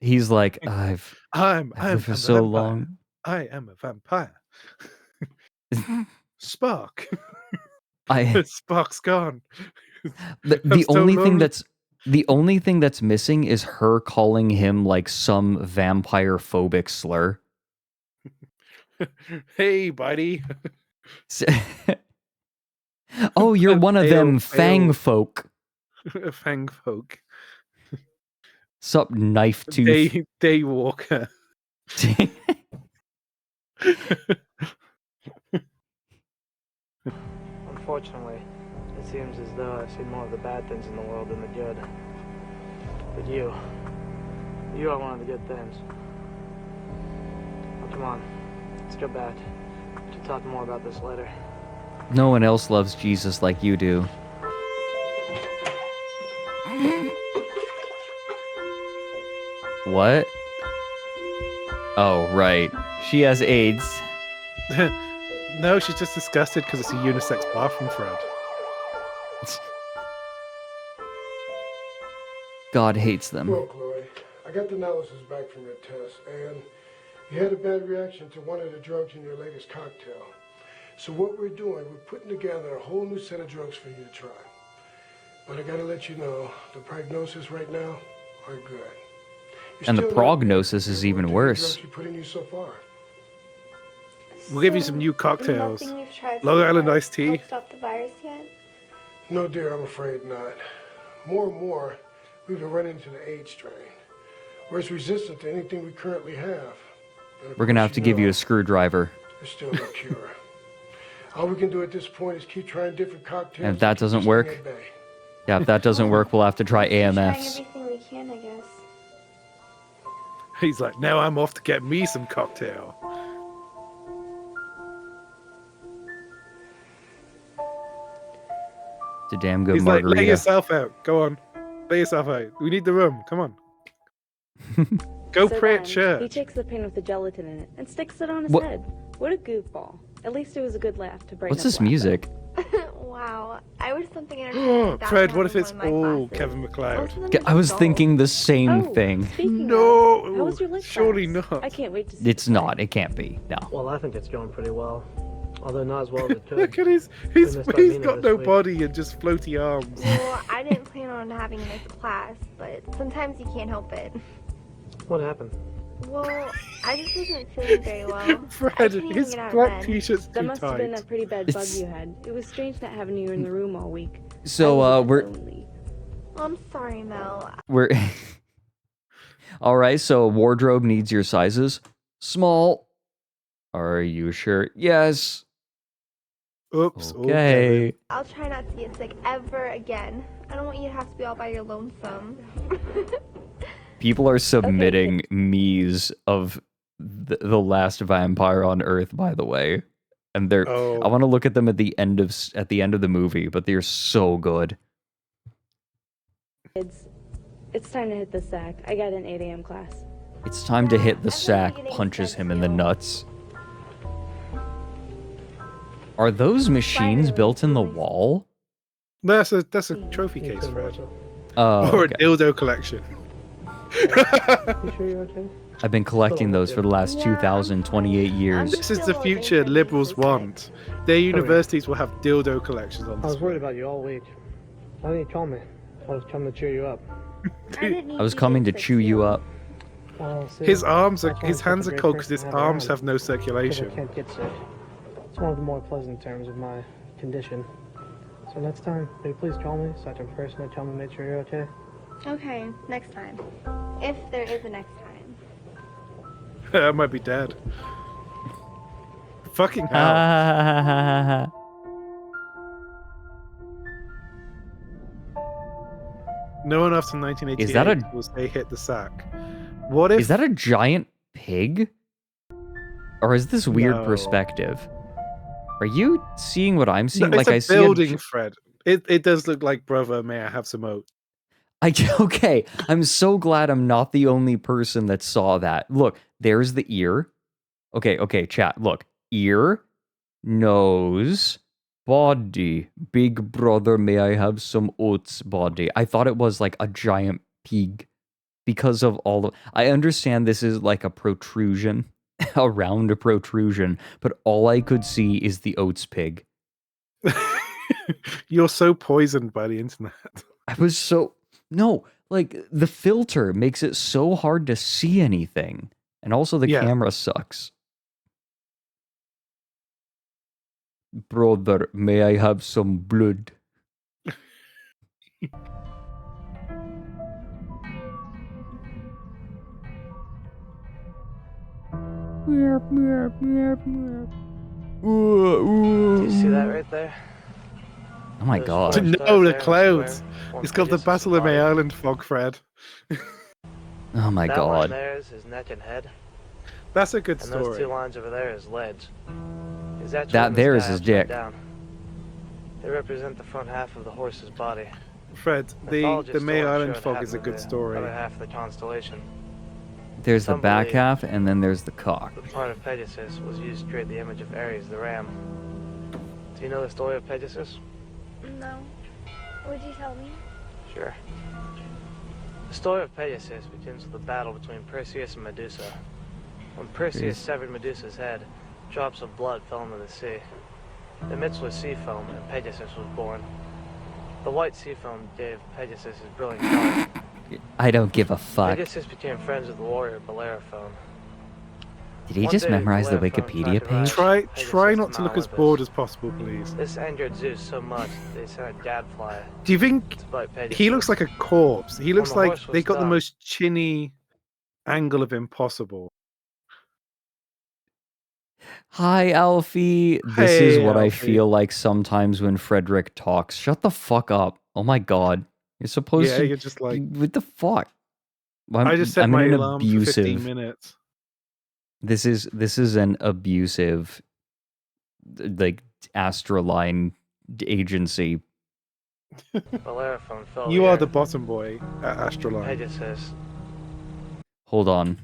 He's like, I'm for so long. I am a vampire. Spark. Spark's gone. The only thing that's missing is her calling him like some vampire phobic slur. Hey, buddy. Oh, you're one of them fang folk. Fang folk. Sup, knife tooth. Daywalker. Unfortunately, it seems as though I've seen more of the bad things in the world than the good. But you You are one of the good things. Well, come on, let's go back. We'll talk more about this later. No one else loves Jesus like you do. What? Oh, right. She has AIDS. No, she's just disgusted because it's a unisex bathroom, Fred. God hates them. Well, Chloe, I got the analysis back from your test, and you had a bad reaction to one of the drugs in your latest cocktail. So what we're doing, we're putting together a whole new set of drugs for you to try. But I gotta let you know, the prognosis right now are good. And the prognosis is even worse. Drugs we put in you so far. We'll give you some new cocktails. Nothing you've tried Long so Island far iced tea. helped stop the virus yet? No, dear, I'm afraid not. More and more, we've been running into the AIDS strain, where it's resistant to anything we currently have. We're gonna have to give you a screwdriver. There's still no cure. All we can do at this point is keep trying different cocktails. And if that doesn't work, yeah, if that doesn't work, we'll have to try Trying AMFs. everything we can, I guess. He's like, now I'm off to get me some cocktail. It's a damn good He's like, margarita. lay yourself out. Go on. Lay yourself out. We need the room. Come on. Go So pray then, at church. He takes the pin with the gelatin in it and sticks it on his What? head. What a goofball. At least it was a good laugh to break What's up this laughter. music? Wow, I wish something entertaining like that Fred, would what if happen it's in one of my all classes. Kevin Most McLeod? of them Yeah, are I was just thinking the same thing. Speaking No, of, how was your lip surely class? not. I can't wait to see. It's not. It can't be. No. Well, I think it's going pretty well. Although not as well as it could. Look at he's missed our he's meeting got this no week. body and just floaty arms. Well, I didn't plan on having this class, but sometimes you can't help it. What happened? Well, I just wasn't feeling very well. I Fred, couldn't even his get out of black bed. t-shirt's That too must have been tight. a pretty bad bug you had. It was strange not having you in the room all week. So we're I'm sorry, Mel. all right. So wardrobe needs your sizes. Small. Are you sure? Yes. Oops. Okay. I'll try not to get sick ever again. I don't want you to have to be all by your lonesome. People are submitting me's of the last vampire on Earth, by the way, and they're. I want to look at them at the end of the movie, but they're so good. It's time to hit the sack. I got an 8 a.m. class. It's time to hit the sack. Punches him in the nuts. Are those machines built in the wall? That's a trophy case, Fred. Oh, or okay. a dildo collection. You sure you're okay? I've been collecting those for the last 2,028 years. This is the future liberals want. Their universities will have dildo collections on I was this. worried about you all week. Why didn't you call me? I was coming to cheer you up. I was coming to chew you up. Well, see, His arms are, that's why his I'm such a hands are great cold because person his to have arms around, have no 'cause circulation. I can't get sick. It's one of the more pleasant terms of my condition. So next time, will you please call me so I can personally tell me to make sure you're okay? Okay, next time. If there is a next time. I might be dead. Fucking hell. No one after 1988 Is that will say hit the sack. What if... Is that a giant pig? Or is this weird No. perspective? Are you seeing what I'm No, seeing? it's Like a I see building, Fred. It does look like, brother, may I have some oat? Okay, I'm so glad I'm not the only person that saw that. Look, there's the ear. Okay, chat. Look, ear, nose, body. Big brother, may I have some oats? Body. I thought it was like a giant pig because of all of. I understand this is like a protrusion, a round protrusion, but all I could see is the oats pig. You're so poisoned by the internet. I was so. No, like the filter makes it so hard to see anything. And also the camera sucks. Brother, may I have some blood? Do you see that right there? Oh my god. No, the clouds. It's called the Battle of May Island fog, Fred. Oh my that line god. there is his neck and head. That's a good And story. those two lines over there is legs. He's actually That in the there is sky his upside dick. down. They represent the front half of the horse's body. Fred, the Mythologists May still aren't Island sure fog what is a happened good to the story. Other half of the constellation. There's the Some back believe half, and then there's the cock. the part of Pegasus was used to create the image of Ares, the ram. Do you know the story of Pegasus? No. Would you tell me? Sure. The story of Pegasus begins with a battle between Perseus and Medusa. When Perseus severed Medusa's head, drops of blood fell into the sea. The midst was sea foam, and Pegasus was born. The white sea foam gave Pegasus his brilliant color. I don't give a fuck. Pegasus became friends with the warrior Bellerophon. Did he One just day, memorize the Bellerophon Wikipedia tried to rise page? Try Pegasus not to look as bored as possible, please. This angered Zeus so much they sent a gadfly Do you think to bite Pegasus. he looks like a corpse? He looks When the like horse was they got the done- most chinny angle of impossible. Hi, Alfie. This is Hey, what I Alfie. feel like sometimes when Fredrik talks. Shut the fuck up. Oh my god. You're supposed Yeah, to. you're just like. What the fuck? I just set I'm my in an alarm for 15 abusive. minutes. This is an abusive, like, ASTRALINE agency. Bellerophon fell You here. are the bottom boy at Astraline. Pegasus. Hold on.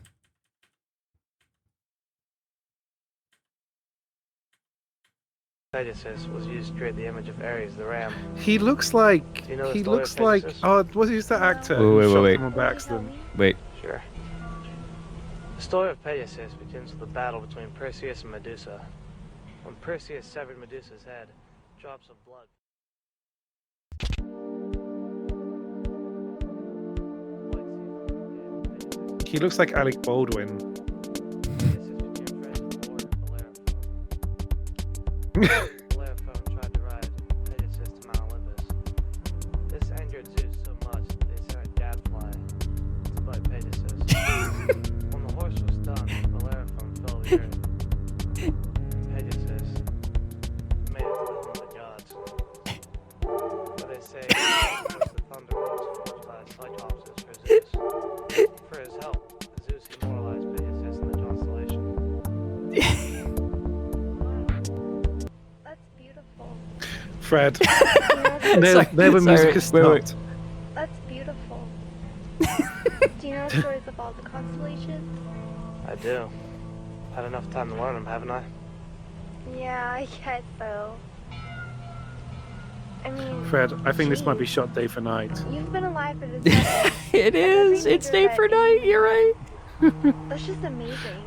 Pegasus was used to create the image of Ares, the ram. He looks like. Do you know the He story looks of like. Pegasus? Oh, who's that actor Wait, who wait, shot wait. someone by accident? Wait. Sure. The story of Pegasus begins with a battle between Perseus and Medusa. When Perseus severed Medusa's head, drops of blood. He looks like Alec Baldwin. Bellerophon tried to ride Pegasus to Mount Olympus. This angered Zeus so much they sent a gadfly to bite Pegasus. When the horse was done, Bellerophon fell to the earth. Pegasus made it to the home of the gods. Where they say he was the thunderbolts forged by the Cyclopses for Zeus. For his help, Zeus immortalized Pegasus in the constellation. That's beautiful. Fred. Sorry, Never sorry, music has wait, wait. stopped. That's beautiful. Do you know stories about the constellations? I do. Had enough time to learn them, haven't I? Yeah, I guess so. I mean, Fred, I think this might be geez, shot day for night. You've been alive for this long. It is. It's day for night. You're right. That's just amazing.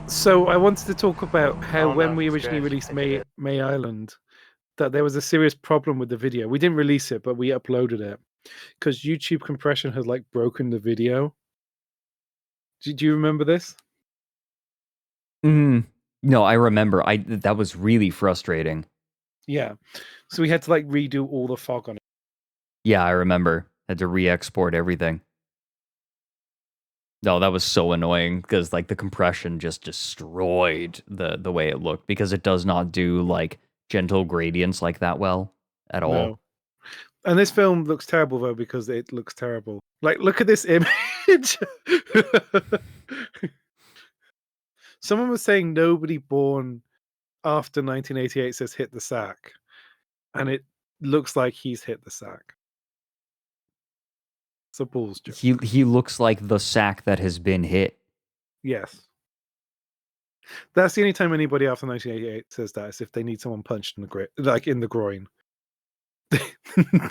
So I wanted to talk about how Oh, when no, we it's originally great. released I did May Island, that there was a serious problem with the video. We didn't release it, but we uploaded it because YouTube compression has like broken the video. Do you remember this? No, I remember. That was really frustrating. Yeah. So we had to like redo all the fog on it. Yeah, I remember. Had to re-export everything. No, that was so annoying because like the compression just destroyed the way it looked because it does not do like gentle gradients like that well at all. No. And this film looks terrible though because it looks terrible. Like, look at this image. Someone was saying nobody born after 1988 says hit the sack, and it looks like he's hit the sack. It's a bull's joke. He looks like the sack that has been hit. Yes. That's the only time anybody after 1988 says that is if they need someone punched in the groin.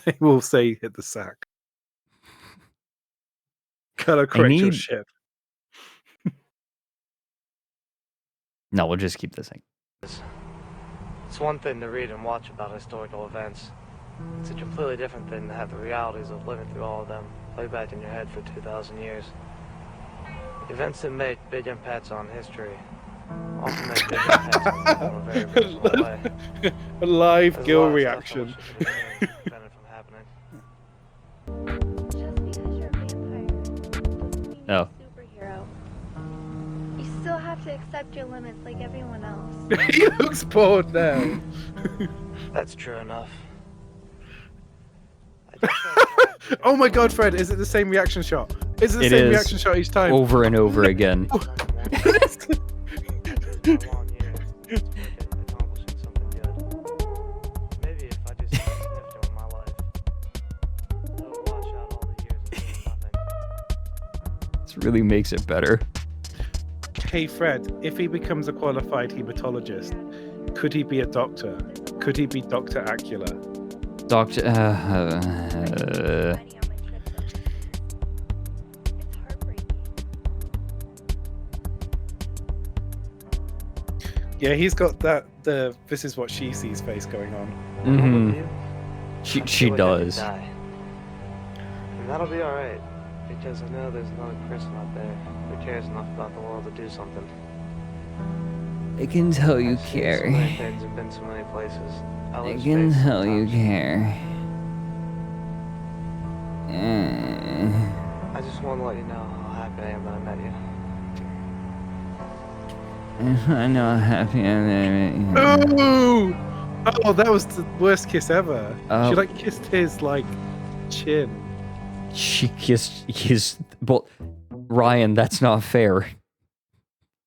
They will say hit the sack. Gotta correct your shit. No, we'll just keep this thing. It's one thing to read and watch about historical events. It's a completely different thing to have the realities of living through all of them play back in your head for 2,000 years. Events that make big impacts on history often make big impacts on people in a very personal way. A live There's a gill lot of reaction. stuff I wish we could prevent it from happening. Just because you're a vampire doesn't mean you're Oh. a superhero. You still have to accept your limits like everyone else. He looks bored now. That's true enough. Oh my god, Fred, is it the same reaction shot? Is it the same reaction shot each time? Over and over again. This really makes it better. Hey Fred, if he becomes a qualified hematologist, could he be a doctor? Could he be Dr. Acula? Doctor. Yeah, he's got that this is what she sees face going on. Mm-hmm. She does. And that'll be alright, because I know there's another person out there who cares enough about the world to do something. I can tell you I've seen care. so many things and been so many places. I lose can faith tell you sometimes. care. I just want to let you know how happy I am that I met you. I know how happy I am. Oh! Oh, that was the worst kiss ever. Oh. She like kissed his like chin. She kissed his. But Ryan, that's not fair.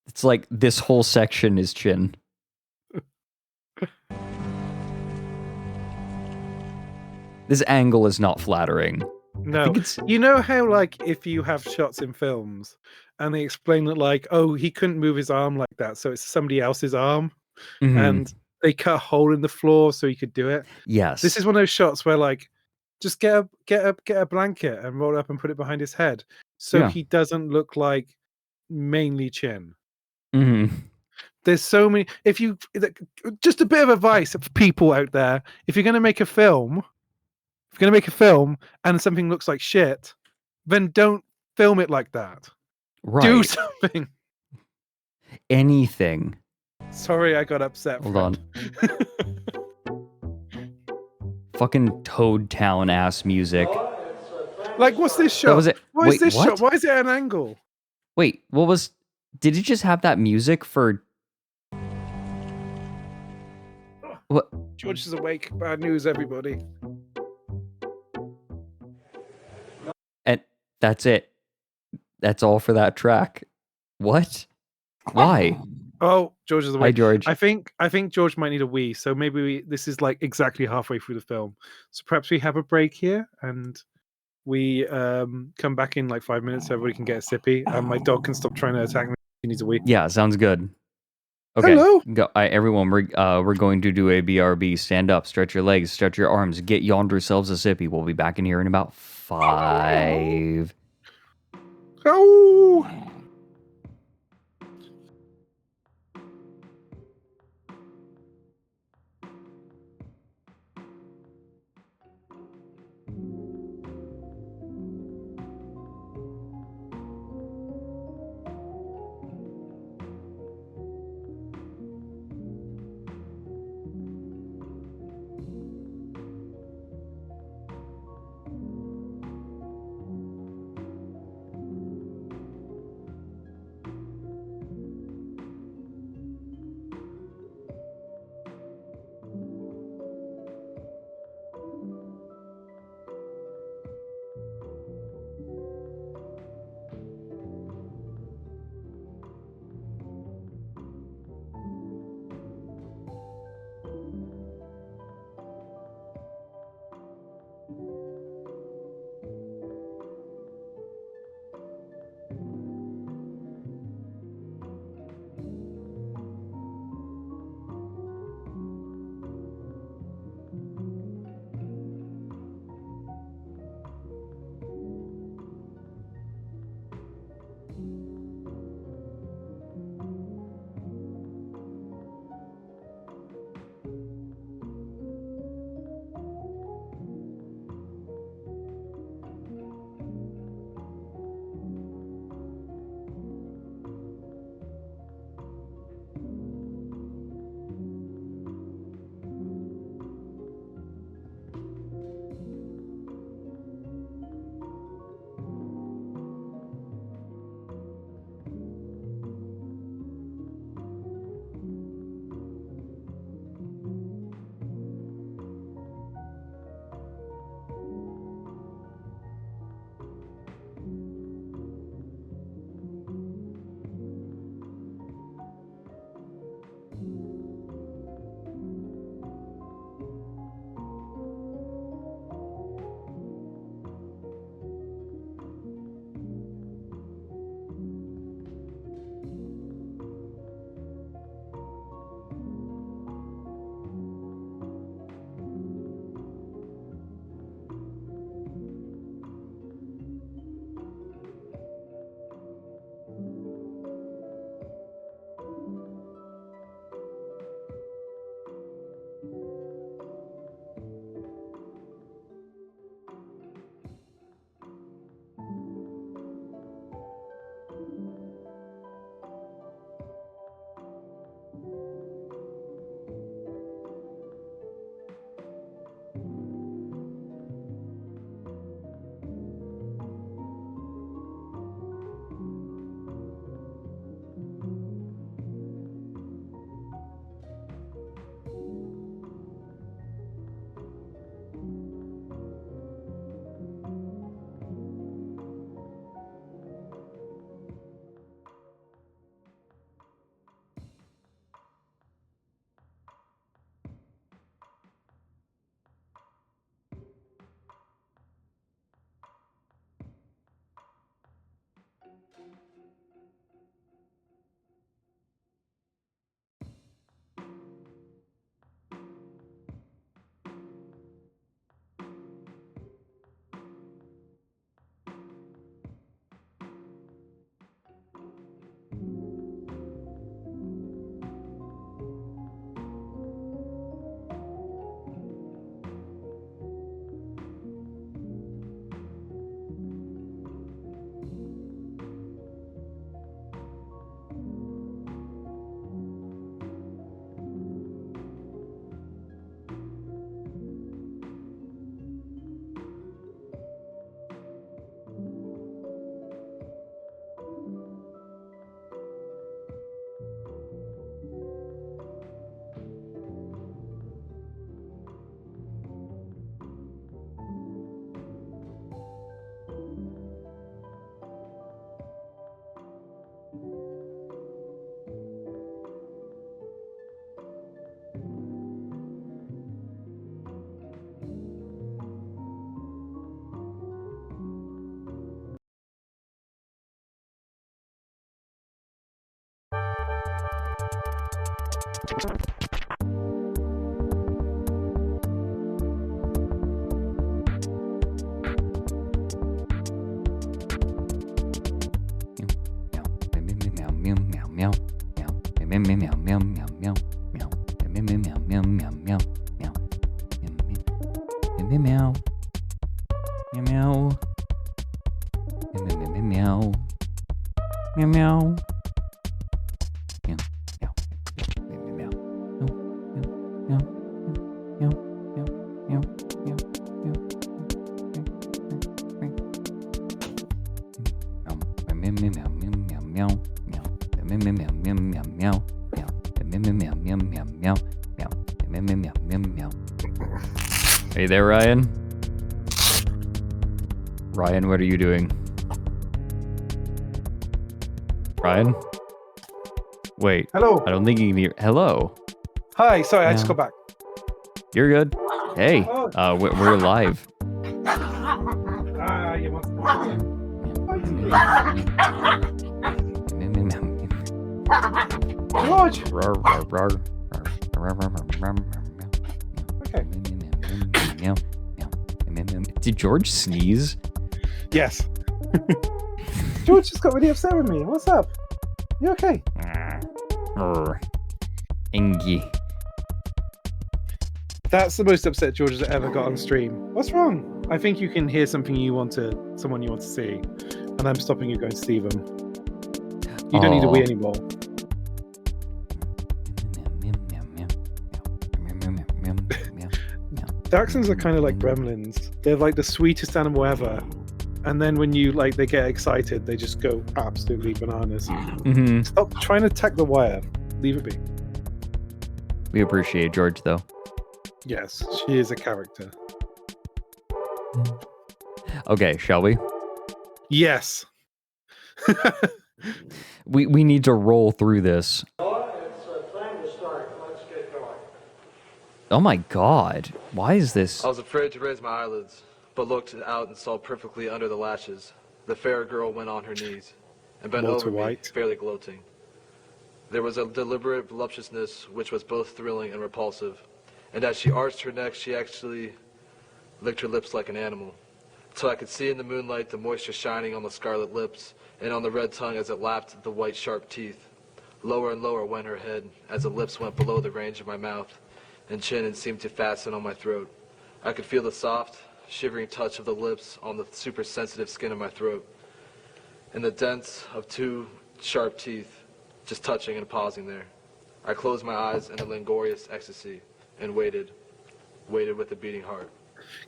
It's like this whole section is chin. This angle is not flattering. No, you know how like if you have shots in films and they explain that like, oh, he couldn't move his arm like that, so it's somebody else's arm, and they cut a hole in the floor so he could do it. Yes. This is one of those shots where like, just get a blanket and roll it up and put it behind his head, so he doesn't look like mainly chin. Mm-hmm. There's so many. If you just a bit of advice for people out there, if you're going to make a film. If you're going to make a film and something looks like shit, then don't film it like that. Right. Do something. Anything. Sorry, I got upset. Hold on. Fucking Toad Town ass music. Like, what's this shot? That was it. Why is this what? shot? Why is it at an angle? Wait, what was... Did he just have that music for... What? George is awake. Bad news, everybody. And that's it. That's all for that track. What? Why? Oh, George is awake. Hi, George. I think George might need a wee. So maybe this is like exactly halfway through the film. So perhaps we have a break here and we come back in like 5 minutes so everybody can get a sippy and my dog can stop trying to attack me. He needs a wee. Yeah, sounds good. Okay. Hello. Go, everyone, we're going to do a BRB. Stand up, stretch your legs, stretch your arms, get yonder selves a sippy. We'll be back in here in about 5. Oh. Are you there, Ryan? Ryan, what are you doing? Ryan? Wait. Hello. I don't think you can hear. Hello. Hi, sorry, I just got back. You're good. Hey, we're live. You must... George! Okay. Did George sneeze? Yes. George just got really upset with me. What's up? You okay? Ingy. That's the most upset George has ever got on stream. What's wrong? I think you can hear something someone you want to see, and I'm stopping you going to see them. You don't need to wee anymore. Dachshunds are kind of like gremlins. They're like the sweetest animal ever, and then when they get excited, they just go absolutely bananas. Mm-hmm. Stop trying to attack the wire. Leave it be. We appreciate George, though. Yes, she is a character. Okay, shall we? Yes. We need to roll through this. It's time to start. Let's get going. Oh my god. Why is this? I was afraid to raise my eyelids, but looked out and saw perfectly under the lashes. The fair girl went on her knees and bent Walter over me, White. fairly gloating. There was a deliberate voluptuousness which was both thrilling and repulsive, and as she arched her neck, she actually licked her lips like an animal, till I could see in the moonlight the moisture shining on the scarlet lips and on the red tongue as it lapped the white sharp teeth. Lower and lower went her head as the lips went below the range of my mouth and chin and seemed to fasten on my throat. I could feel the soft, shivering touch of the lips on the super sensitive skin of my throat, and the dents of two sharp teeth just touching and pausing there. I closed my eyes in a languorous ecstasy and waited with a beating heart.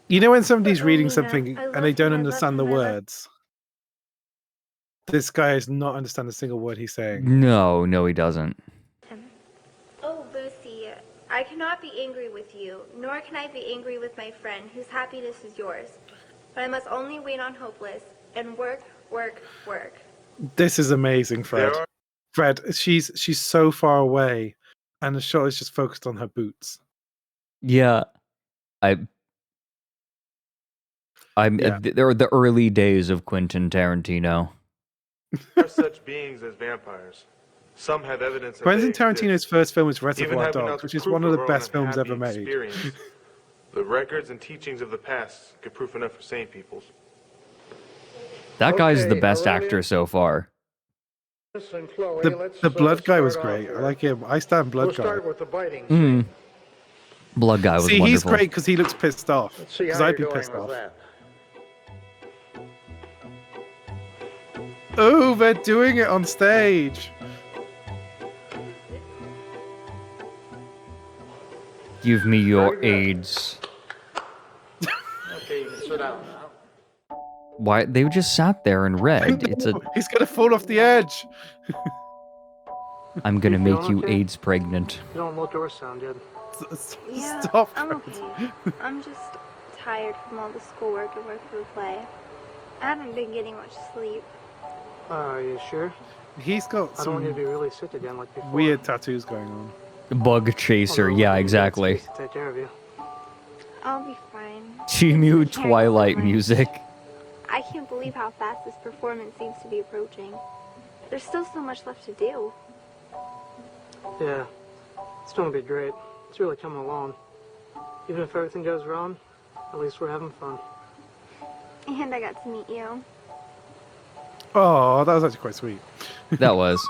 You know when somebody's reading something and they don't understand the words? This guy does not understand a single word he's saying. No, he doesn't. Oh, Lucy, I cannot be angry with you, nor can I be angry with my friend, whose happiness is yours. But I must only wait on Hopeless, and work. This is amazing, Fred. Fred, she's so far away, and the shot is just focused on her boots. Yeah. There are the early days of Quentin Tarantino. There are such beings as vampires. Some have evidence that Quentin they Tarantino's exist. first film was Even Reservoir having Dogs, not which is proof one of the our own best films unhappy ever made. experience, the records and teachings of the past get proof enough for sane peoples. That guy's the Okay, best Aurelia. actor so far. Listen, Chloe, The blood guy was start off great. I here. like him. I stand blood We'll guy. start with the biting. Mm. Blood guy was See, wonderful. he's great because he looks pissed off. Let's see Because how I'd you're be doing pissed with off. that. Oh, they're doing it on stage. Give me your AIDS. Okay, you can sit down now. Why? They just sat there and read. It's a. He's gonna fall off the edge. I'm gonna You make feeling you okay? AIDS pregnant. You don't look or sound good. Yeah, Stop. I'm okay. I'm just tired from all the schoolwork and work for the play. I haven't been getting much sleep. Are you sure? He's got I don't want you to some be really sick again like before. weird tattoos going on. Bug chaser. Yeah, exactly. To take care of you. I'll be fine. Chimu Twilight music. I can't believe how fast this performance seems to be approaching. There's still so much left to do. Yeah. It's gonna be great. It's really coming along. Even if everything goes wrong, at least we're having fun. And I got to meet you. Oh, that was actually quite sweet. That was.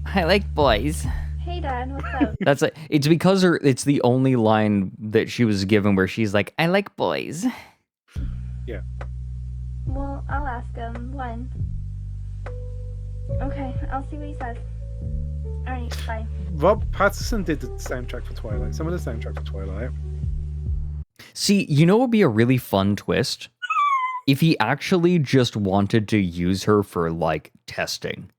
I like boys. Hey, Dad, what's up? That's it. It's because it's the only line that she was given where she's like, I like boys. Yeah. Well, I'll ask him. When? Okay, I'll see what he says. Alright, bye. Rob Patterson did the soundtrack for Twilight. Some of the soundtrack for Twilight. See, you know what would be a really fun twist? If he actually just wanted to use her for, like, testing.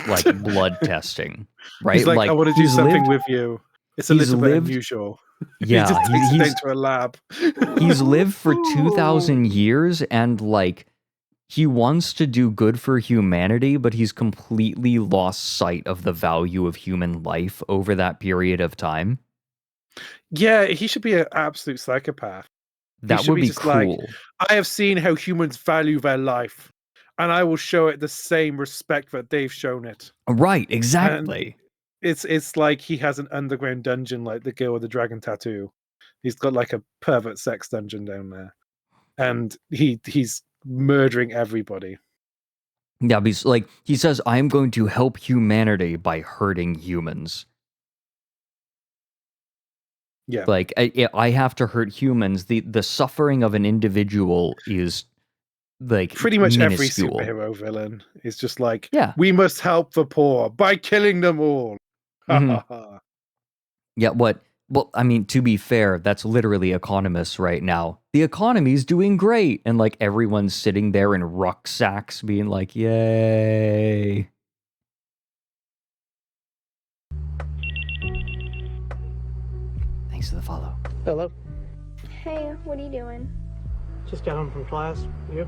Like, blood testing. Right? He's like, I want to do he's something lived- with you. It's a he's little bit lived- unusual. Yeah, he just takes it he's- into a lab. He's lived for 2,000 years and, like, he wants to do good for humanity, but he's completely lost sight of the value of human life over that period of time. Yeah, he should be an absolute psychopath. That would be just like, cool. I have seen how humans value their life, and I will show it the same respect that they've shown it. Right, exactly. And it's like he has an underground dungeon like the girl with the dragon tattoo. He's got like a pervert sex dungeon down there. And he's murdering everybody. Yeah, because, like, he says, I'm going to help humanity by hurting humans. Yeah. Like, I have to hurt humans. The suffering of an individual is, like, Pretty much minuscule. every superhero villain is just like, Yeah. we must help the poor by killing them all. Mhm. Yeah, what? Well, I mean, to be fair, that's literally economists right now. The economy's doing great. And, like, everyone's sitting there in rucksacks being like, yay. Thanks for the follow. Hello. Hey, what are you doing? Just got home from class. You?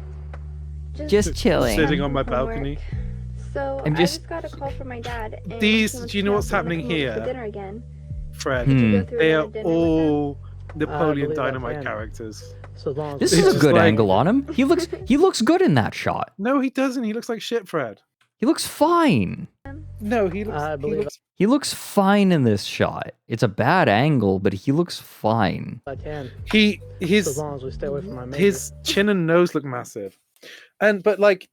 Just chilling. Sitting on my Homework. balcony. So, I'm I just- just got a call from my dad. And These- he wants do you to know know what's if I'm gonna happening come over here? for dinner again. Fred, Could you go through they and are have dinner with him? all Napoleon believe I Dynamite can. characters. So as long as This we is It's a just good like- angle on him. He looks good in that shot. No, he doesn't. He looks like shit, Fred. He looks fine. No, he looks. I he believe looks He looks fine in this shot. It's a bad angle, but he looks fine. I can. he So as his long as we stay away from my major. his chin and nose look massive, but like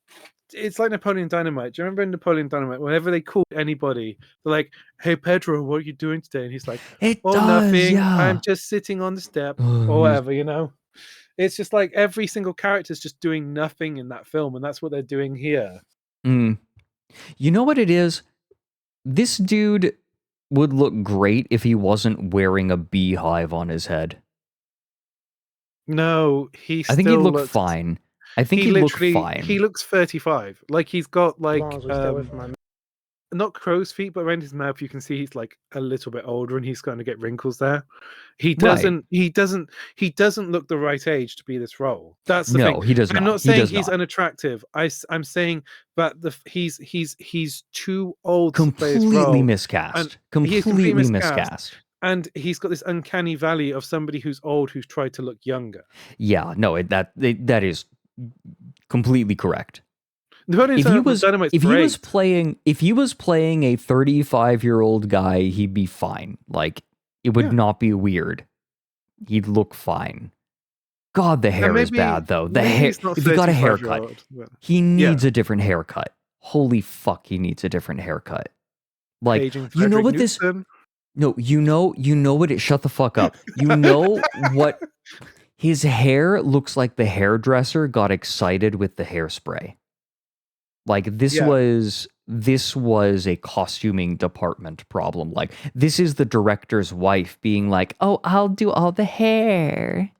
it's like Napoleon Dynamite. Do you remember in Napoleon Dynamite? Whenever they call anybody, they're like, "Hey Pedro, what are you doing today?" And he's like, It "Oh, does, nothing. yeah. I'm just sitting on the step Oh, or whatever." You know, it's just like every single character's just doing nothing in that film, and that's what they're doing here. Mm. You know what it is? This dude would look great if he wasn't wearing a beehive on his head. No, he. I think he'd still look looks- fine. I think he he'd look literally fine. he looks 35. Like he's got As like long as we stay away from my not crow's feet, but around his mouth you can see he's like a little bit older and he's starting to get wrinkles there. He doesn't look the right age to be this role. That's the thing. No, he does I'm not. not He saying does he's not. unattractive. I'm saying that he's too old to play his Completely role. miscast. And Completely completely miscast. And he's got this uncanny valley of somebody who's old who's tried to look younger. Yeah, no, that is completely correct. Napoleon Dynamite's If he was great. playing a 35-year-old guy, he'd be fine. Like, it would not be weird. He'd look fine. God, the hair is maybe- bad though. The maybe hair. he's not If he got a 35-year-old, haircut, but- he needs a different haircut. Holy fuck, he needs a different haircut. Like, Aging you know Fredrik what this? Newton. No, you know what it. Shut the fuck up. You know what? His hair looks like the hairdresser got excited with the hairspray. Like this Yeah. was a costuming department problem. Like this is the director's wife being like, "Oh, I'll do all the hair."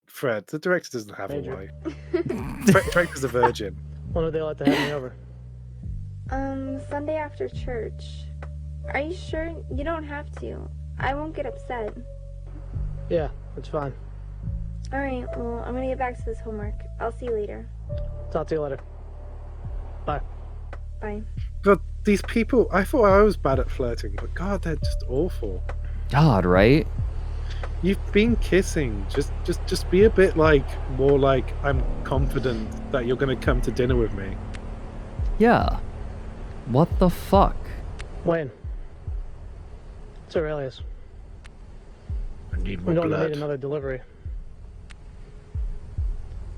Fred, the director doesn't have Major. a wife. Director's a virgin. When would they like to have me over? Sunday after church. Are you sure? You don't have to. I won't get upset. Yeah, that's fine. Alright, well, I'm gonna get back to this homework. I'll see you later. Talk to you later. Bye. Bye. God, these people, I thought I was bad at flirting, but God, they're just awful. God, right? You've been kissing. Just be a bit like, more like, I'm confident that you're going to come to dinner with me. Yeah. What the fuck? Wayne. It's Aurelius. I need I'm more going to need blood. another delivery.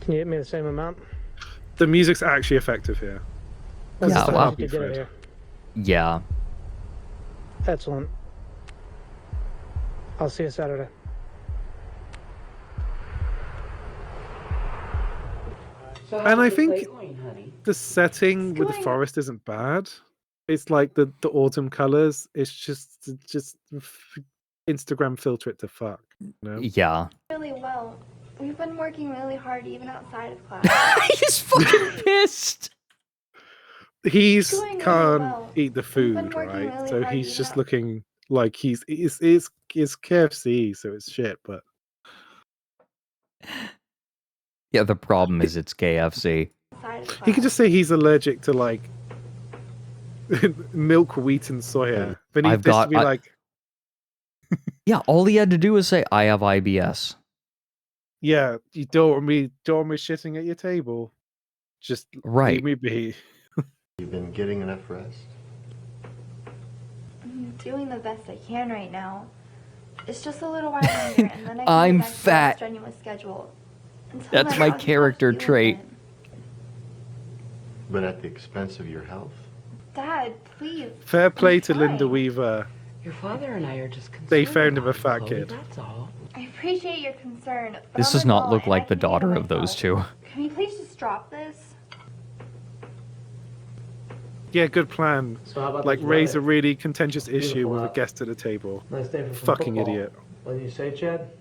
Can you get me the same amount? The music's actually effective here. Because Yeah, it's the wow. Harpy You get it Fred. here. Yeah. Excellent. I'll see you Saturday. And I think the setting with the forest isn't bad. It's like the autumn colors. It's just Instagram filter it to fuck. You know? Yeah. Really well. We've been working really hard even outside of class. He's fucking pissed. He's Doing really can't well. eat the We've food, been working right? really So hard he's even just out- looking like it's KFC, so it's shit. But Yeah, the problem is it's KFC. outside of class. he could just say he's allergic to like milk, wheat, and soya. But he I've this got- to be I- like, Yeah, all he had to do was say, I have IBS. yeah, you don't want me shitting at your table. Just Right. leave me be. You've been getting enough rest? I'm doing the best I can right now. It's just a little while longer, and then I can I'm go back to fat. a strenuous schedule. Until That's then, my I'll just have character to deal with trait. it. But at the expense of your health? Dad, please. Fair play I'm to Linda fine. Weaver. Your father and I are just concerned. They found him a about you, fat Chloe, kid. That's all. I appreciate your concern. But This I'm does an not adult look and like I the can handle daughter of those two. myself. Can you please just drop this? Yeah, good plan. So how about Like this raise Reddit? a really contentious issue Beautiful with a app. guest at a table. Nice day for some Fucking football. idiot. What do you say, Chad?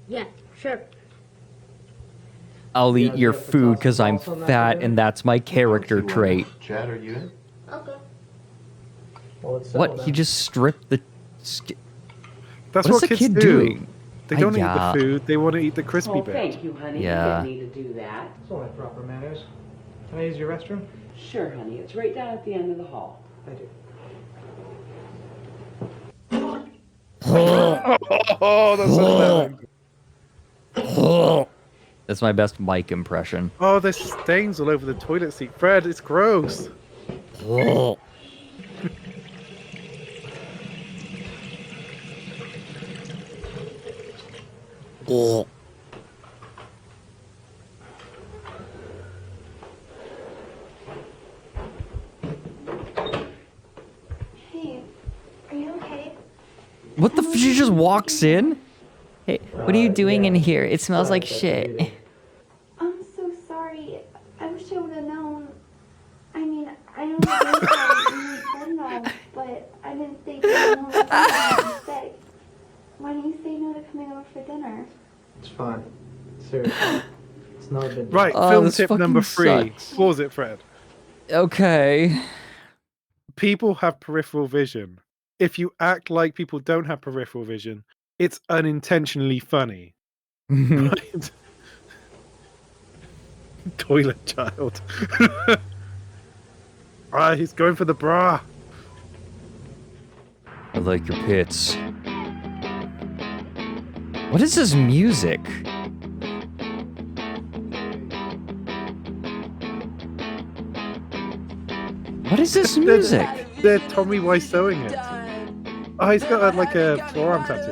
Yeah, sure. I'll eat Yeah, your yeah, it's food awesome. because I'm Also not fat good. and that's my character trait. Chad, are you in? Okay. Well, it's What? He just stripped the... That's What what is the kids kid do. doing? They don't eat Yeah. the food. They want to eat the crispy Oh, bit. thank you, honey. Yeah. You didn't need to do that. It's only proper manners. Can I use your restroom? Sure, honey. It's right down at the end of the hall. Thank you. Oh, that's so bad. That's my best Mike impression. Oh, there's stains all over the toilet seat. Fred, it's gross. Hey, are you okay? What the f- She just walks in? Hey, what are you doing in here? It smells like shit. I'm so sorry. I wish I would have known. I mean, I know that you said no, but I didn't think you know that I'm sick. Why didn't you say no to coming over for dinner? It's fine. Seriously. It's not a big deal. Right, Oh, film this tip number fucking 3. sucks. Pause it, Fred. Okay. People have peripheral vision. If you act like people don't have peripheral vision, it's unintentionally funny. Right? Toilet child. Ah, he's going for the bra. I like your pits. What is this music? What is this music? They're Tommy Wiseauing it. Oh, he's got like a forearm tattoo.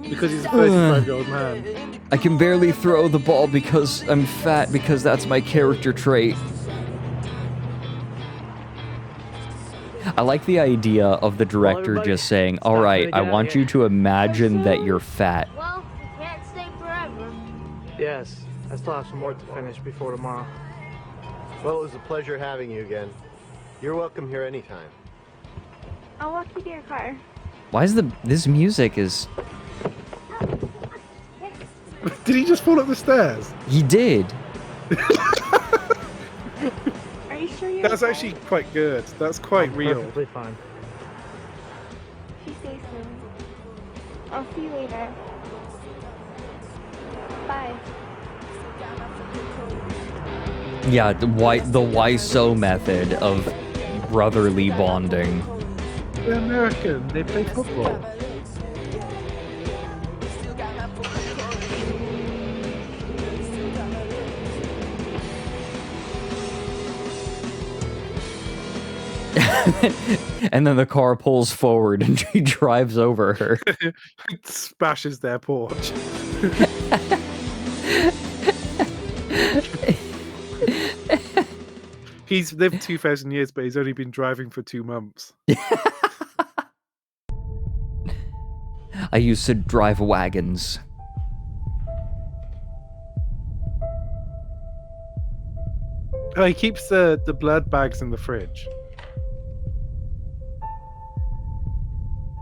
Because he's a 35-year-old man. I can barely throw the ball because I'm fat because that's my character trait. I like the idea of the director everybody, just saying, it's time for alright, me to I get out want here." you to imagine that you're fat. Well, we can't stay forever. Yes. I still have some work to finish before tomorrow. Well, it was a pleasure having you again. You're welcome here anytime. I'll walk you to your car. Why is this music is... Did he just fall up the stairs? He did. Are you sure you're That's okay? actually quite good. That's quite I'm real. Perfectly fine. Be safe soon. I'll see you later. Bye. Yeah, the Wiseau method of brotherly bonding. They're American. They play football. And then the car pulls forward and he drives over her. It smashes their porch. He's lived 2,000 years, but he's only been driving for 2 months. I used to drive wagons. Oh, he keeps the blood bags in the fridge.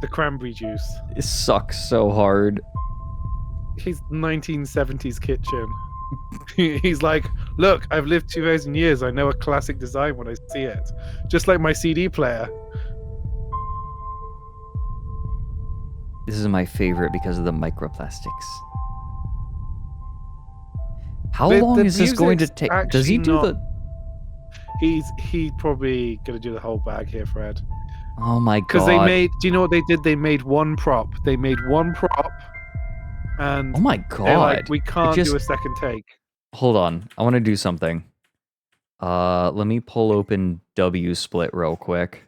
The cranberry juice. It sucks so hard. His 1970s kitchen. He's like, look, I've lived 2,000 years. I know a classic design when I see it. Just like my CD player. This is my favorite because of the microplastics. How long is this going to take? Does he do the... He's probably going to do the whole bag here, Fred. Oh my god. Because they made... Do you know what they did? They made one prop. They made one prop. And oh my god. They're like, we can't do a second take. Hold on. I want to do something. Let me pull open W Split real quick.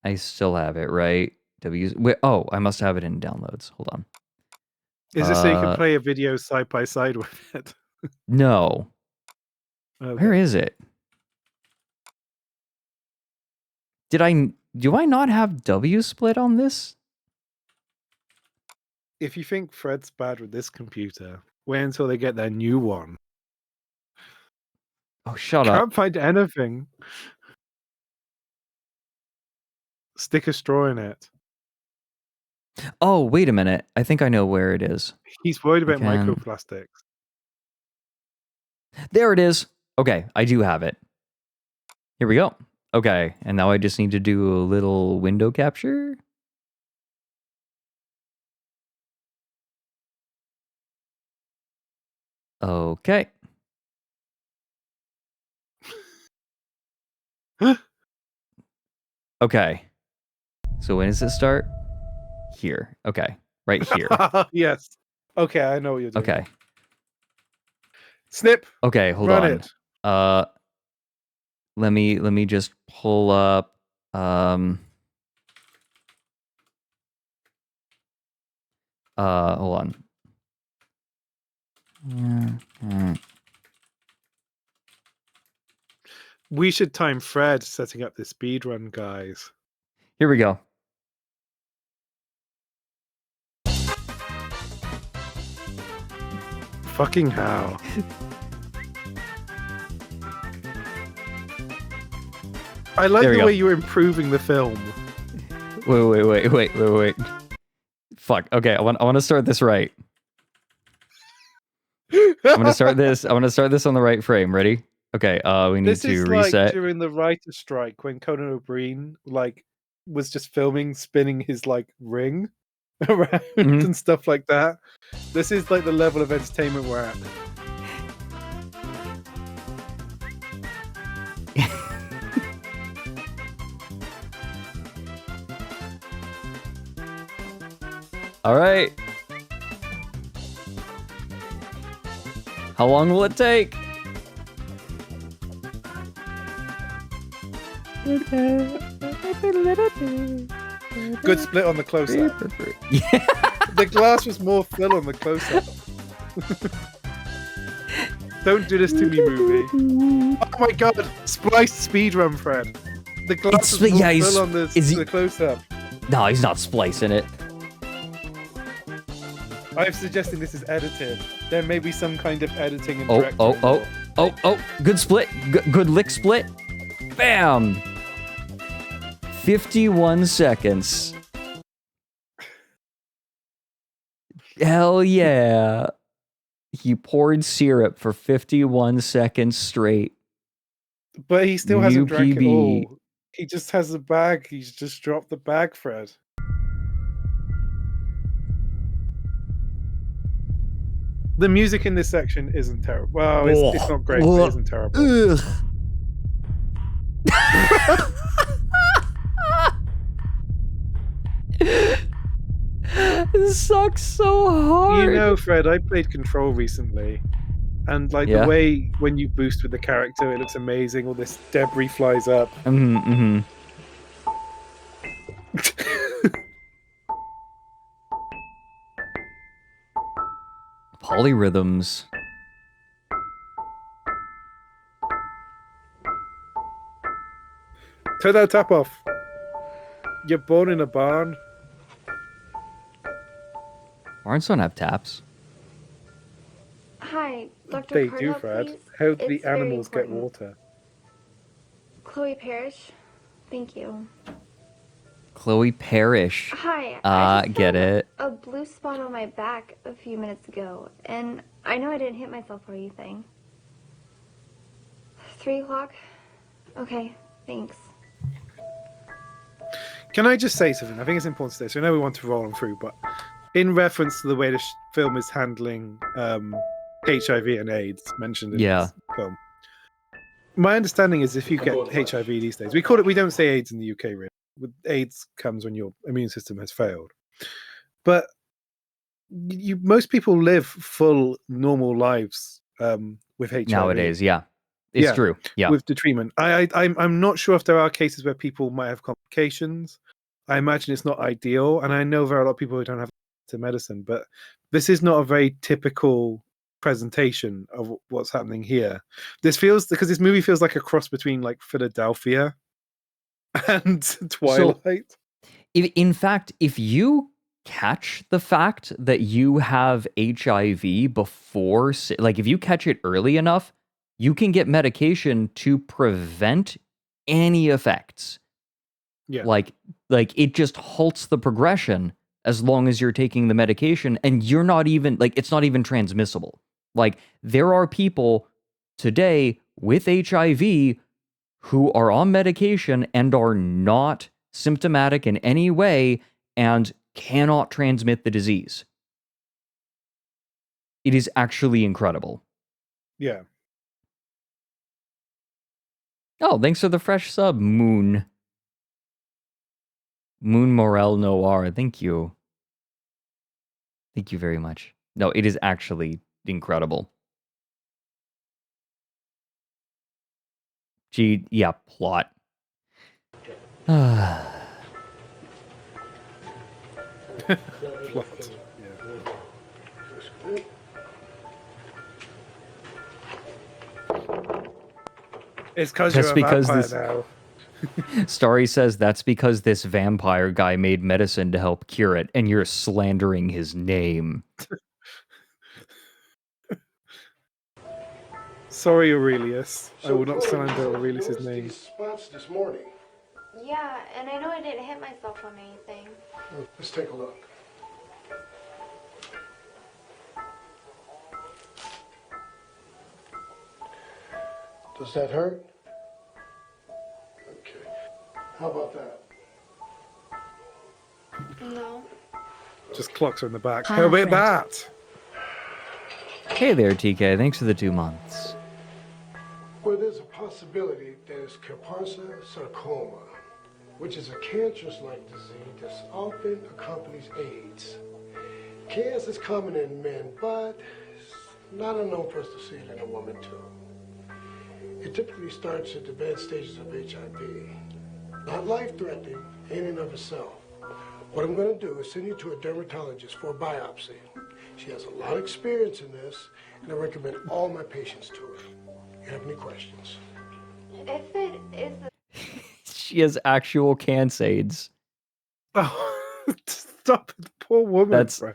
I still have it, right? Wait, oh, I must have it in downloads. Hold on. Is this so you can play a video side by side with it? No. Okay. Where is it? Do I not have W Split on this? If you think Fred's bad with this computer, wait until they get their new one. Oh, shut up. Can't find anything. Stick a straw in it. Oh, wait a minute. I think I know where it is. He's worried about microplastics. There it is. Okay, I do have it. Here we go. Okay, and now I just need to do a little window capture. Okay. Okay. So when does it start? Here. Okay. Right here. Yes. Okay, I know what you're doing. Okay. Snip. Okay, hold Run on. It. Let me just pull up hold on. We should time Fred setting up the speed run, guys. Here we go. Fucking how. I like the way you're improving the film. Wait. Fuck. Okay, I want to start this right. I'm gonna start this on the right frame. Ready? Okay, we need to reset. Like during the writer's strike when Conan O'Brien was just spinning his ring around and stuff like that. This is like the level of entertainment we're at. All right. How long will it take? Good split on the close-up. Yeah. The glass was more fill on the close-up. Don't do this to me, movie. Oh my god, spliced speedrun, Fred. The glass was more fill on the close-up. No, he's not splicing it. I'm suggesting this is edited. There may be some kind of editing and directing. Oh. Good split. Good lick split. Bam. 51 seconds. Hell yeah. He poured syrup for 51 seconds straight. But he still hasn't drank it all. He just has a bag. He's just dropped the bag, Fred. The music in this section isn't terrible. Well, it's not great, but it isn't terrible. This sucks so hard. You know, Fred, I played Control recently, And like Yeah. the way when you boost with the character, it looks amazing. All this debris flies up. Polyrhythms. Turn that tap off. You're born in a barn. Barns don't have taps. Hi, Dr. They Cardinal, do, Fred. please. How do the It's very animals get important. water? Chloe Parrish. Thank you. Chloe Parrish. Hi. I just Get had it. a blue spot on my back a few minutes ago, and I know I didn't hit myself or anything. 3 o'clock? Okay, thanks. Can I just say something? I think it's important to say. So I know we want to roll on through, but in reference to the way the film is handling HIV and AIDS mentioned in this film, my understanding is if you get HIV these days, we don't say AIDS in the UK, really. AIDS comes when your immune system has failed. But most people live full, normal lives with HIV. Nowadays, yeah. It's true. Yeah. With the treatment. I'm not sure if there are cases where people might have complications. I imagine it's not ideal. And I know there are a lot of people who don't have access to medicine, but this is not a very typical presentation of what's happening here. Because this movie feels like a cross between like Philadelphia and Twilight. So, in fact, if you catch the fact that you have HIV before, like if you catch it early enough, you can get medication to prevent any effects. Yeah. Like it just halts the progression as long as you're taking the medication, and you're not even like it's not even transmissible. Like there are people today with HIV who are on medication and are not symptomatic in any way and cannot transmit the disease. It is actually incredible. Yeah. Oh, thanks for the fresh sub, Moon. Moon Morel Noir. Thank you. Thank you very much. No, it is actually incredible. Gee, yeah, plot. Plot. It's because you're a vampire now. Starry says that's because this vampire guy made medicine to help cure it, and you're slandering his name. Sorry, Aurelius. I will not slander Aurelius's name. These spots this morning. Yeah, and I know I didn't hit myself on anything. Let's take a look. Does that hurt? Okay. How about that? No. Just clocks her in the back. Hi, How about Fred. that? Hey there, TK. Thanks for the 2 months. Well, there's a possibility that it's Kaposi sarcoma, which is a cancerous-like disease that often accompanies AIDS. Cancer is common in men, but it's not unknown for us to see it in a woman, too. It typically starts at the advanced stages of HIV. Not life-threatening in and of itself. What I'm going to do is send you to a dermatologist for a biopsy. She has a lot of experience in this, and I recommend all my patients to her. You have any questions? If it is She has actual CanSaids. Oh, stop it, poor woman. Isn't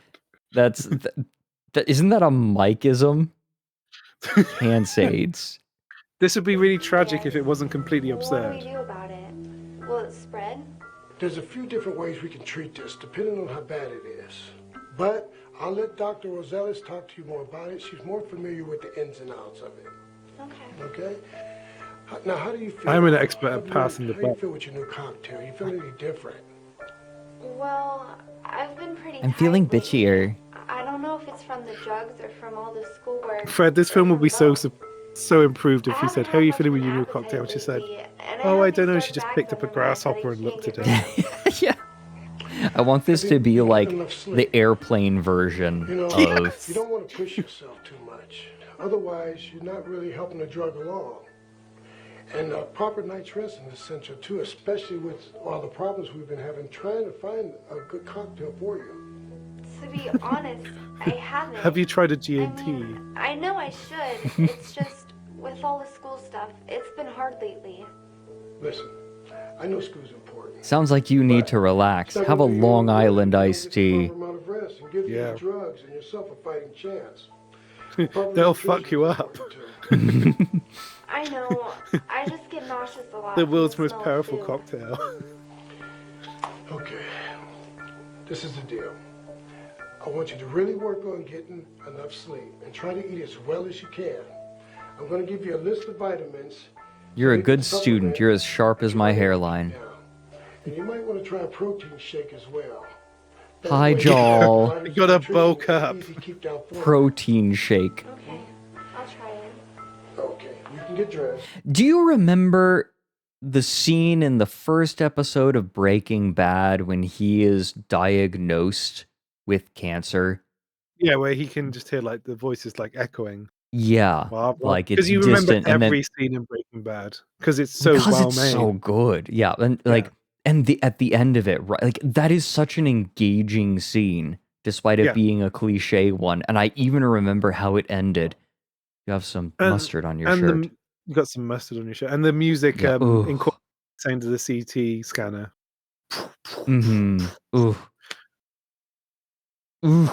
that a Mikeism? CanSaids. This would be really tragic if it wasn't completely What absurd. do we do about it? Will it spread? There's a few different ways we can treat this, depending on how bad it is. But I'll let Dr. Rosales talk to you more about it. She's more familiar with the ins and outs of it. Okay. Okay? Now, how do you feel? I'm an expert at passing the How do you buck. feel with your new cocktail? You feel any different? Well, I've been pretty I'm feeling tired lately. bitchier. I don't know if it's from the drugs or from all the schoolwork. Fred, this film would be so improved if you said, "How are you feeling with your new cocktail?" And she said, "Oh, I don't know. She just picked up a grasshopper and looked at it." I want this to be like the airplane version You know, of. you don't want to push yourself too much. Otherwise, you're not really helping the drug along. And proper night's rest is essential too, especially with all the problems we've been having trying to find a good cocktail for you. To be honest, I haven't. Have you tried a G&T? I know I should. It's just, with all the school stuff, it's been hard lately. Listen, I know school's important. Sounds like you need to relax. Have a Long Island iced tea. Amount of rest and give you the drugs and yourself a fighting chance. They'll fuck you up. I know. I just get nauseous a lot. The from world's most smell of powerful food. cocktail. Okay, this is the deal. I want you to really work on getting enough sleep and try to eat as well as you can. I'm going to give you a list of vitamins. You're a good student. You're as sharp as my hairline. And you might want to try a protein shake as well. Hi, Joel. You gotta bulk up. Protein shake. Okay, I'll try it. Okay, you can get dressed. Do you remember the scene in the first episode of Breaking Bad when he is diagnosed with cancer? Yeah, where he can just hear like the voices like echoing. Yeah, like it's because you remember distant, and every then scene in Breaking Bad because it's so because well it's made. so good. Yeah, and like at the end of it, right? Like that is such an engaging scene, despite it being a cliche one. And I even remember how it ended. You have some mustard on your shirt. You got some mustard on your shirt, and the music incorporates into the CT scanner. Mm-hmm. Ooh. Ooh.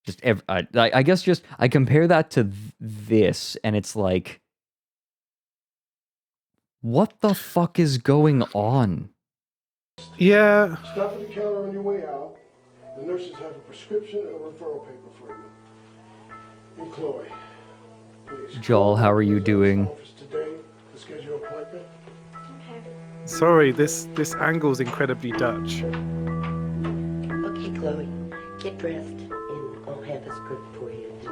Just I guess just I compare that to this, and it's like, what the fuck is going on? Yeah. Stop at the counter on your way out. The nurses have a prescription and a referral paper for you. And Chloe, please. Joel, how are you doing? Today to schedule an appointment. Sorry, this angle's incredibly Dutch. Okay, Chloe, get dressed and I'll have a script for you at the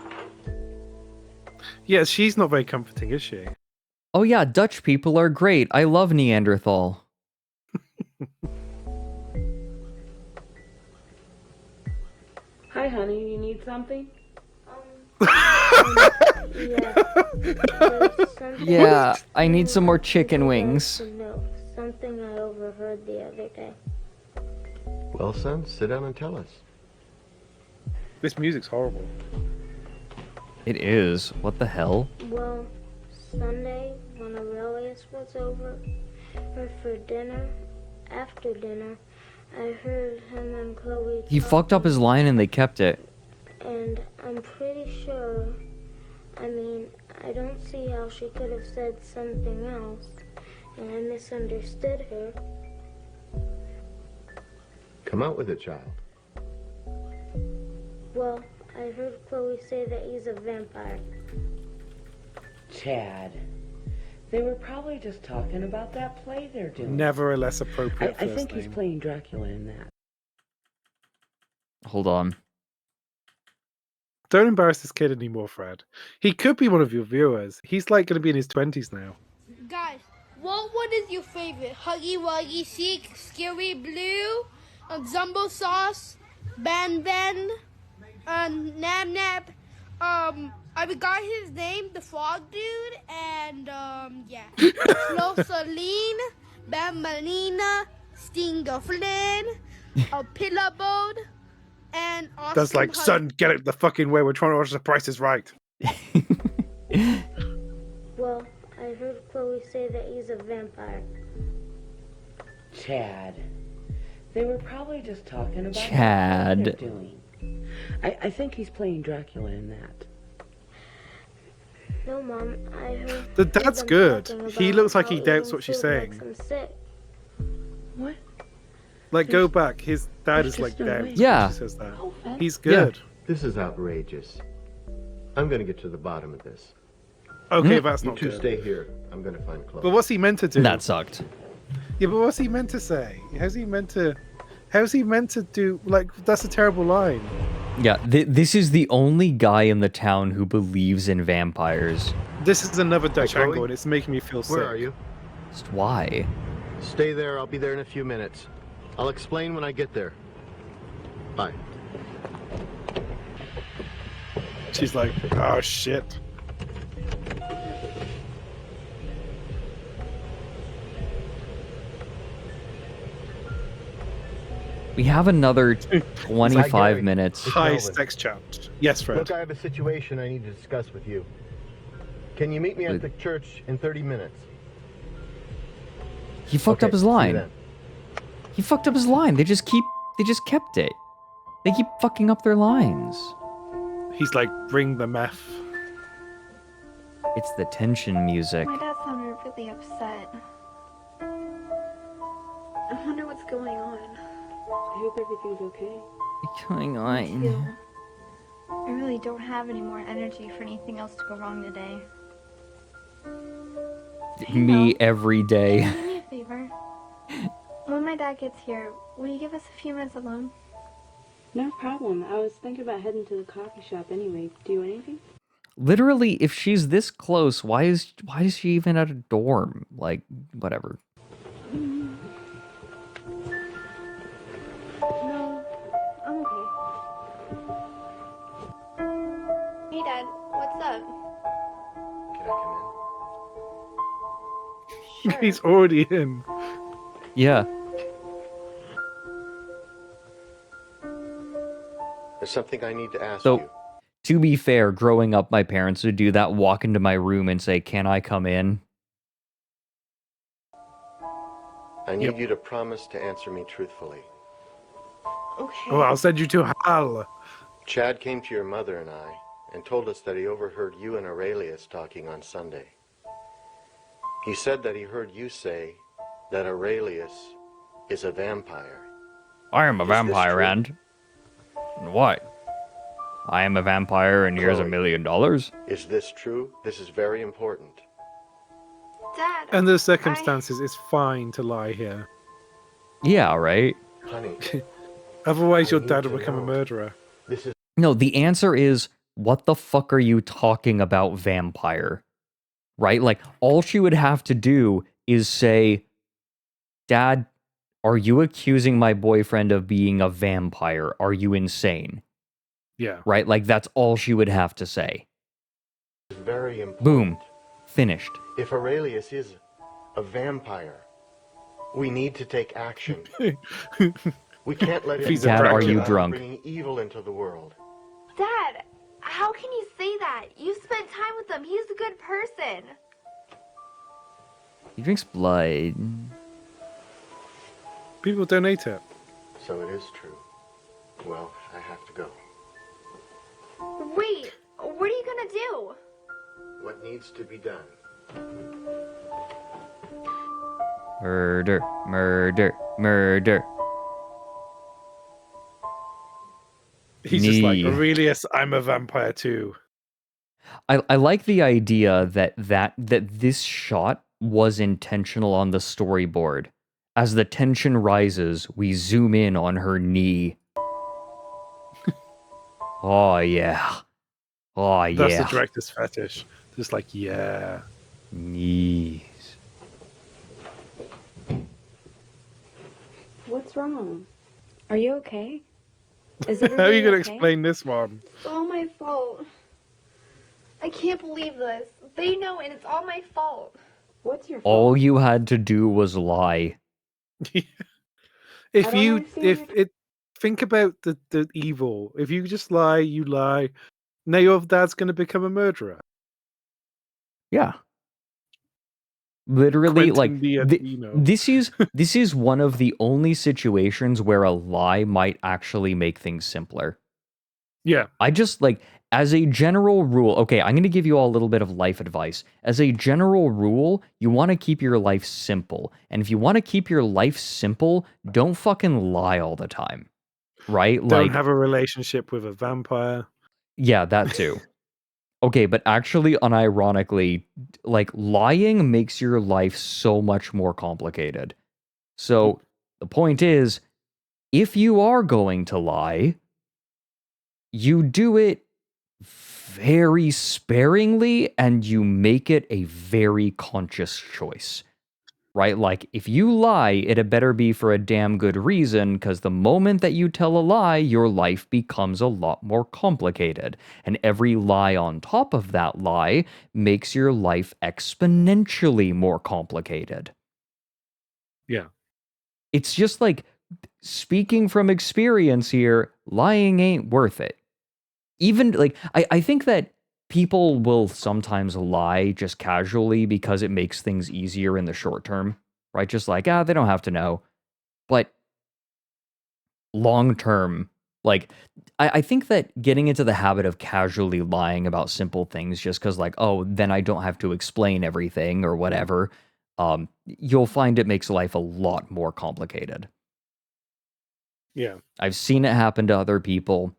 desk. Yeah, she's not very comforting, is she? Oh yeah, Dutch people are great. I love Neanderthal. Hi, honey. You need something? Yeah, I need some more chicken wings. No, something I overheard the other day. Well, son, sit down and tell us. This music's horrible. It is. What the hell? Well, Sunday, when Aurelius was over, or for dinner, after dinner, I heard him and Chloe He fucked up his line and they kept it. and I'm pretty sure, I mean, I don't see how she could have said something else, and I misunderstood her. Come out with it, child. Well, I heard Chloe say that he's a vampire. Chad, they were probably just talking about that play they're doing. Never a less appropriate I first think he's name. playing Dracula in that. Hold on. Don't embarrass this kid anymore, Fred. He could be one of your viewers. He's like going to be in his 20s now. Guys, what one is your favorite? Huggy Wuggy Chic, Scary Blue, Zumbo Sauce, Ban Ben, Nab Nab, I forgot his name, the frog dude, and yeah. Flosaline, Bambalina, Stinger Flynn, a Pillabode, and Awesome That's like, Hug. son, get out the fucking way. We're trying to watch The Price is Right. Well, I heard Chloe say that he's a vampire. Chad, they were probably just talking about Chad. what they're doing. I think he's playing Dracula in that. No, Mom, I heard. The dad's them good. talking He about looks like he how doubts eating what she's food makes saying. him sick. What? Like, go back. His dad is like just no doubts way. when Yeah. she says that. He's good. This is outrageous. I'm going to get to the bottom of this. Okay, that's you not two good. stay here. I'm going to find Chloe. But what's he meant to do? That sucked. Yeah, but what's he meant to say? How's he meant to do? Like, that's a terrible line. Yeah, this is the only guy in the town who believes in vampires. This is another Dutch Chloe? angle, and it's making me feel sick. Where are you? Just why? Stay there. I'll be there in a few minutes. I'll explain when I get there. Bye. She's like, oh shit. We have another 25 minutes. High sex chat. Yes, Fred. Look, I have a situation I need to discuss with you. Can you meet me at the church in 30 minutes? He fucked up his line. He fucked up his line. They just kept it. They keep fucking up their lines. He's like, bring the meth. It's the tension music. My dad sounded really upset. I wonder what's going on. I hope everything's okay. What's going on? I really don't have any more energy for anything else to go wrong today. Me every day. Do me a favor. When my dad gets here, will you give us a few minutes alone? No problem. I was thinking about heading to the coffee shop anyway. Do you want anything? Literally, if she's this close, why is she even at a dorm? Like, whatever. No, I'm okay. Hey, Dad, what's up? He's already in. Yeah. There's something I need to ask So, you. to be fair, growing up, my parents would do that, walk into my room and say, "Can I come in?" I need you to promise to answer me truthfully. Okay. Oh, I'll send you to hell. Chad came to your mother and I and told us that he overheard you and Aurelius talking on Sunday. He said that he heard you say that Aurelius is a vampire. I am a vampire, and what? I am a vampire, and here's $1 million. Is this true? This is very important. Dad. Under the circumstances, it's fine to lie here. Yeah, right? Honey. Otherwise, your dad will become a murderer. No, the answer is, what the fuck are you talking about, vampire? Right? Like, all she would have to do is say, Dad, are you accusing my boyfriend of being a vampire? Are you insane? Yeah. Right? Like, that's all she would have to say. Very important. Boom. Finished. If Aurelius is a vampire, we need to take action. We can't let him Dad, are you drunk? bringing evil into the world. Dad, how can you say that? You spent time with him. He's a good person. He drinks blood. People donate it. So it is true. Well, I have to go. Wait, what are you gonna do? What needs to be done? Murder, murder, murder. He's just like, Aurelius, I'm a vampire too. I like the idea that this shot was intentional on the storyboard. As the tension rises, we zoom in on her knee. Oh yeah. Oh yeah. That's the director's fetish. Just like, yeah. Knees. What's wrong? Are you okay? Is How are you everybody going to okay? explain this one? It's all my fault. I can't believe this. They know, and it's all my fault. What's your All you had to do was lie. If you think about the evil, if you just lie, you lie. Now your dad's going to become a murderer. Yeah. Literally, Quentin like this is one of the only situations where a lie might actually make things simpler. Yeah. I just like, as a general rule, okay, I'm going to give you all a little bit of life advice. As a general rule, you want to keep your life simple. And if you want to keep your life simple, don't fucking lie all the time. Right? Don't have a relationship with a vampire. Yeah, that too. Okay, but actually, unironically, like, lying makes your life so much more complicated. So, the point is, if you are going to lie, you do it very sparingly and you make it a very conscious choice. right? Like, if you lie, it had better be for a damn good reason, because the moment that you tell a lie, your life becomes a lot more complicated. And every lie on top of that lie makes your life exponentially more complicated. Yeah. It's just like, speaking from experience here, lying ain't worth it. Even, like, I think that people will sometimes lie just casually because it makes things easier in the short term, right? Just like, they don't have to know. But long term, like, I think that getting into the habit of casually lying about simple things just because, like, oh, then I don't have to explain everything or whatever, you'll find it makes life a lot more complicated. Yeah. I've seen it happen to other people.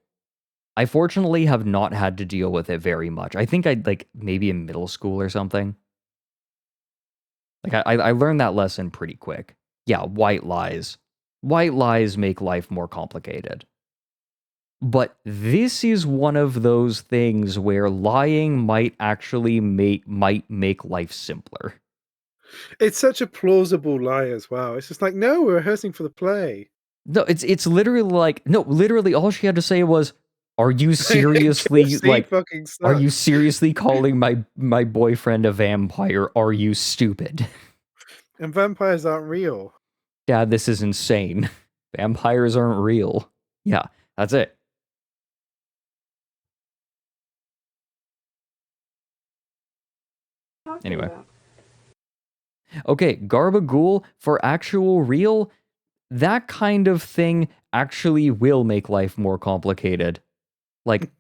I fortunately have not had to deal with it very much. I think I'd like maybe in middle school or something. Like I learned that lesson pretty quick. Yeah, white lies. White lies make life more complicated. But this is one of those things where lying might actually make life simpler. It's such a plausible lie as well. It's just like, no, we're rehearsing for the play. No, it's literally like, no, literally all she had to say was, are you seriously like, are you seriously calling my boyfriend a vampire? Are you stupid? And vampires aren't real. Dad, this is insane. Vampires aren't real. Yeah, that's it. Anyway. Okay, Garbagool, for actual real, that kind of thing actually will make life more complicated. Like,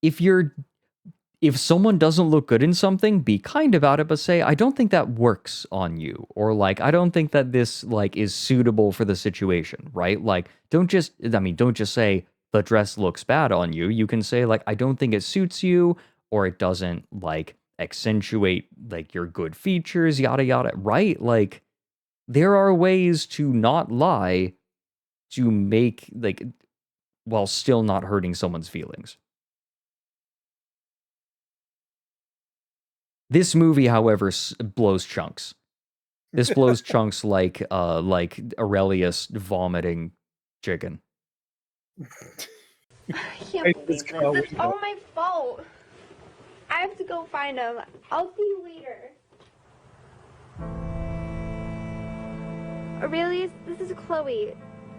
if someone doesn't look good in something, be kind about it, but say, I don't think that works on you. Or like, I don't think that this like is suitable for the situation, right? Like, don't just say the dress looks bad on you. You can say like, I don't think it suits you, or it doesn't like accentuate like your good features, yada, yada, right? Like, there are ways to not lie to make like, while still not hurting someone's feelings. This movie, however, blows chunks. This blows chunks like Aurelius vomiting chicken. I can't believe this. It's all my fault. I have to go find him. I'll see you later. Aurelius, this is Chloe.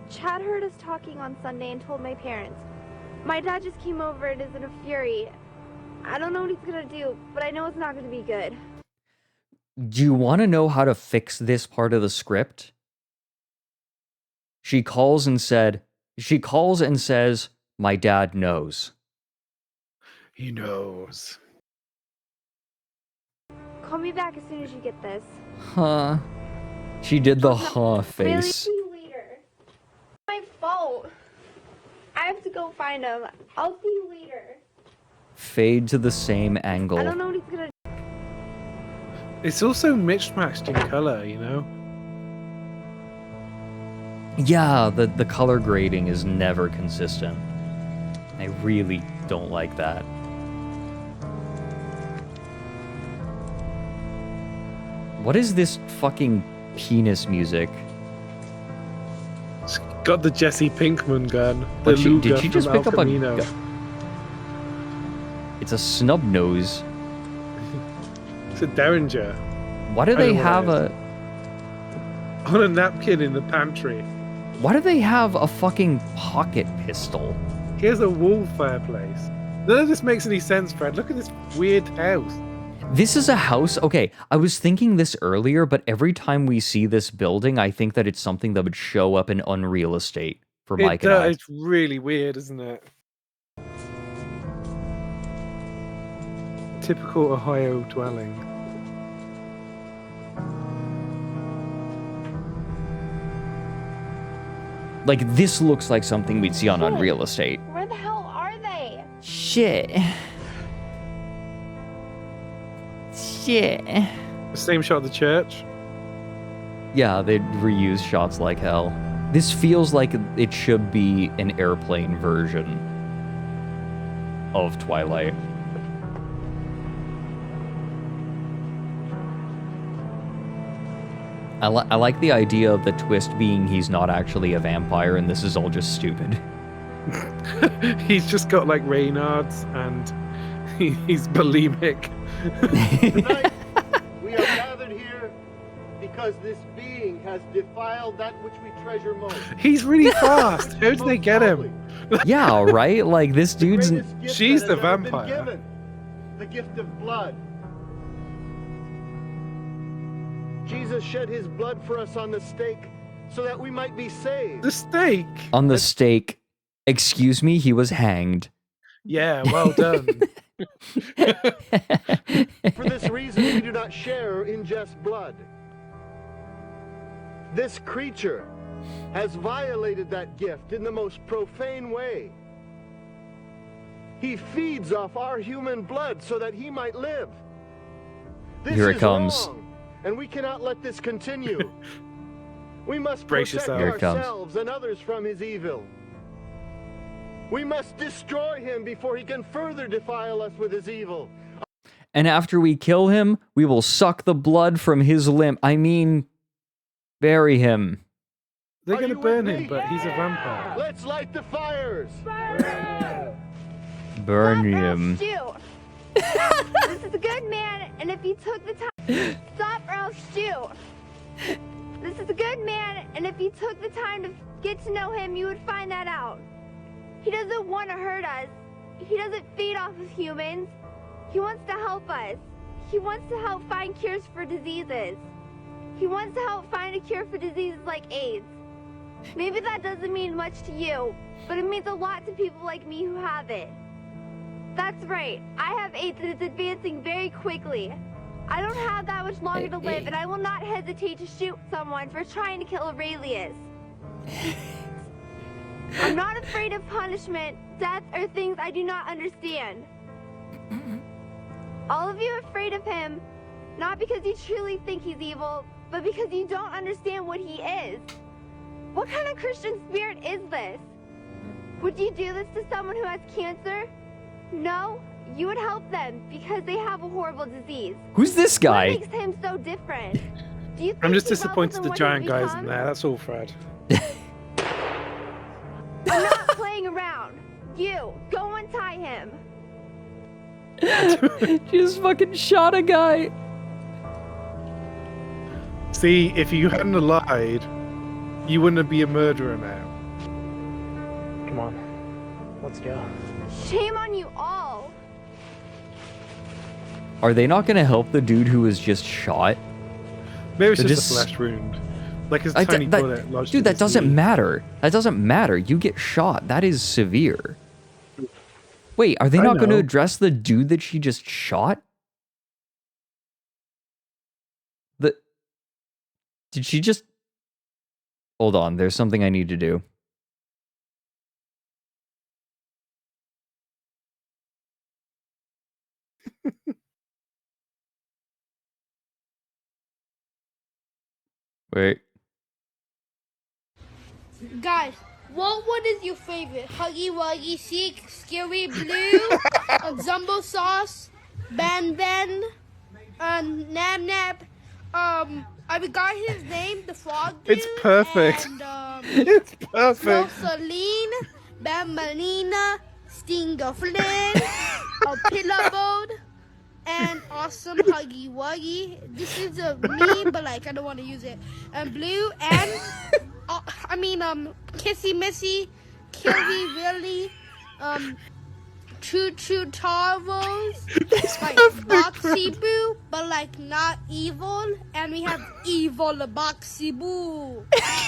Chad heard us talking on Sunday and told my parents. My dad just came over and is in a fury. I don't know what he's gonna do, but I know it's not gonna be good. Do you want to know how to fix this part of the script? She calls and says, my dad knows. He knows. Call me back as soon as you get this. Huh. She did the huh face. Really? See you later. My fault. I have to go find him. I'll see you later. Fade to the same angle. I don't know what he's gonna do. It's also mismatched in color, you know? Yeah, the color grading is never consistent. I really don't like that. What is this fucking penis music? It's got the Jesse Pinkman gun. Did she just pick up a gun? It's a snub nose. It's a Derringer. Why do they have on a napkin in the pantry? Why do they have a fucking pocket pistol? Here's a wall fireplace. None of this makes any sense, Fred. Look at this weird house. This is a house? Okay, I was thinking this earlier, but every time we see this building, I think that it's something that would show up in Unreal Estate for Mike and I. It's really weird, isn't it? Typical Ohio dwelling. Like, this looks like something we'd see on Unreal Estate. Where the hell are they? Shit. The same shot of the church? Yeah, they'd reuse shots like hell. This feels like it should be an airplane version of Twilight. I like the idea of the twist being he's not actually a vampire and this is all just stupid. He's just got like Raynaud's and he's bulimic. Tonight, we are gathered here because this being has defiled that which we treasure most. He's really fast. How did they get him? Yeah, right? Like, this dude's... She's the vampire. Given, the gift of blood. Jesus shed his blood for us on the stake so that we might be saved. The stake? On the stake. Excuse me, he was hanged. Yeah, well done. For this reason, we do not share or ingest blood. This creature has violated that gift in the most profane way. He feeds off our human blood so that he might live. This Here it is comes. wrong, and we cannot let this continue. We must Brace protect yourself. Here it comes. ourselves and others from his evil. We must destroy him before he can further defile us with his evil. And after we kill him, we will suck the blood from his limb. I mean, bury him. They're going to burn him, but he's a vampire. Let's light the fires. Burn him. Shoot! This is a good man, and if he took the time... Stop or I'll shoot! This is a good man, and if you took the time to get to know him, you would find that out. He doesn't want to hurt us. He doesn't feed off of humans. He wants to help us. He wants to help find cures for diseases. He wants to help find a cure for diseases like AIDS. Maybe that doesn't mean much to you, but it means a lot to people like me who have it. That's right, I have AIDS and it's advancing very quickly. I don't have that much longer to live, and I will not hesitate to shoot someone for trying to kill Aurelius. I'm not afraid of punishment, death, or things I do not understand. All of you are afraid of him, not because you truly think he's evil, but because you don't understand what he is. What kind of Christian spirit is this? Would you do this to someone who has cancer? No, you would help them because they have a horrible disease. Who's this guy? What makes him so different? Do you think I'm just he disappointed welcomes the what giant he's guys become? in there. That's all, Fred. I'm not playing around. You, go untie him. Just fucking shot a guy. See, if you hadn't lied, you wouldn't be a murderer now. Come on, let's go. Shame on you all. Are they not going to help the dude who was just shot? Maybe it's They're just a flesh wound. Like a I- tiny that- bullet lodged Dude, in that his doesn't knee. matter. That doesn't matter. You get shot. That is severe. Wait, are they I not going to know. address the dude that she just shot? Did she just... Hold on, there's something I need to do. Wait. Guys, what one is your favorite? Huggy Wuggy Seek, Scary Blue, Zumbo Sauce, Ben Ben, Nab Nab, I forgot his name, the frog dude. It's perfect. And, It's perfect. Rosaline, Bambalina, Stinger Flynn, a Pillow Boat, and Awesome Huggy Wuggy. This is a me, but like I don't want to use it. And Blue and Kissy Missy, Killy Willy, Choo Choo Tarvos, like Boxy Boo, but like not evil. And we have evil Boxy Boo.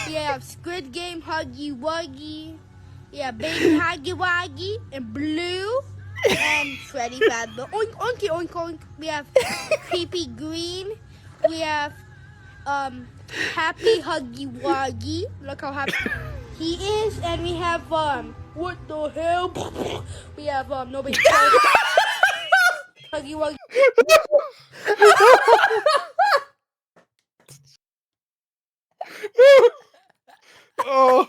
We have Squid Game Huggy Wuggy. Yeah, Baby Huggy Wuggy and Blue. And Freddy Fazbear. Oink, oinky, oink, oink. We have Creepy Green. We have Happy Huggy Wuggy. Look how happy he is. And we have what the hell? We have nobody. Huggy Wuggy. Oh.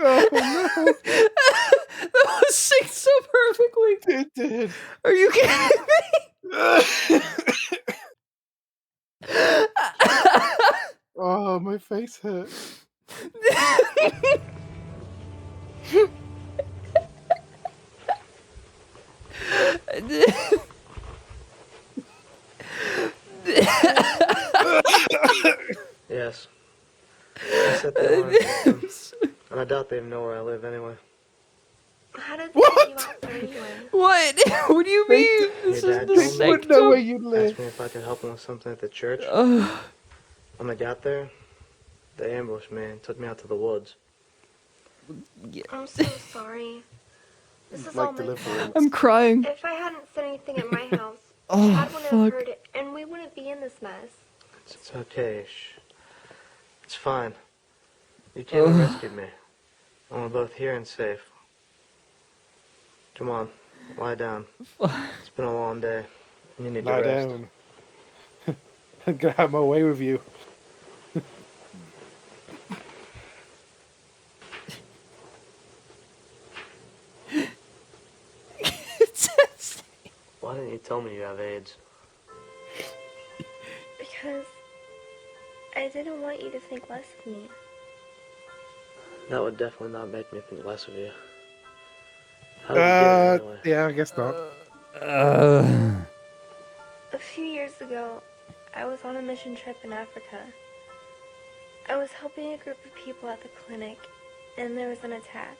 Oh no. That was 6 of her perfectly. It did. Are you kidding me? Oh, my face hurt. Yes. I set the alarm system, and I doubt they even know where I live anyway. How did they get you out there anyway? What? What do you mean? This Your is dad the told me. Would know where sanctum. you live. Asked me if I could help him with something at the church. Ugh. When I got there, they ambushed me and took me out to the woods. I'm so sorry. This is all my fault. I'm crying. If I hadn't said anything at my house, Oh, Dad wouldn't have fuck. heard it, and we wouldn't be in this mess. It's okay. It's fine. You came and rescued me. And we're both here and safe. Come on, lie down. It's been a long day. And you need Lie to rest. down. I'm gonna have my way with you. Why didn't you tell me you have AIDS? Because I didn't want you to think less of me. That would definitely not make me think less of you. How did you get it anyway? Yeah, I guess not. A few years ago, I was on a mission trip in Africa. I was helping a group of people at the clinic, and there was an attack.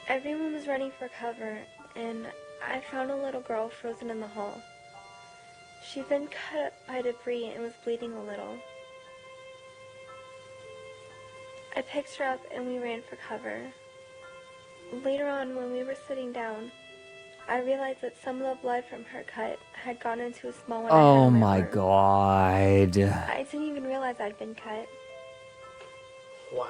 Everyone was running for cover, and I found a little girl frozen in the hall. She'd been cut up by debris and was bleeding a little. I picked her up and we ran for cover. Later on, when we were sitting down, I realized that some of the blood from her cut had gone into a small one I had Oh on my arm. god. I didn't even realize I'd been cut. Wow.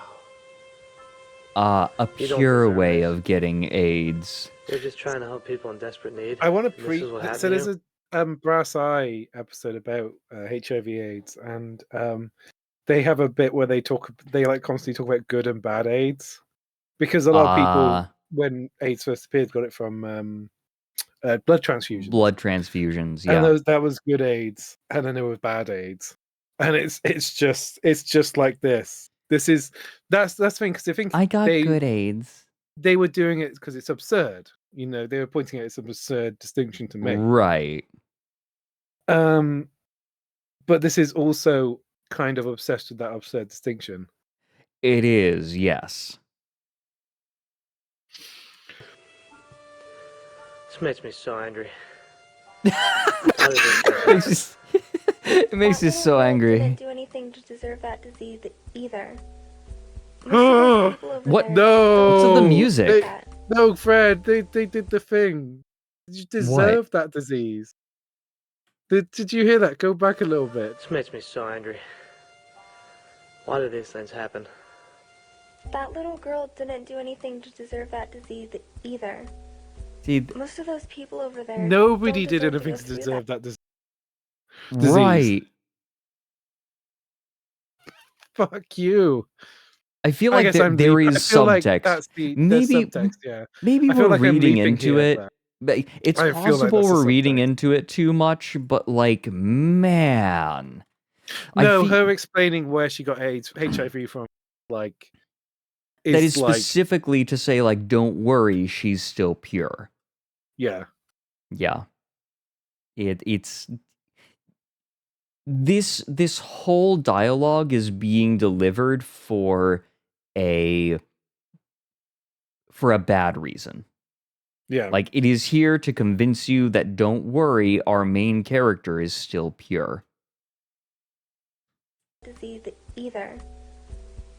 A You don't pure deserve way this. of getting AIDS. You're just trying to help people in desperate need. I want and this is what to happened so to there's you? a Brass Eye episode about HIV/AIDS, and they have a bit where they like constantly talk about good and bad AIDS, because a lot of people, when AIDS first appeared, got it from blood transfusions. Blood transfusions, And yeah. that was good AIDS, and then there was bad AIDS, and it's just like this. That's the thing, because I think I got good AIDS. They were doing it because it's absurd. You know, they were pointing out it's an absurd distinction to make. Right. But this is also kind of obsessed with that absurd distinction. It is, yes. This makes me so angry. It makes you so angry. Didn't do anything to deserve that disease either. Most of those people over What? there No. What's with the music? No, Fred. They did the thing. You deserve that disease. Did you hear that? Go back a little bit. This makes me so angry. Why do these things happen? That little girl didn't do anything to deserve that disease either. See, most of those people over there. Nobody don't did deserve anything go to through deserve that disease. Right. Fuck you. I feel I like guess I'm there reading- is I feel like subtext. that's the maybe subtext, yeah. maybe I feel we're like I'm reading leaping into here, it. But it's I feel like possible that's a we're reading subtext. into it too much, but like, man. No, her explaining where she got AIDS, HIV from, like, that is like, specifically to say, like, don't worry, she's still pure. yeah. Yeah. It's this whole dialogue is being delivered for a bad reason. Yeah. Like, it is here to convince you that don't worry, our main character is still pure. disease either.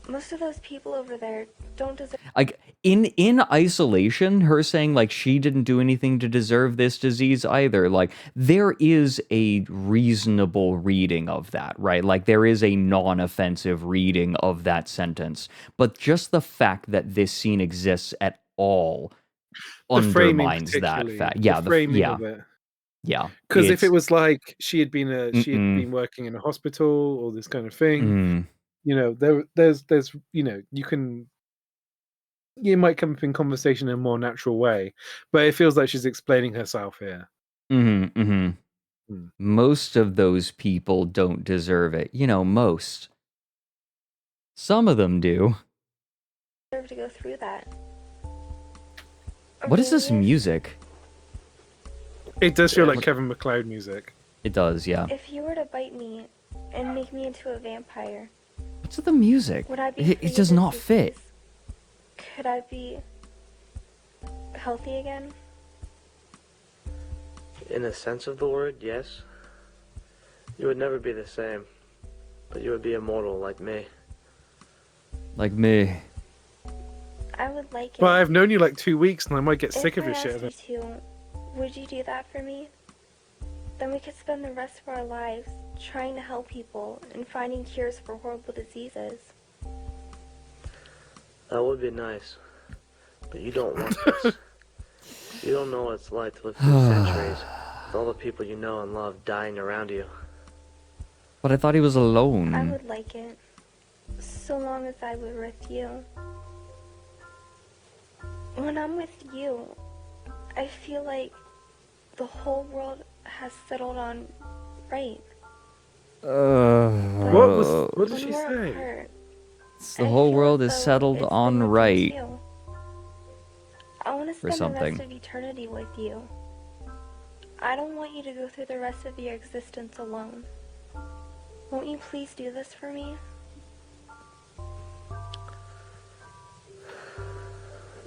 Most of those people over there don't deserve. Like, in isolation, her saying, like, she didn't do anything to deserve this disease either, like, there is a reasonable reading of that, right? Like, there is a non-offensive reading of that sentence. But just the fact that this scene exists at all undermines that fact. Yeah, the framing of it. Yeah. Because if it was like she had been working in a hospital or this kind of thing, you know, there's you know, you can you might come up in conversation in a more natural way, but it feels like she's explaining herself here. Mm-hmm, mm-hmm. Most of those people don't deserve it. You know, most. Some of them do. Deserve to go through that. What is this music? It does feel like Kevin MacLeod music. It does, yeah. If you were to bite me and make me into a vampire, What's with the music? would I be free It does of not this fit. disease? Could I be healthy again? In the sense of the word, yes. You would never be the same, but you would be immortal like me. Like me. I would like it. Well, I've known you like 2 weeks and I might get sick If of your I shit. asked you to, would you do that for me? Then we could spend the rest of our lives trying to help people and finding cures for horrible diseases. That would be nice, but you don't want this. You don't know what it's like to live through centuries with all the people you know and love dying around you. But I thought he was alone. I would like it, so long as I were with you. When I'm with you, I feel like the whole world has settled on right. What did she say? Apart, The whole world is settled on right. I want to For spend the something. rest of eternity with you. I don't want you to go through the rest of your existence alone. Won't you please do this for me?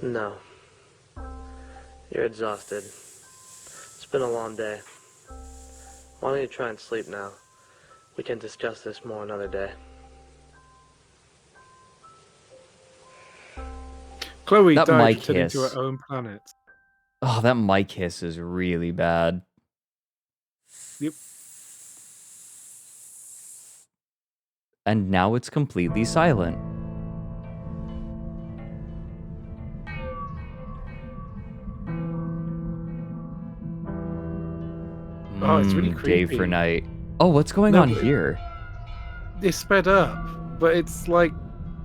No. You're exhausted. It's been a long day. Why don't you try and sleep now? We can discuss this more another day. Chloe That died mic returning hiss. to her own planet. Oh, that mic hiss is really bad. Yep. And now it's completely silent. Oh, it's really Day for creepy. night. Oh, what's going No, on but- here? It's sped up, but it's like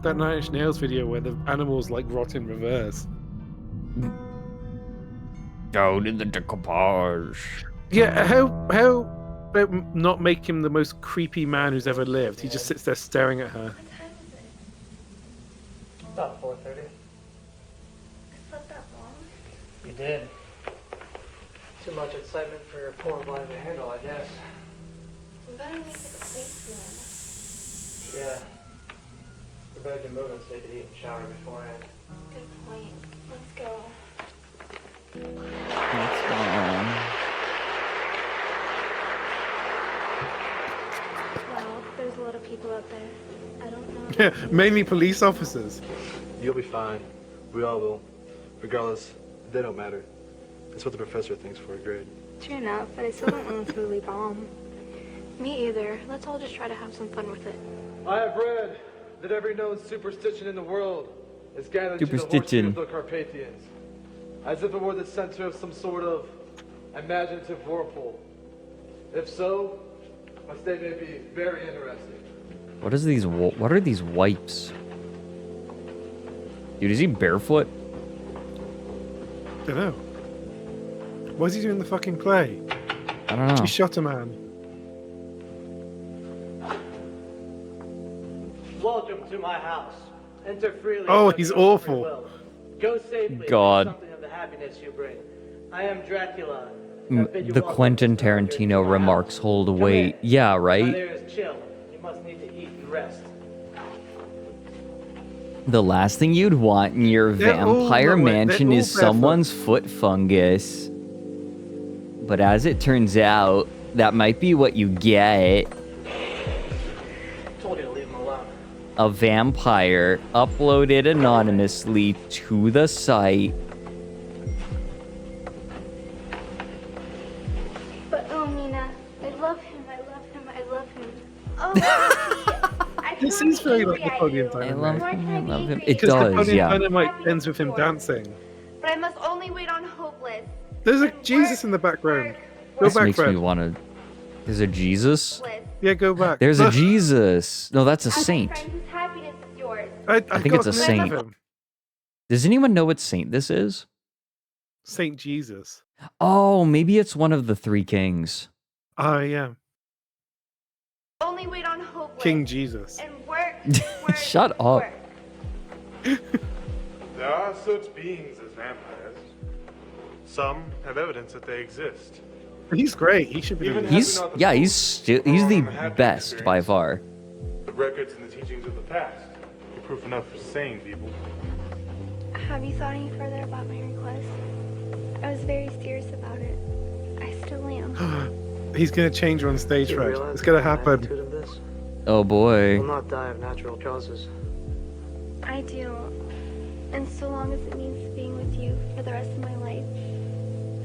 that Nine Inch Nails video where the animals like rot in reverse. Down in the decoupage. Yeah, how about not make him the most creepy man who's ever lived? He just sits there staring at her. About 4:30. Slept that long? You did. Too much excitement for your poor body to handle, I guess. We better make it a place Yeah. We better get moving so you can eat and shower beforehand. Good point. Let's go. What's going on? Well, there's a lot of people out there. I don't know. Yeah, mainly police officers. You'll be fine. We all will. Regardless, they don't matter. It's what the professor thinks for a grade. True enough, but I still don't want to totally bomb. Me either. Let's all just try to have some fun with it. I have read that every known superstition in the world is gathered to the Superstition. horseshoe of the Carpathians, as if it were the center of some sort of imaginative whirlpool. If so, my state may be very interesting. What is these? What are these wipes? Dude, is he barefoot? Don't know. What is he doing in the fucking play? I don't know. He shot a man. Welcome to my house. Enter freely. Oh, and he's of your own free awful. will. Go safely. God. And something of the happiness you bring. I am Dracula. I bid you The welcome Quentin to my Tarantino house. remarks hold Come weight. in. Yeah, My right? there is chill. You must need to eat and rest. The last thing you'd want in your They're all vampire that way. They're mansion all is someone's foot fungus. But as it turns out, that might be what you get. Told you to leave him alone. A vampire uploaded anonymously to the site. But oh, Nina, I love him. I love him. I love him. Oh, This is very like Napoleon I love Dynamite. him, I love him. It Because does, Napoleon yeah. Dynamite ends with him dancing. But I must only wait on Hopeless. There's a Jesus in the background. Go This back, makes me Fred. want to... There's a Jesus? Yeah, go back. There's a Look, Jesus. No, that's a saint. Friend, whose happiness is yours. I think it's a saint. Does anyone know what saint this is? Saint Jesus. Oh, maybe it's one of the three kings. Oh, yeah. Only wait on hope. King Jesus. And work. Shut up. There are such beings as vampires. Some have evidence that they exist. He's great. He should be. He's the best by far. The records and the teachings of the past are proof enough for sane people. Have you thought any further about my request? I was very serious about it. I still am. He's gonna change her on stage, Fred. It's gonna happen. Oh boy. Will not die of natural causes. I do. And so long as it means being with you for the rest of my life,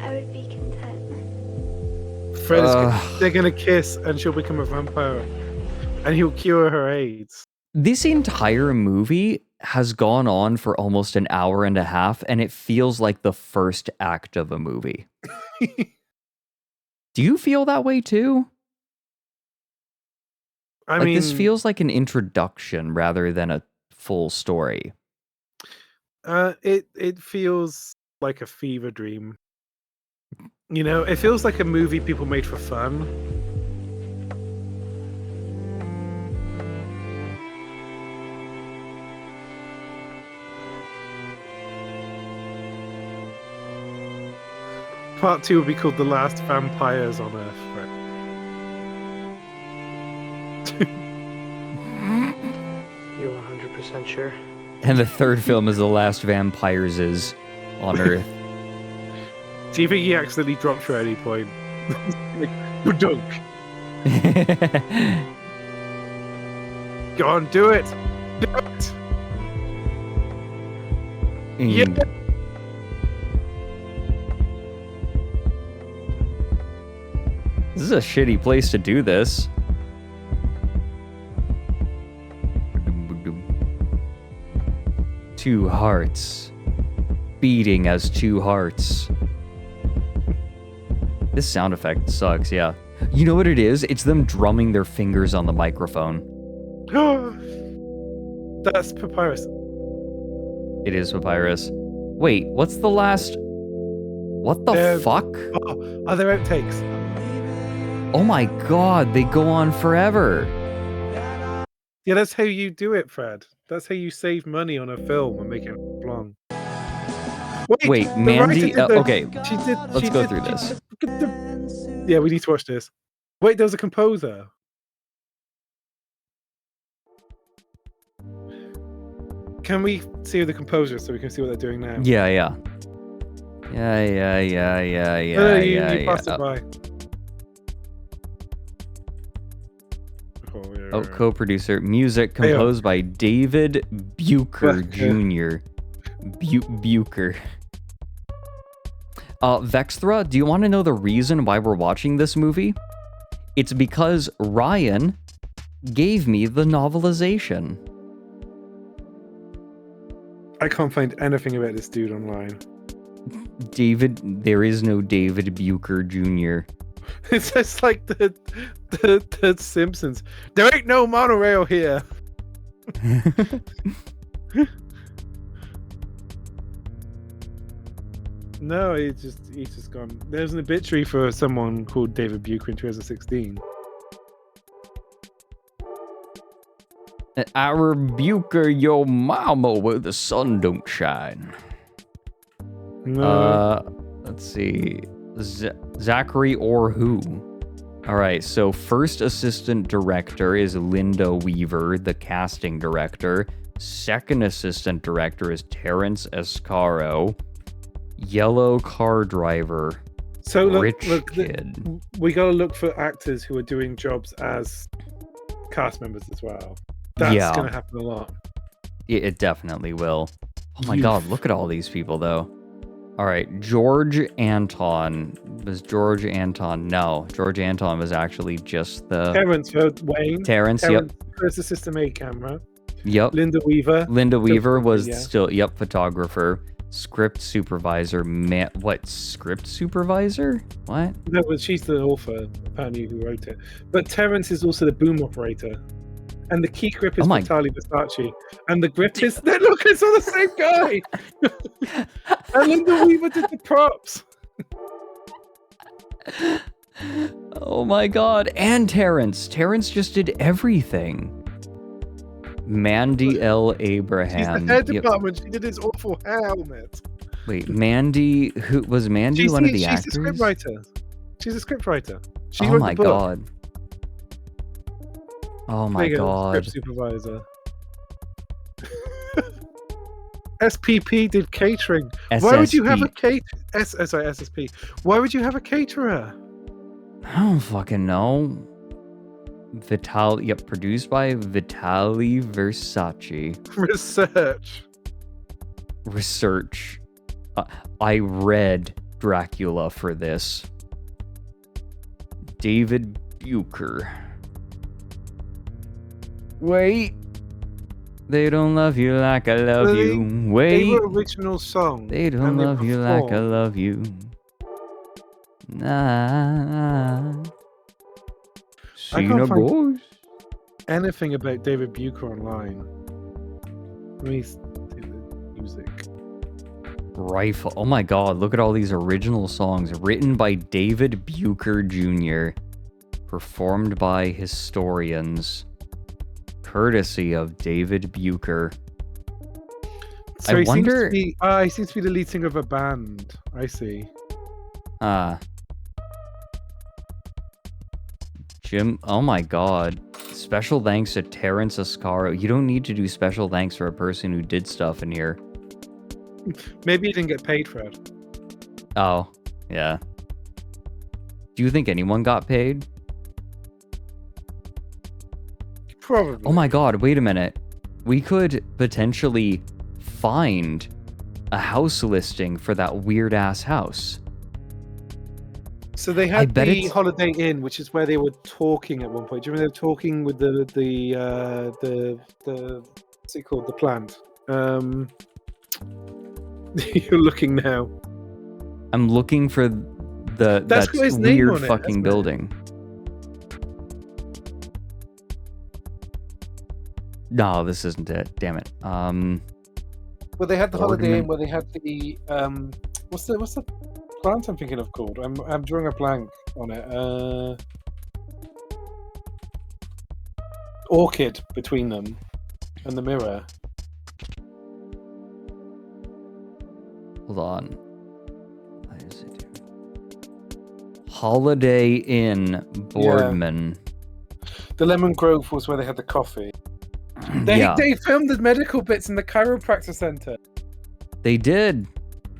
I would be content. Fred is they're gonna kiss and she'll become a vampire. And he'll cure her AIDS. This entire movie has gone on for almost an hour and a half, and it feels like the first act of a movie. Do you feel that way too? I mean, this feels like an introduction rather than a full story. It feels like a fever dream. You know, it feels like a movie people made for fun. Part 2 will be called The Last Vampires on Earth, right? You're 100% sure? And the third film is The Last Vampires is on Earth. Do you think he accidentally dropped her at any point? Like, ba-dunk. Go on, do it! Do it! Yeah! This is a shitty place to do this. Two hearts. Beating as two hearts. This sound effect sucks, yeah. You know what it is? It's them drumming their fingers on the microphone. That's Papyrus. It is Papyrus. Wait, what's the last... What the fuck? Are there outtakes? Oh my god, they go on forever. Yeah, that's how you do it, Fred. That's how you save money on a film and make it long. Wait, Mandy... okay, let's go through this. Yeah, we need to watch this. Wait, there was a composer. Can we see the composer so we can see what they're doing now? Yeah. You passed it by. Oh, co-producer. Music composed by David Bucher Jr. Bucher. Vexthra, do you want to know the reason why we're watching this movie? It's because Ryan gave me the novelization. I can't find anything about this dude online. There is no David Bucher Jr. It's just like the Simpsons. There ain't no monorail here. No, he's just gone. There's an obituary for someone called David Bucher in 2016. I rebuke your mama where the sun don't shine. No. Let's see. Zachary or who? All right, so first assistant director is Linda Weaver, the casting director. Second assistant director is Terrence Escaro. Yellow car driver. So Rich look, kid. We gotta look for actors who are doing jobs as cast members as well. That's gonna happen a lot. It definitely will. Oh my god, look at all these people though. All right, George Anton. Was George Anton? No, George Anton was actually just the... Terrence Wayne. Terrence, yep. First assistant made camera. Yep. Linda Weaver. Linda Weaver was still, photographer. Script supervisor. What, script supervisor? What? No, but she's the author, apparently, who wrote it. But Terrence is also the boom operator. And the key grip is Oh my- Vitaly Versace. And the grip is... Look, it's all the same guy! And Linda Weaver did the props. Oh my god. And Terrence. Terrence just did everything. Mandy L. Abraham. She's the hair Yep. department. She did his awful hair helmet. Wait, Mandy... Who was Mandy one of the actors? She's a scriptwriter. She's a scriptwriter. She Oh wrote my the book. god. Oh There my you go, god. Script supervisor. SPP did catering. Why would you have a SSP? Why would you have a caterer? I don't fucking know. Produced by Vitaly Versace. Research. I read Dracula for this. David Bucher. Wait. They don't love you like I love you. They Wait. wrote original song. They don't and they love you like I performed. love you. Nah. I Seen can't a find boys. anything about David Bucher online. Let me see the music. Rifle. Oh my god, look at all these original songs written by David Bucher Jr. Performed by historians. Courtesy of David Bucher. So I he wonder... he seems to be the lead singer of a band. I see. Jim, oh my god. Special thanks to Terrence Ascaro. You don't need to do special thanks for a person who did stuff in here. Maybe he didn't get paid for it. Oh, yeah. Do you think anyone got paid? Probably. Oh my god, wait a minute. We could potentially find a house listing for that weird ass house. So they I had bet the it's- Holiday Inn, which is where they were talking at one point. Do you remember they were talking with the what's it called? The plant. You're looking now. I'm looking for that got his name weird on it, fucking hasn't it? building. No, this isn't it. Damn it. Well, they had the Holiday Boardman. Inn where they had the what's the plant I'm thinking of called? I'm drawing a blank on it. Orchid between them and the mirror. Hold on. What is it? Holiday Inn Boardman. The Lemon Grove was where they had the coffee. Yeah. They filmed the medical bits in the chiropractor center. They did.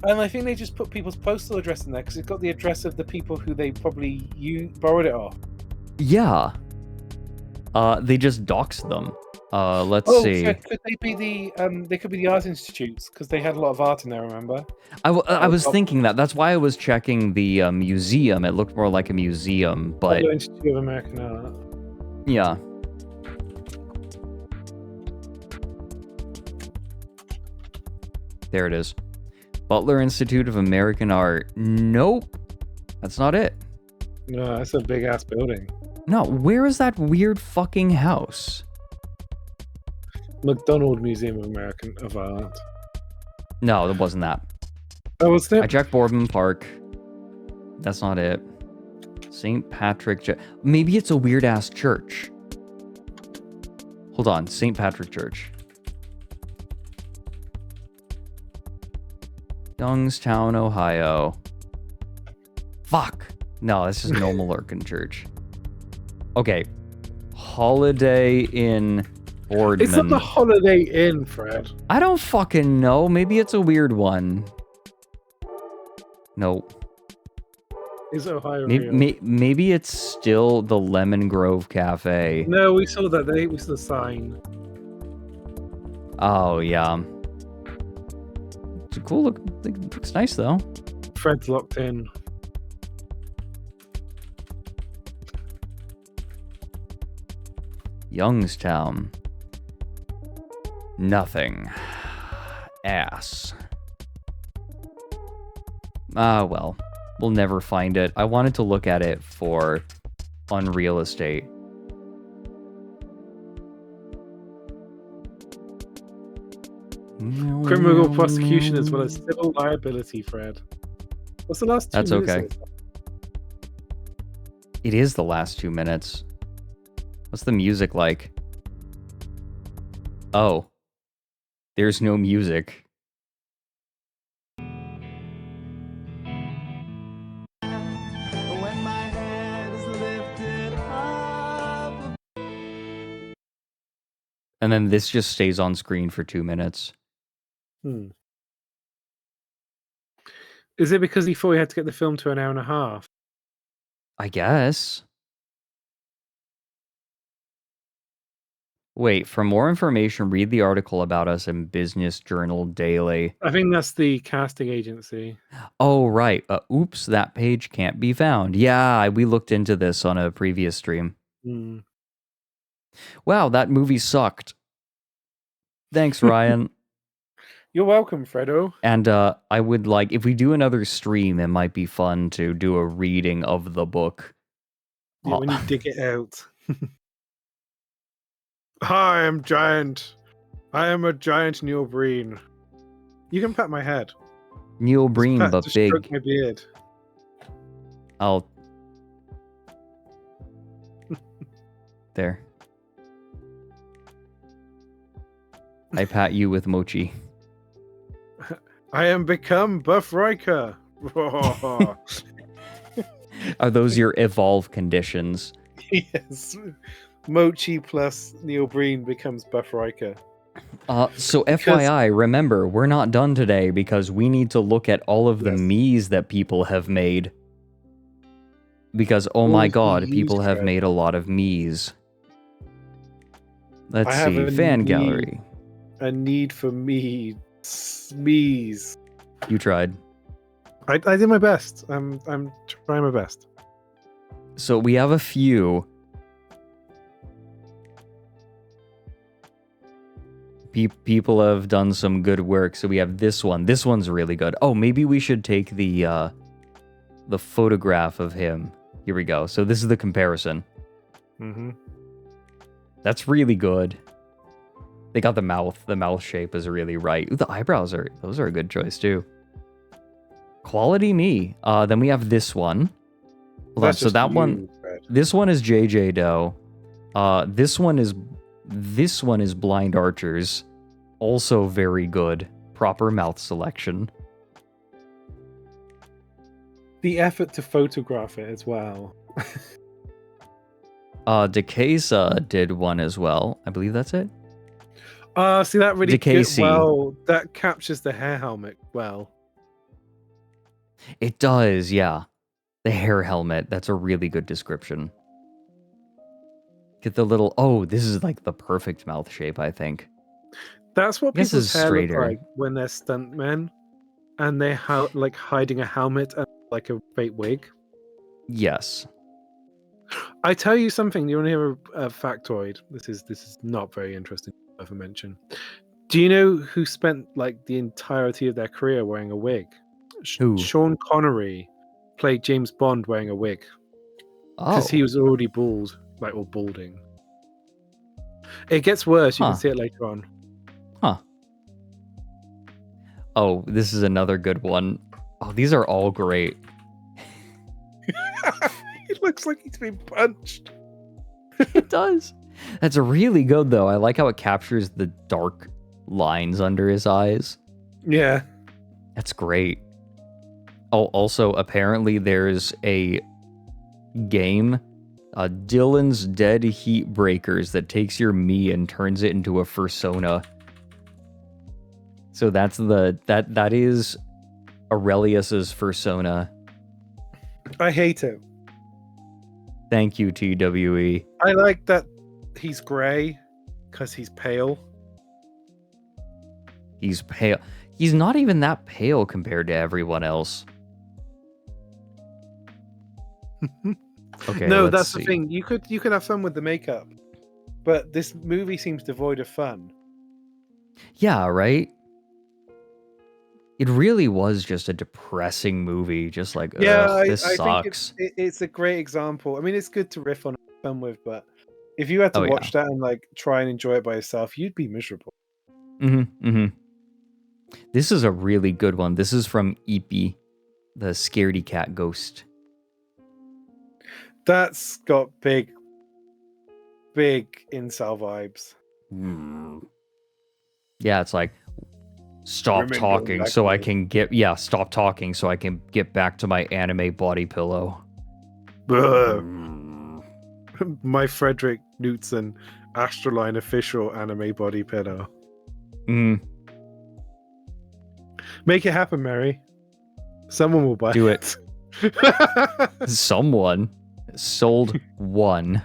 And I think they just put people's postal address in there because it's got the address of the people who they probably borrowed it off. Yeah. They just doxed them. Let's see. So could they be the they could be the art institutes because they had a lot of art in there, remember? I was thinking that. That's why I was checking the museum. It looked more like a museum, but The Institute of American Art. yeah. There it is. Butler Institute of American Art. Nope. That's not it. No, that's a big ass building. No, where is that weird fucking house? McDonald Museum of Art. No, that wasn't that. Oh, was it? I checked Boardman Park. That's not it. St. Patrick. Maybe it's a weird ass church. Hold on. St. Patrick Church. Youngstown, Ohio. Fuck. No, this is Normal Lurkin Church. Okay. Holiday Inn Boardman. It's not the Holiday Inn, Fred. I don't fucking know. Maybe it's a weird one. Nope. Is Ohio real? Maybe it's still the Lemon Grove Cafe. No, we saw that. We saw the sign. Oh, yeah. It's a cool look. It looks nice, though. Fred's locked in. Youngstown. Nothing. Ass. Ah, well. We'll never find it. I wanted to look at it for Unreal Estate. Criminal prosecution as well as civil liability, Fred. What's the last 2 That's minutes? okay. It is the last 2 minutes. What's the music like? Oh. There's no music. And then this just stays on screen for 2 minutes. Is it because he thought he had to get the film to an hour and a half? I guess. Wait, for more information, read the article about us in Business Journal Daily. I think that's the casting agency. Oh, right. Oops, that page can't be found. Yeah, we looked into this on a previous stream. Wow, that movie sucked. Thanks, Ryan. You're welcome, Fredo. And I would like, if we do another stream, it might be fun to do a reading of the book. Yeah, when you dig it out. Hi, I'm Giant. I am a giant Neil Breen. You can pat my head. Neil Breen, but just big. stroke my beard. I'll... There. I pat you with mochi. I am become Buff Riker. Are those your evolve conditions? Yes. Mochi plus Neil Breen becomes Buff Riker. So FYI, remember, we're not done today because we need to look at all of the me's that people have made. Because, oh my god, people have made a lot of me's. Let's see, fan gallery. A need for me's. You tried. I did my best. I'm trying my best. So we have a few. People have done some good work. So we have this one. This one's really good. Oh, maybe we should take the photograph of him. Here we go. So this is the comparison. That's really good. They got the mouth. The mouth shape is really right. Ooh, the eyebrows those are a good choice too. Quality me. Then we have this one. Hold on, so that one, this one is JJ Doe. This one is Blind Archers. Also very good. Proper mouth selection. The effort to photograph it as well. Decasa did one as well. I believe that's it. See, that really DeCasey. well. That captures the hair helmet well. It does, yeah. The hair helmet. That's a really good description. Get the little... Oh, this is like the perfect mouth shape, I think. That's what This people's is hair look straighter. like when they're stuntmen. And they're like hiding a helmet and like a fake wig. Yes. I tell you something. You want to hear a factoid? This is not very interesting to ever mention. Do you know who spent like the entirety of their career wearing a wig? Who? Sean Connery played James Bond wearing a wig. Because he was already bald, like, or balding. It gets worse. You can see it later on. Huh. Oh, this is another good one. Oh, these are all great. It looks like he's been punched. It does. That's really good, though. I like how it captures the dark lines under his eyes. Yeah. That's great. Oh, also, apparently there's a game, Dylan's Dead Heat Breakers, that takes your me and turns it into a fursona. So that is Aurelius's fursona. I hate it. Thank you, TWE. I like that he's grey because he's pale. He's pale. He's not even that pale compared to everyone else. Okay. No, that's the thing. You could have fun with the makeup, but this movie seems devoid of fun. Yeah, right? It really was just a depressing movie. Just like, this sucks. Think it's a great example. I mean, it's good to riff on and have fun with, but if you had to watch that and like try and enjoy it by yourself, you'd be miserable. This is a really good one. This is from Eepy, the scaredy cat ghost. That's got big incel vibes. Yeah, it's like, stop Women talking don't so I like me. can get... Yeah, stop talking so I can get back to my anime body pillow. My Fredrik Knudsen ASTRALINE official anime body pillow. Make it happen, Mary. Someone will buy Do it. Someone sold one.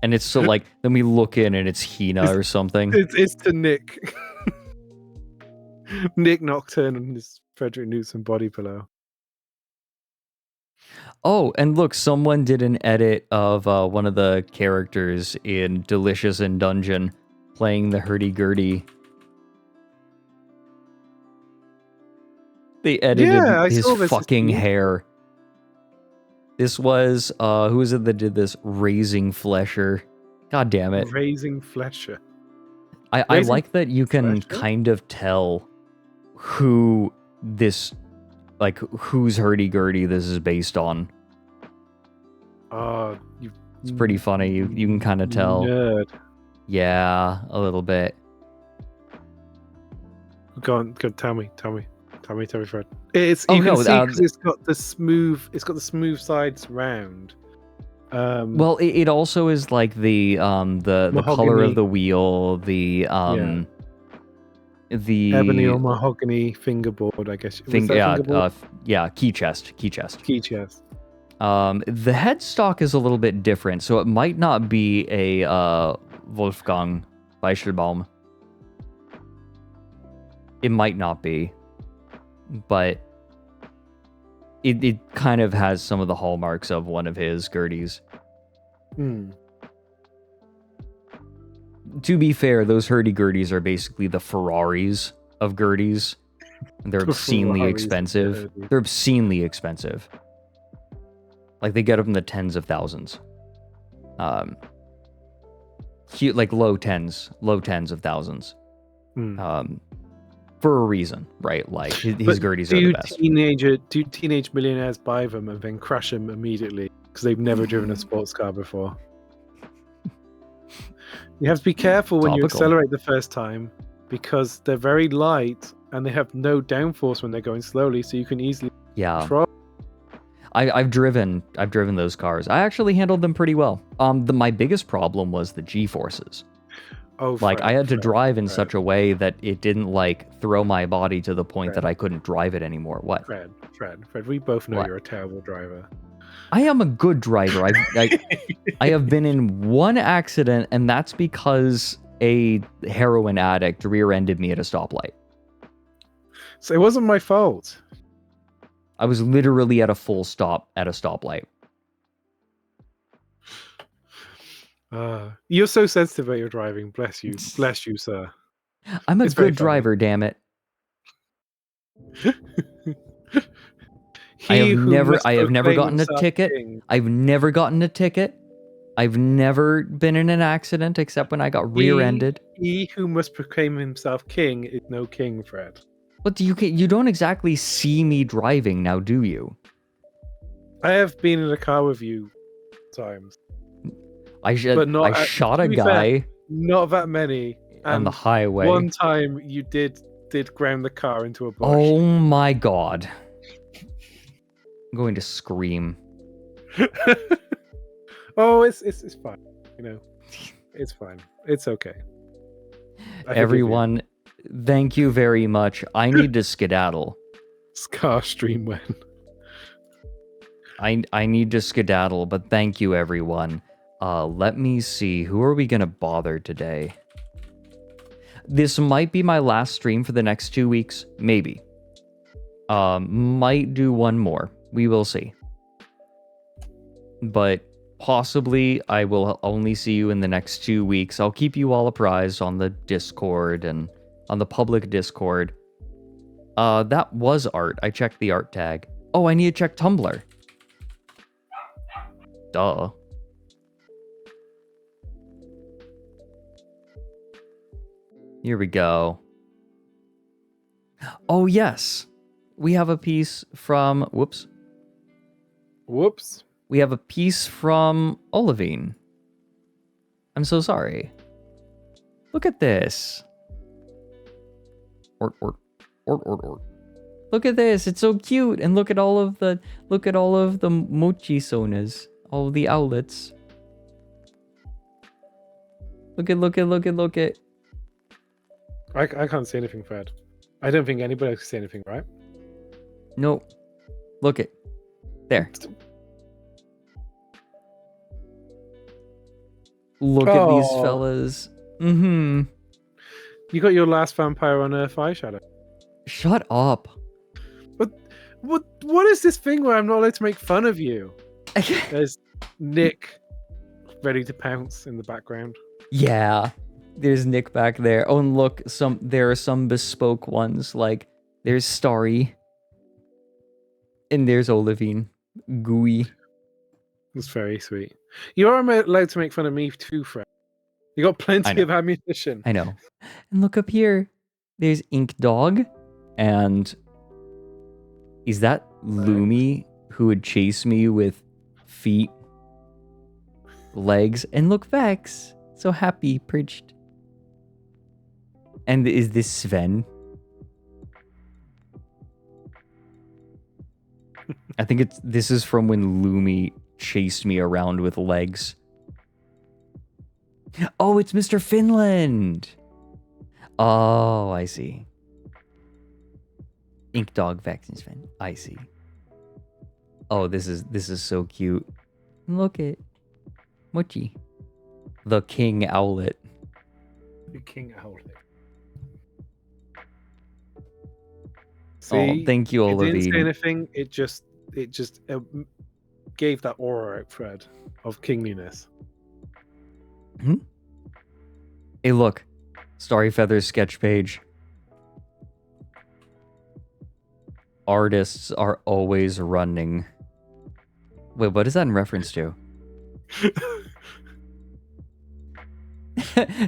And it's so like, then we look in and it's Hina or something. It's to Nick. Nick Nocturne and his Fredrik Knudsen body pillow. Oh, and look, someone did an edit of one of the characters in Delicious in Dungeon playing the hurdy-gurdy. They edited his fucking hair. This was, who was it that did this? Raising Flesher. God damn it. Raising Flesher. I like that you can kind of tell who this, like, whose hurdy-gurdy this is based on. It's pretty funny. You can kind of tell. Nerd. Yeah, a little bit. Go on, tell me, Fred. It's Oh, you can no, see 'cause it's got the smooth sides round. Well, it also is like the color Mahogany. of the wheel, the ebony or mahogany fingerboard, I guess. Key chest. Key chest. The headstock is a little bit different, so it might not be a Wolfgang Weichelbaum. It might not be, but it kind of has some of the hallmarks of one of his Gerties. To be fair, those hurdy-gurdies are basically the Ferraris of Gerties. They're obscenely expensive. They're obscenely expensive. Like, they get up in the tens of thousands. Like low tens of thousands. For a reason, right? Like, his Gerties are the best. Do teenage millionaires buy them and then crash them immediately because they've never driven a sports car before? You have to be careful when you accelerate the first time because they're very light and they have no downforce when they're going slowly, so you can easily control. I've driven those cars. I actually handled them pretty well. My biggest problem was the G-forces. I had to drive in such a way that it didn't like throw my body to the point that I couldn't drive it anymore. What? Fred, we both know you're a terrible driver. I am a good driver. I have been in one accident, and that's because a heroin addict rear-ended me at a stoplight. So it wasn't my fault. I was literally at a full stop at a stoplight. You're so sensitive about your driving. Bless you, sir. I'm a good driver, damn it. I have never gotten a ticket. I've never gotten a ticket. I've never been in an accident except when I got rear-ended. He who must proclaim himself king is no king, Fred. But you don't exactly see me driving now, do you? I have been in a car with you times. I shot a guy. Fair, not that many. On the highway. One time you did ground the car into a bush. Oh my god. I'm going to scream. Oh, it's fine. You know, it's fine. It's okay. Everyone, thank you very much. I need to skedaddle. Scar stream when. I need to skedaddle, but thank you, everyone. Let me see. Who are we gonna bother today? This might be my last stream for the next 2 weeks. Maybe. Might do one more. We will see. But possibly I will only see you in the next 2 weeks. I'll keep you all apprised on the Discord and on the public Discord. That was art. I checked the art tag. Oh, I need to check Tumblr. Duh. Here we go. Oh, yes. We have a piece from... Whoops. We have a piece from Olivine. I'm so sorry. Look at this. Or. Look at this. It's so cute. And look at all of the mochi sonas. All of the outlets. Look at. I can't see anything, Fred. I don't think anybody else can see anything, right? No. Look it. There. Look at these fellas. Mm-hmm. You got your last Vampire on Earth eyeshadow. Shut up. What is this thing where I'm not allowed to make fun of you? There's Nick ready to pounce in the background. Yeah. There's Nick back there. Oh, and look, there are some bespoke ones. Like, there's Starry. And there's Olivine. Gooey. It's very sweet. You are allowed to make fun of me too, Fred. You got plenty of ammunition. I know. And look up here. There's Ink Dog. And is that Lumi who would chase me with feet, legs? And look, Vex. So happy, perched. And is this Sven? I think this is from when Lumi chased me around with legs. Oh, it's Mr. Finland. Oh, I see. Ink Dog Vaccine Sven. I see. Oh, this is so cute. Look at Mochi. The King Owlet. The King Owlet. See, oh, thank you, Olivine. It didn't say anything. It just gave that aura out, Fred, of kingliness. Hmm? Hey, look. Starry Feathers sketch page. Artists are always running. Wait, what is that in reference to?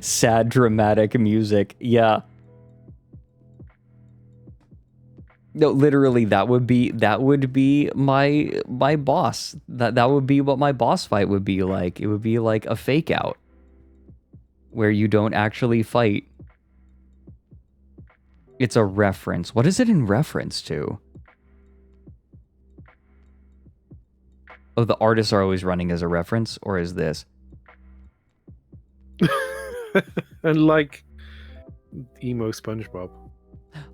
Sad dramatic music. Yeah. No, literally that would be my boss. That would be what my boss fight would be like. It would be like a fake out where you don't actually fight. It's a reference. What is it in reference to? Oh, the artists are always running as a reference, or is this? And like emo SpongeBob.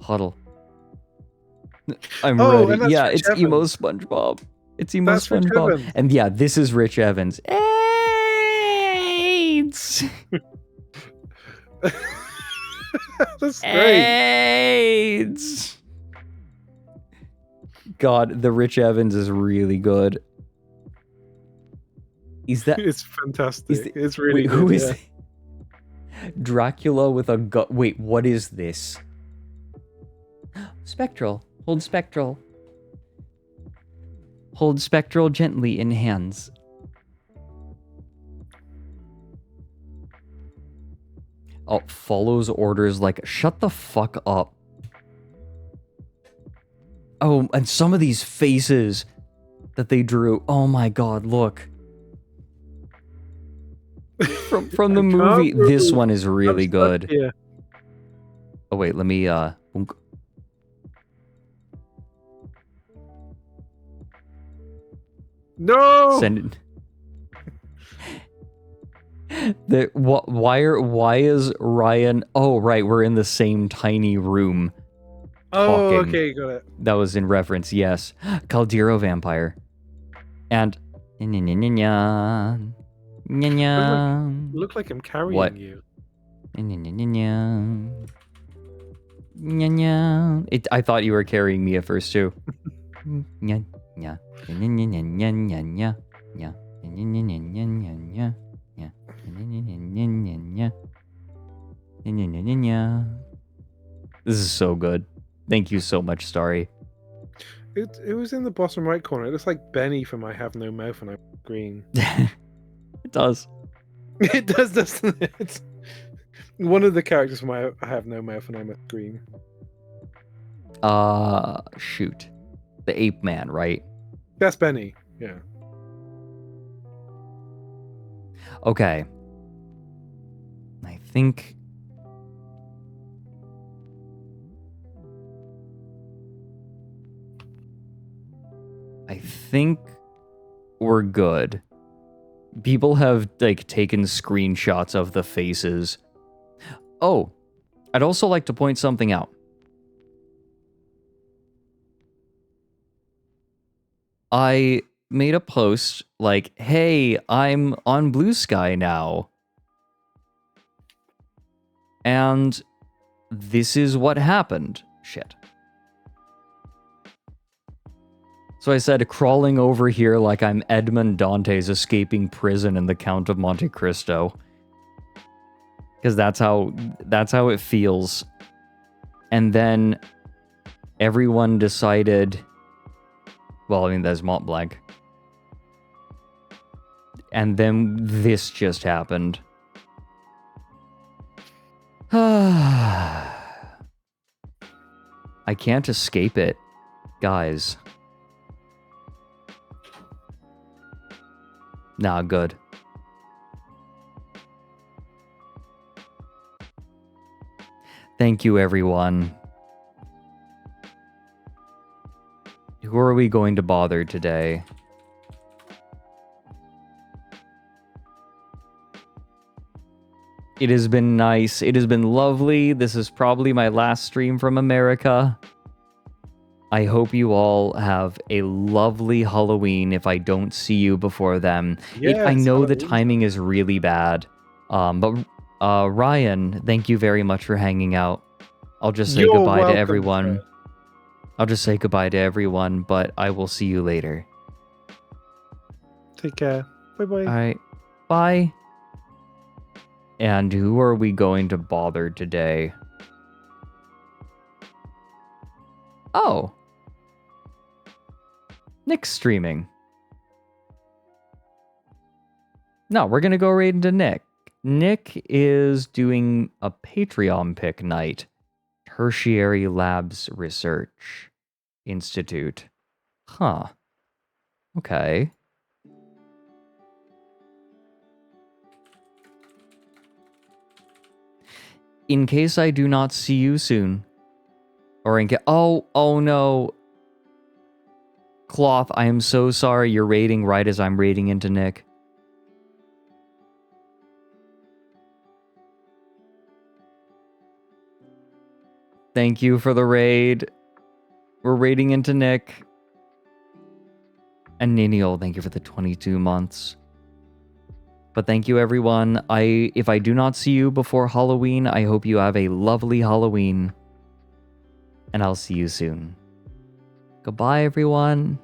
Huddle. I'm ready. Yeah, it's Evans. emo SpongeBob. It's emo That's SpongeBob. And yeah, this is Rich Evans. AIDS. That's great. AIDS. God, the Rich Evans is really good. Is that? It's fantastic. It's really good. Who is Dracula with a gut? Wait, what is this? Spectral. Hold Spectral. Hold Spectral gently in hands. Oh, follows orders like, shut the fuck up. Oh, and some of these faces that they drew. Oh my god, look. From the movie, this one is really good. Yeah. Oh wait, let me boonk. No. Send it. Why is Ryan? Oh right, we're in the same tiny room. Oh, talking. okay, got it. That was in reference, yes. Caldero vampire, and Look like I'm carrying what? you. I thought you were carrying me at first too. This is so good. Thank you so much, Starry. It was in the bottom right corner. It looks like Benny from I Have No Mouth and I'm Green. It does. It does, doesn't it? One of the characters from I Have No Mouth and I'm Green. Shoot. The ape man, right? That's Benny. Yeah. Okay. I think... we're good. People have, like, taken screenshots of the faces. Oh, I'd also like to point something out. I made a post like, hey, I'm on Blue Sky now. And this is what happened. Shit. So I said, crawling over here like I'm Edmond Dantes escaping prison in The Count of Monte Cristo. Because that's how it feels. And then everyone decided... Well, I mean, there's Mont Blanc. And then this just happened. I can't escape it, guys. Nah, good. Thank you, everyone. Who are we going to bother today? It has been nice. It has been lovely. This is probably my last stream from America. I hope you all have a lovely Halloween if I don't see you before then. I know the timing is really bad. But Ryan, thank you very much for hanging out. I'll just say goodbye to everyone. I'll just say goodbye to everyone, but I will see you later. Take care. Bye-bye. All right. Bye. And who are we going to bother today? Oh. Nick's streaming. No, we're going to go right into Nick. Nick is doing a Patreon pick night. Tertiary Labs Research Institute. Huh. Okay. In case I do not see you soon, or in case... Oh no. Cloth, I am so sorry you're raiding right as I'm raiding into Nick. Thank you for the raid. We're raiding into Nick. And Niniol, thank you for the 22 months. But thank you, everyone. If I do not see you before Halloween, I hope you have a lovely Halloween. And I'll see you soon. Goodbye, everyone.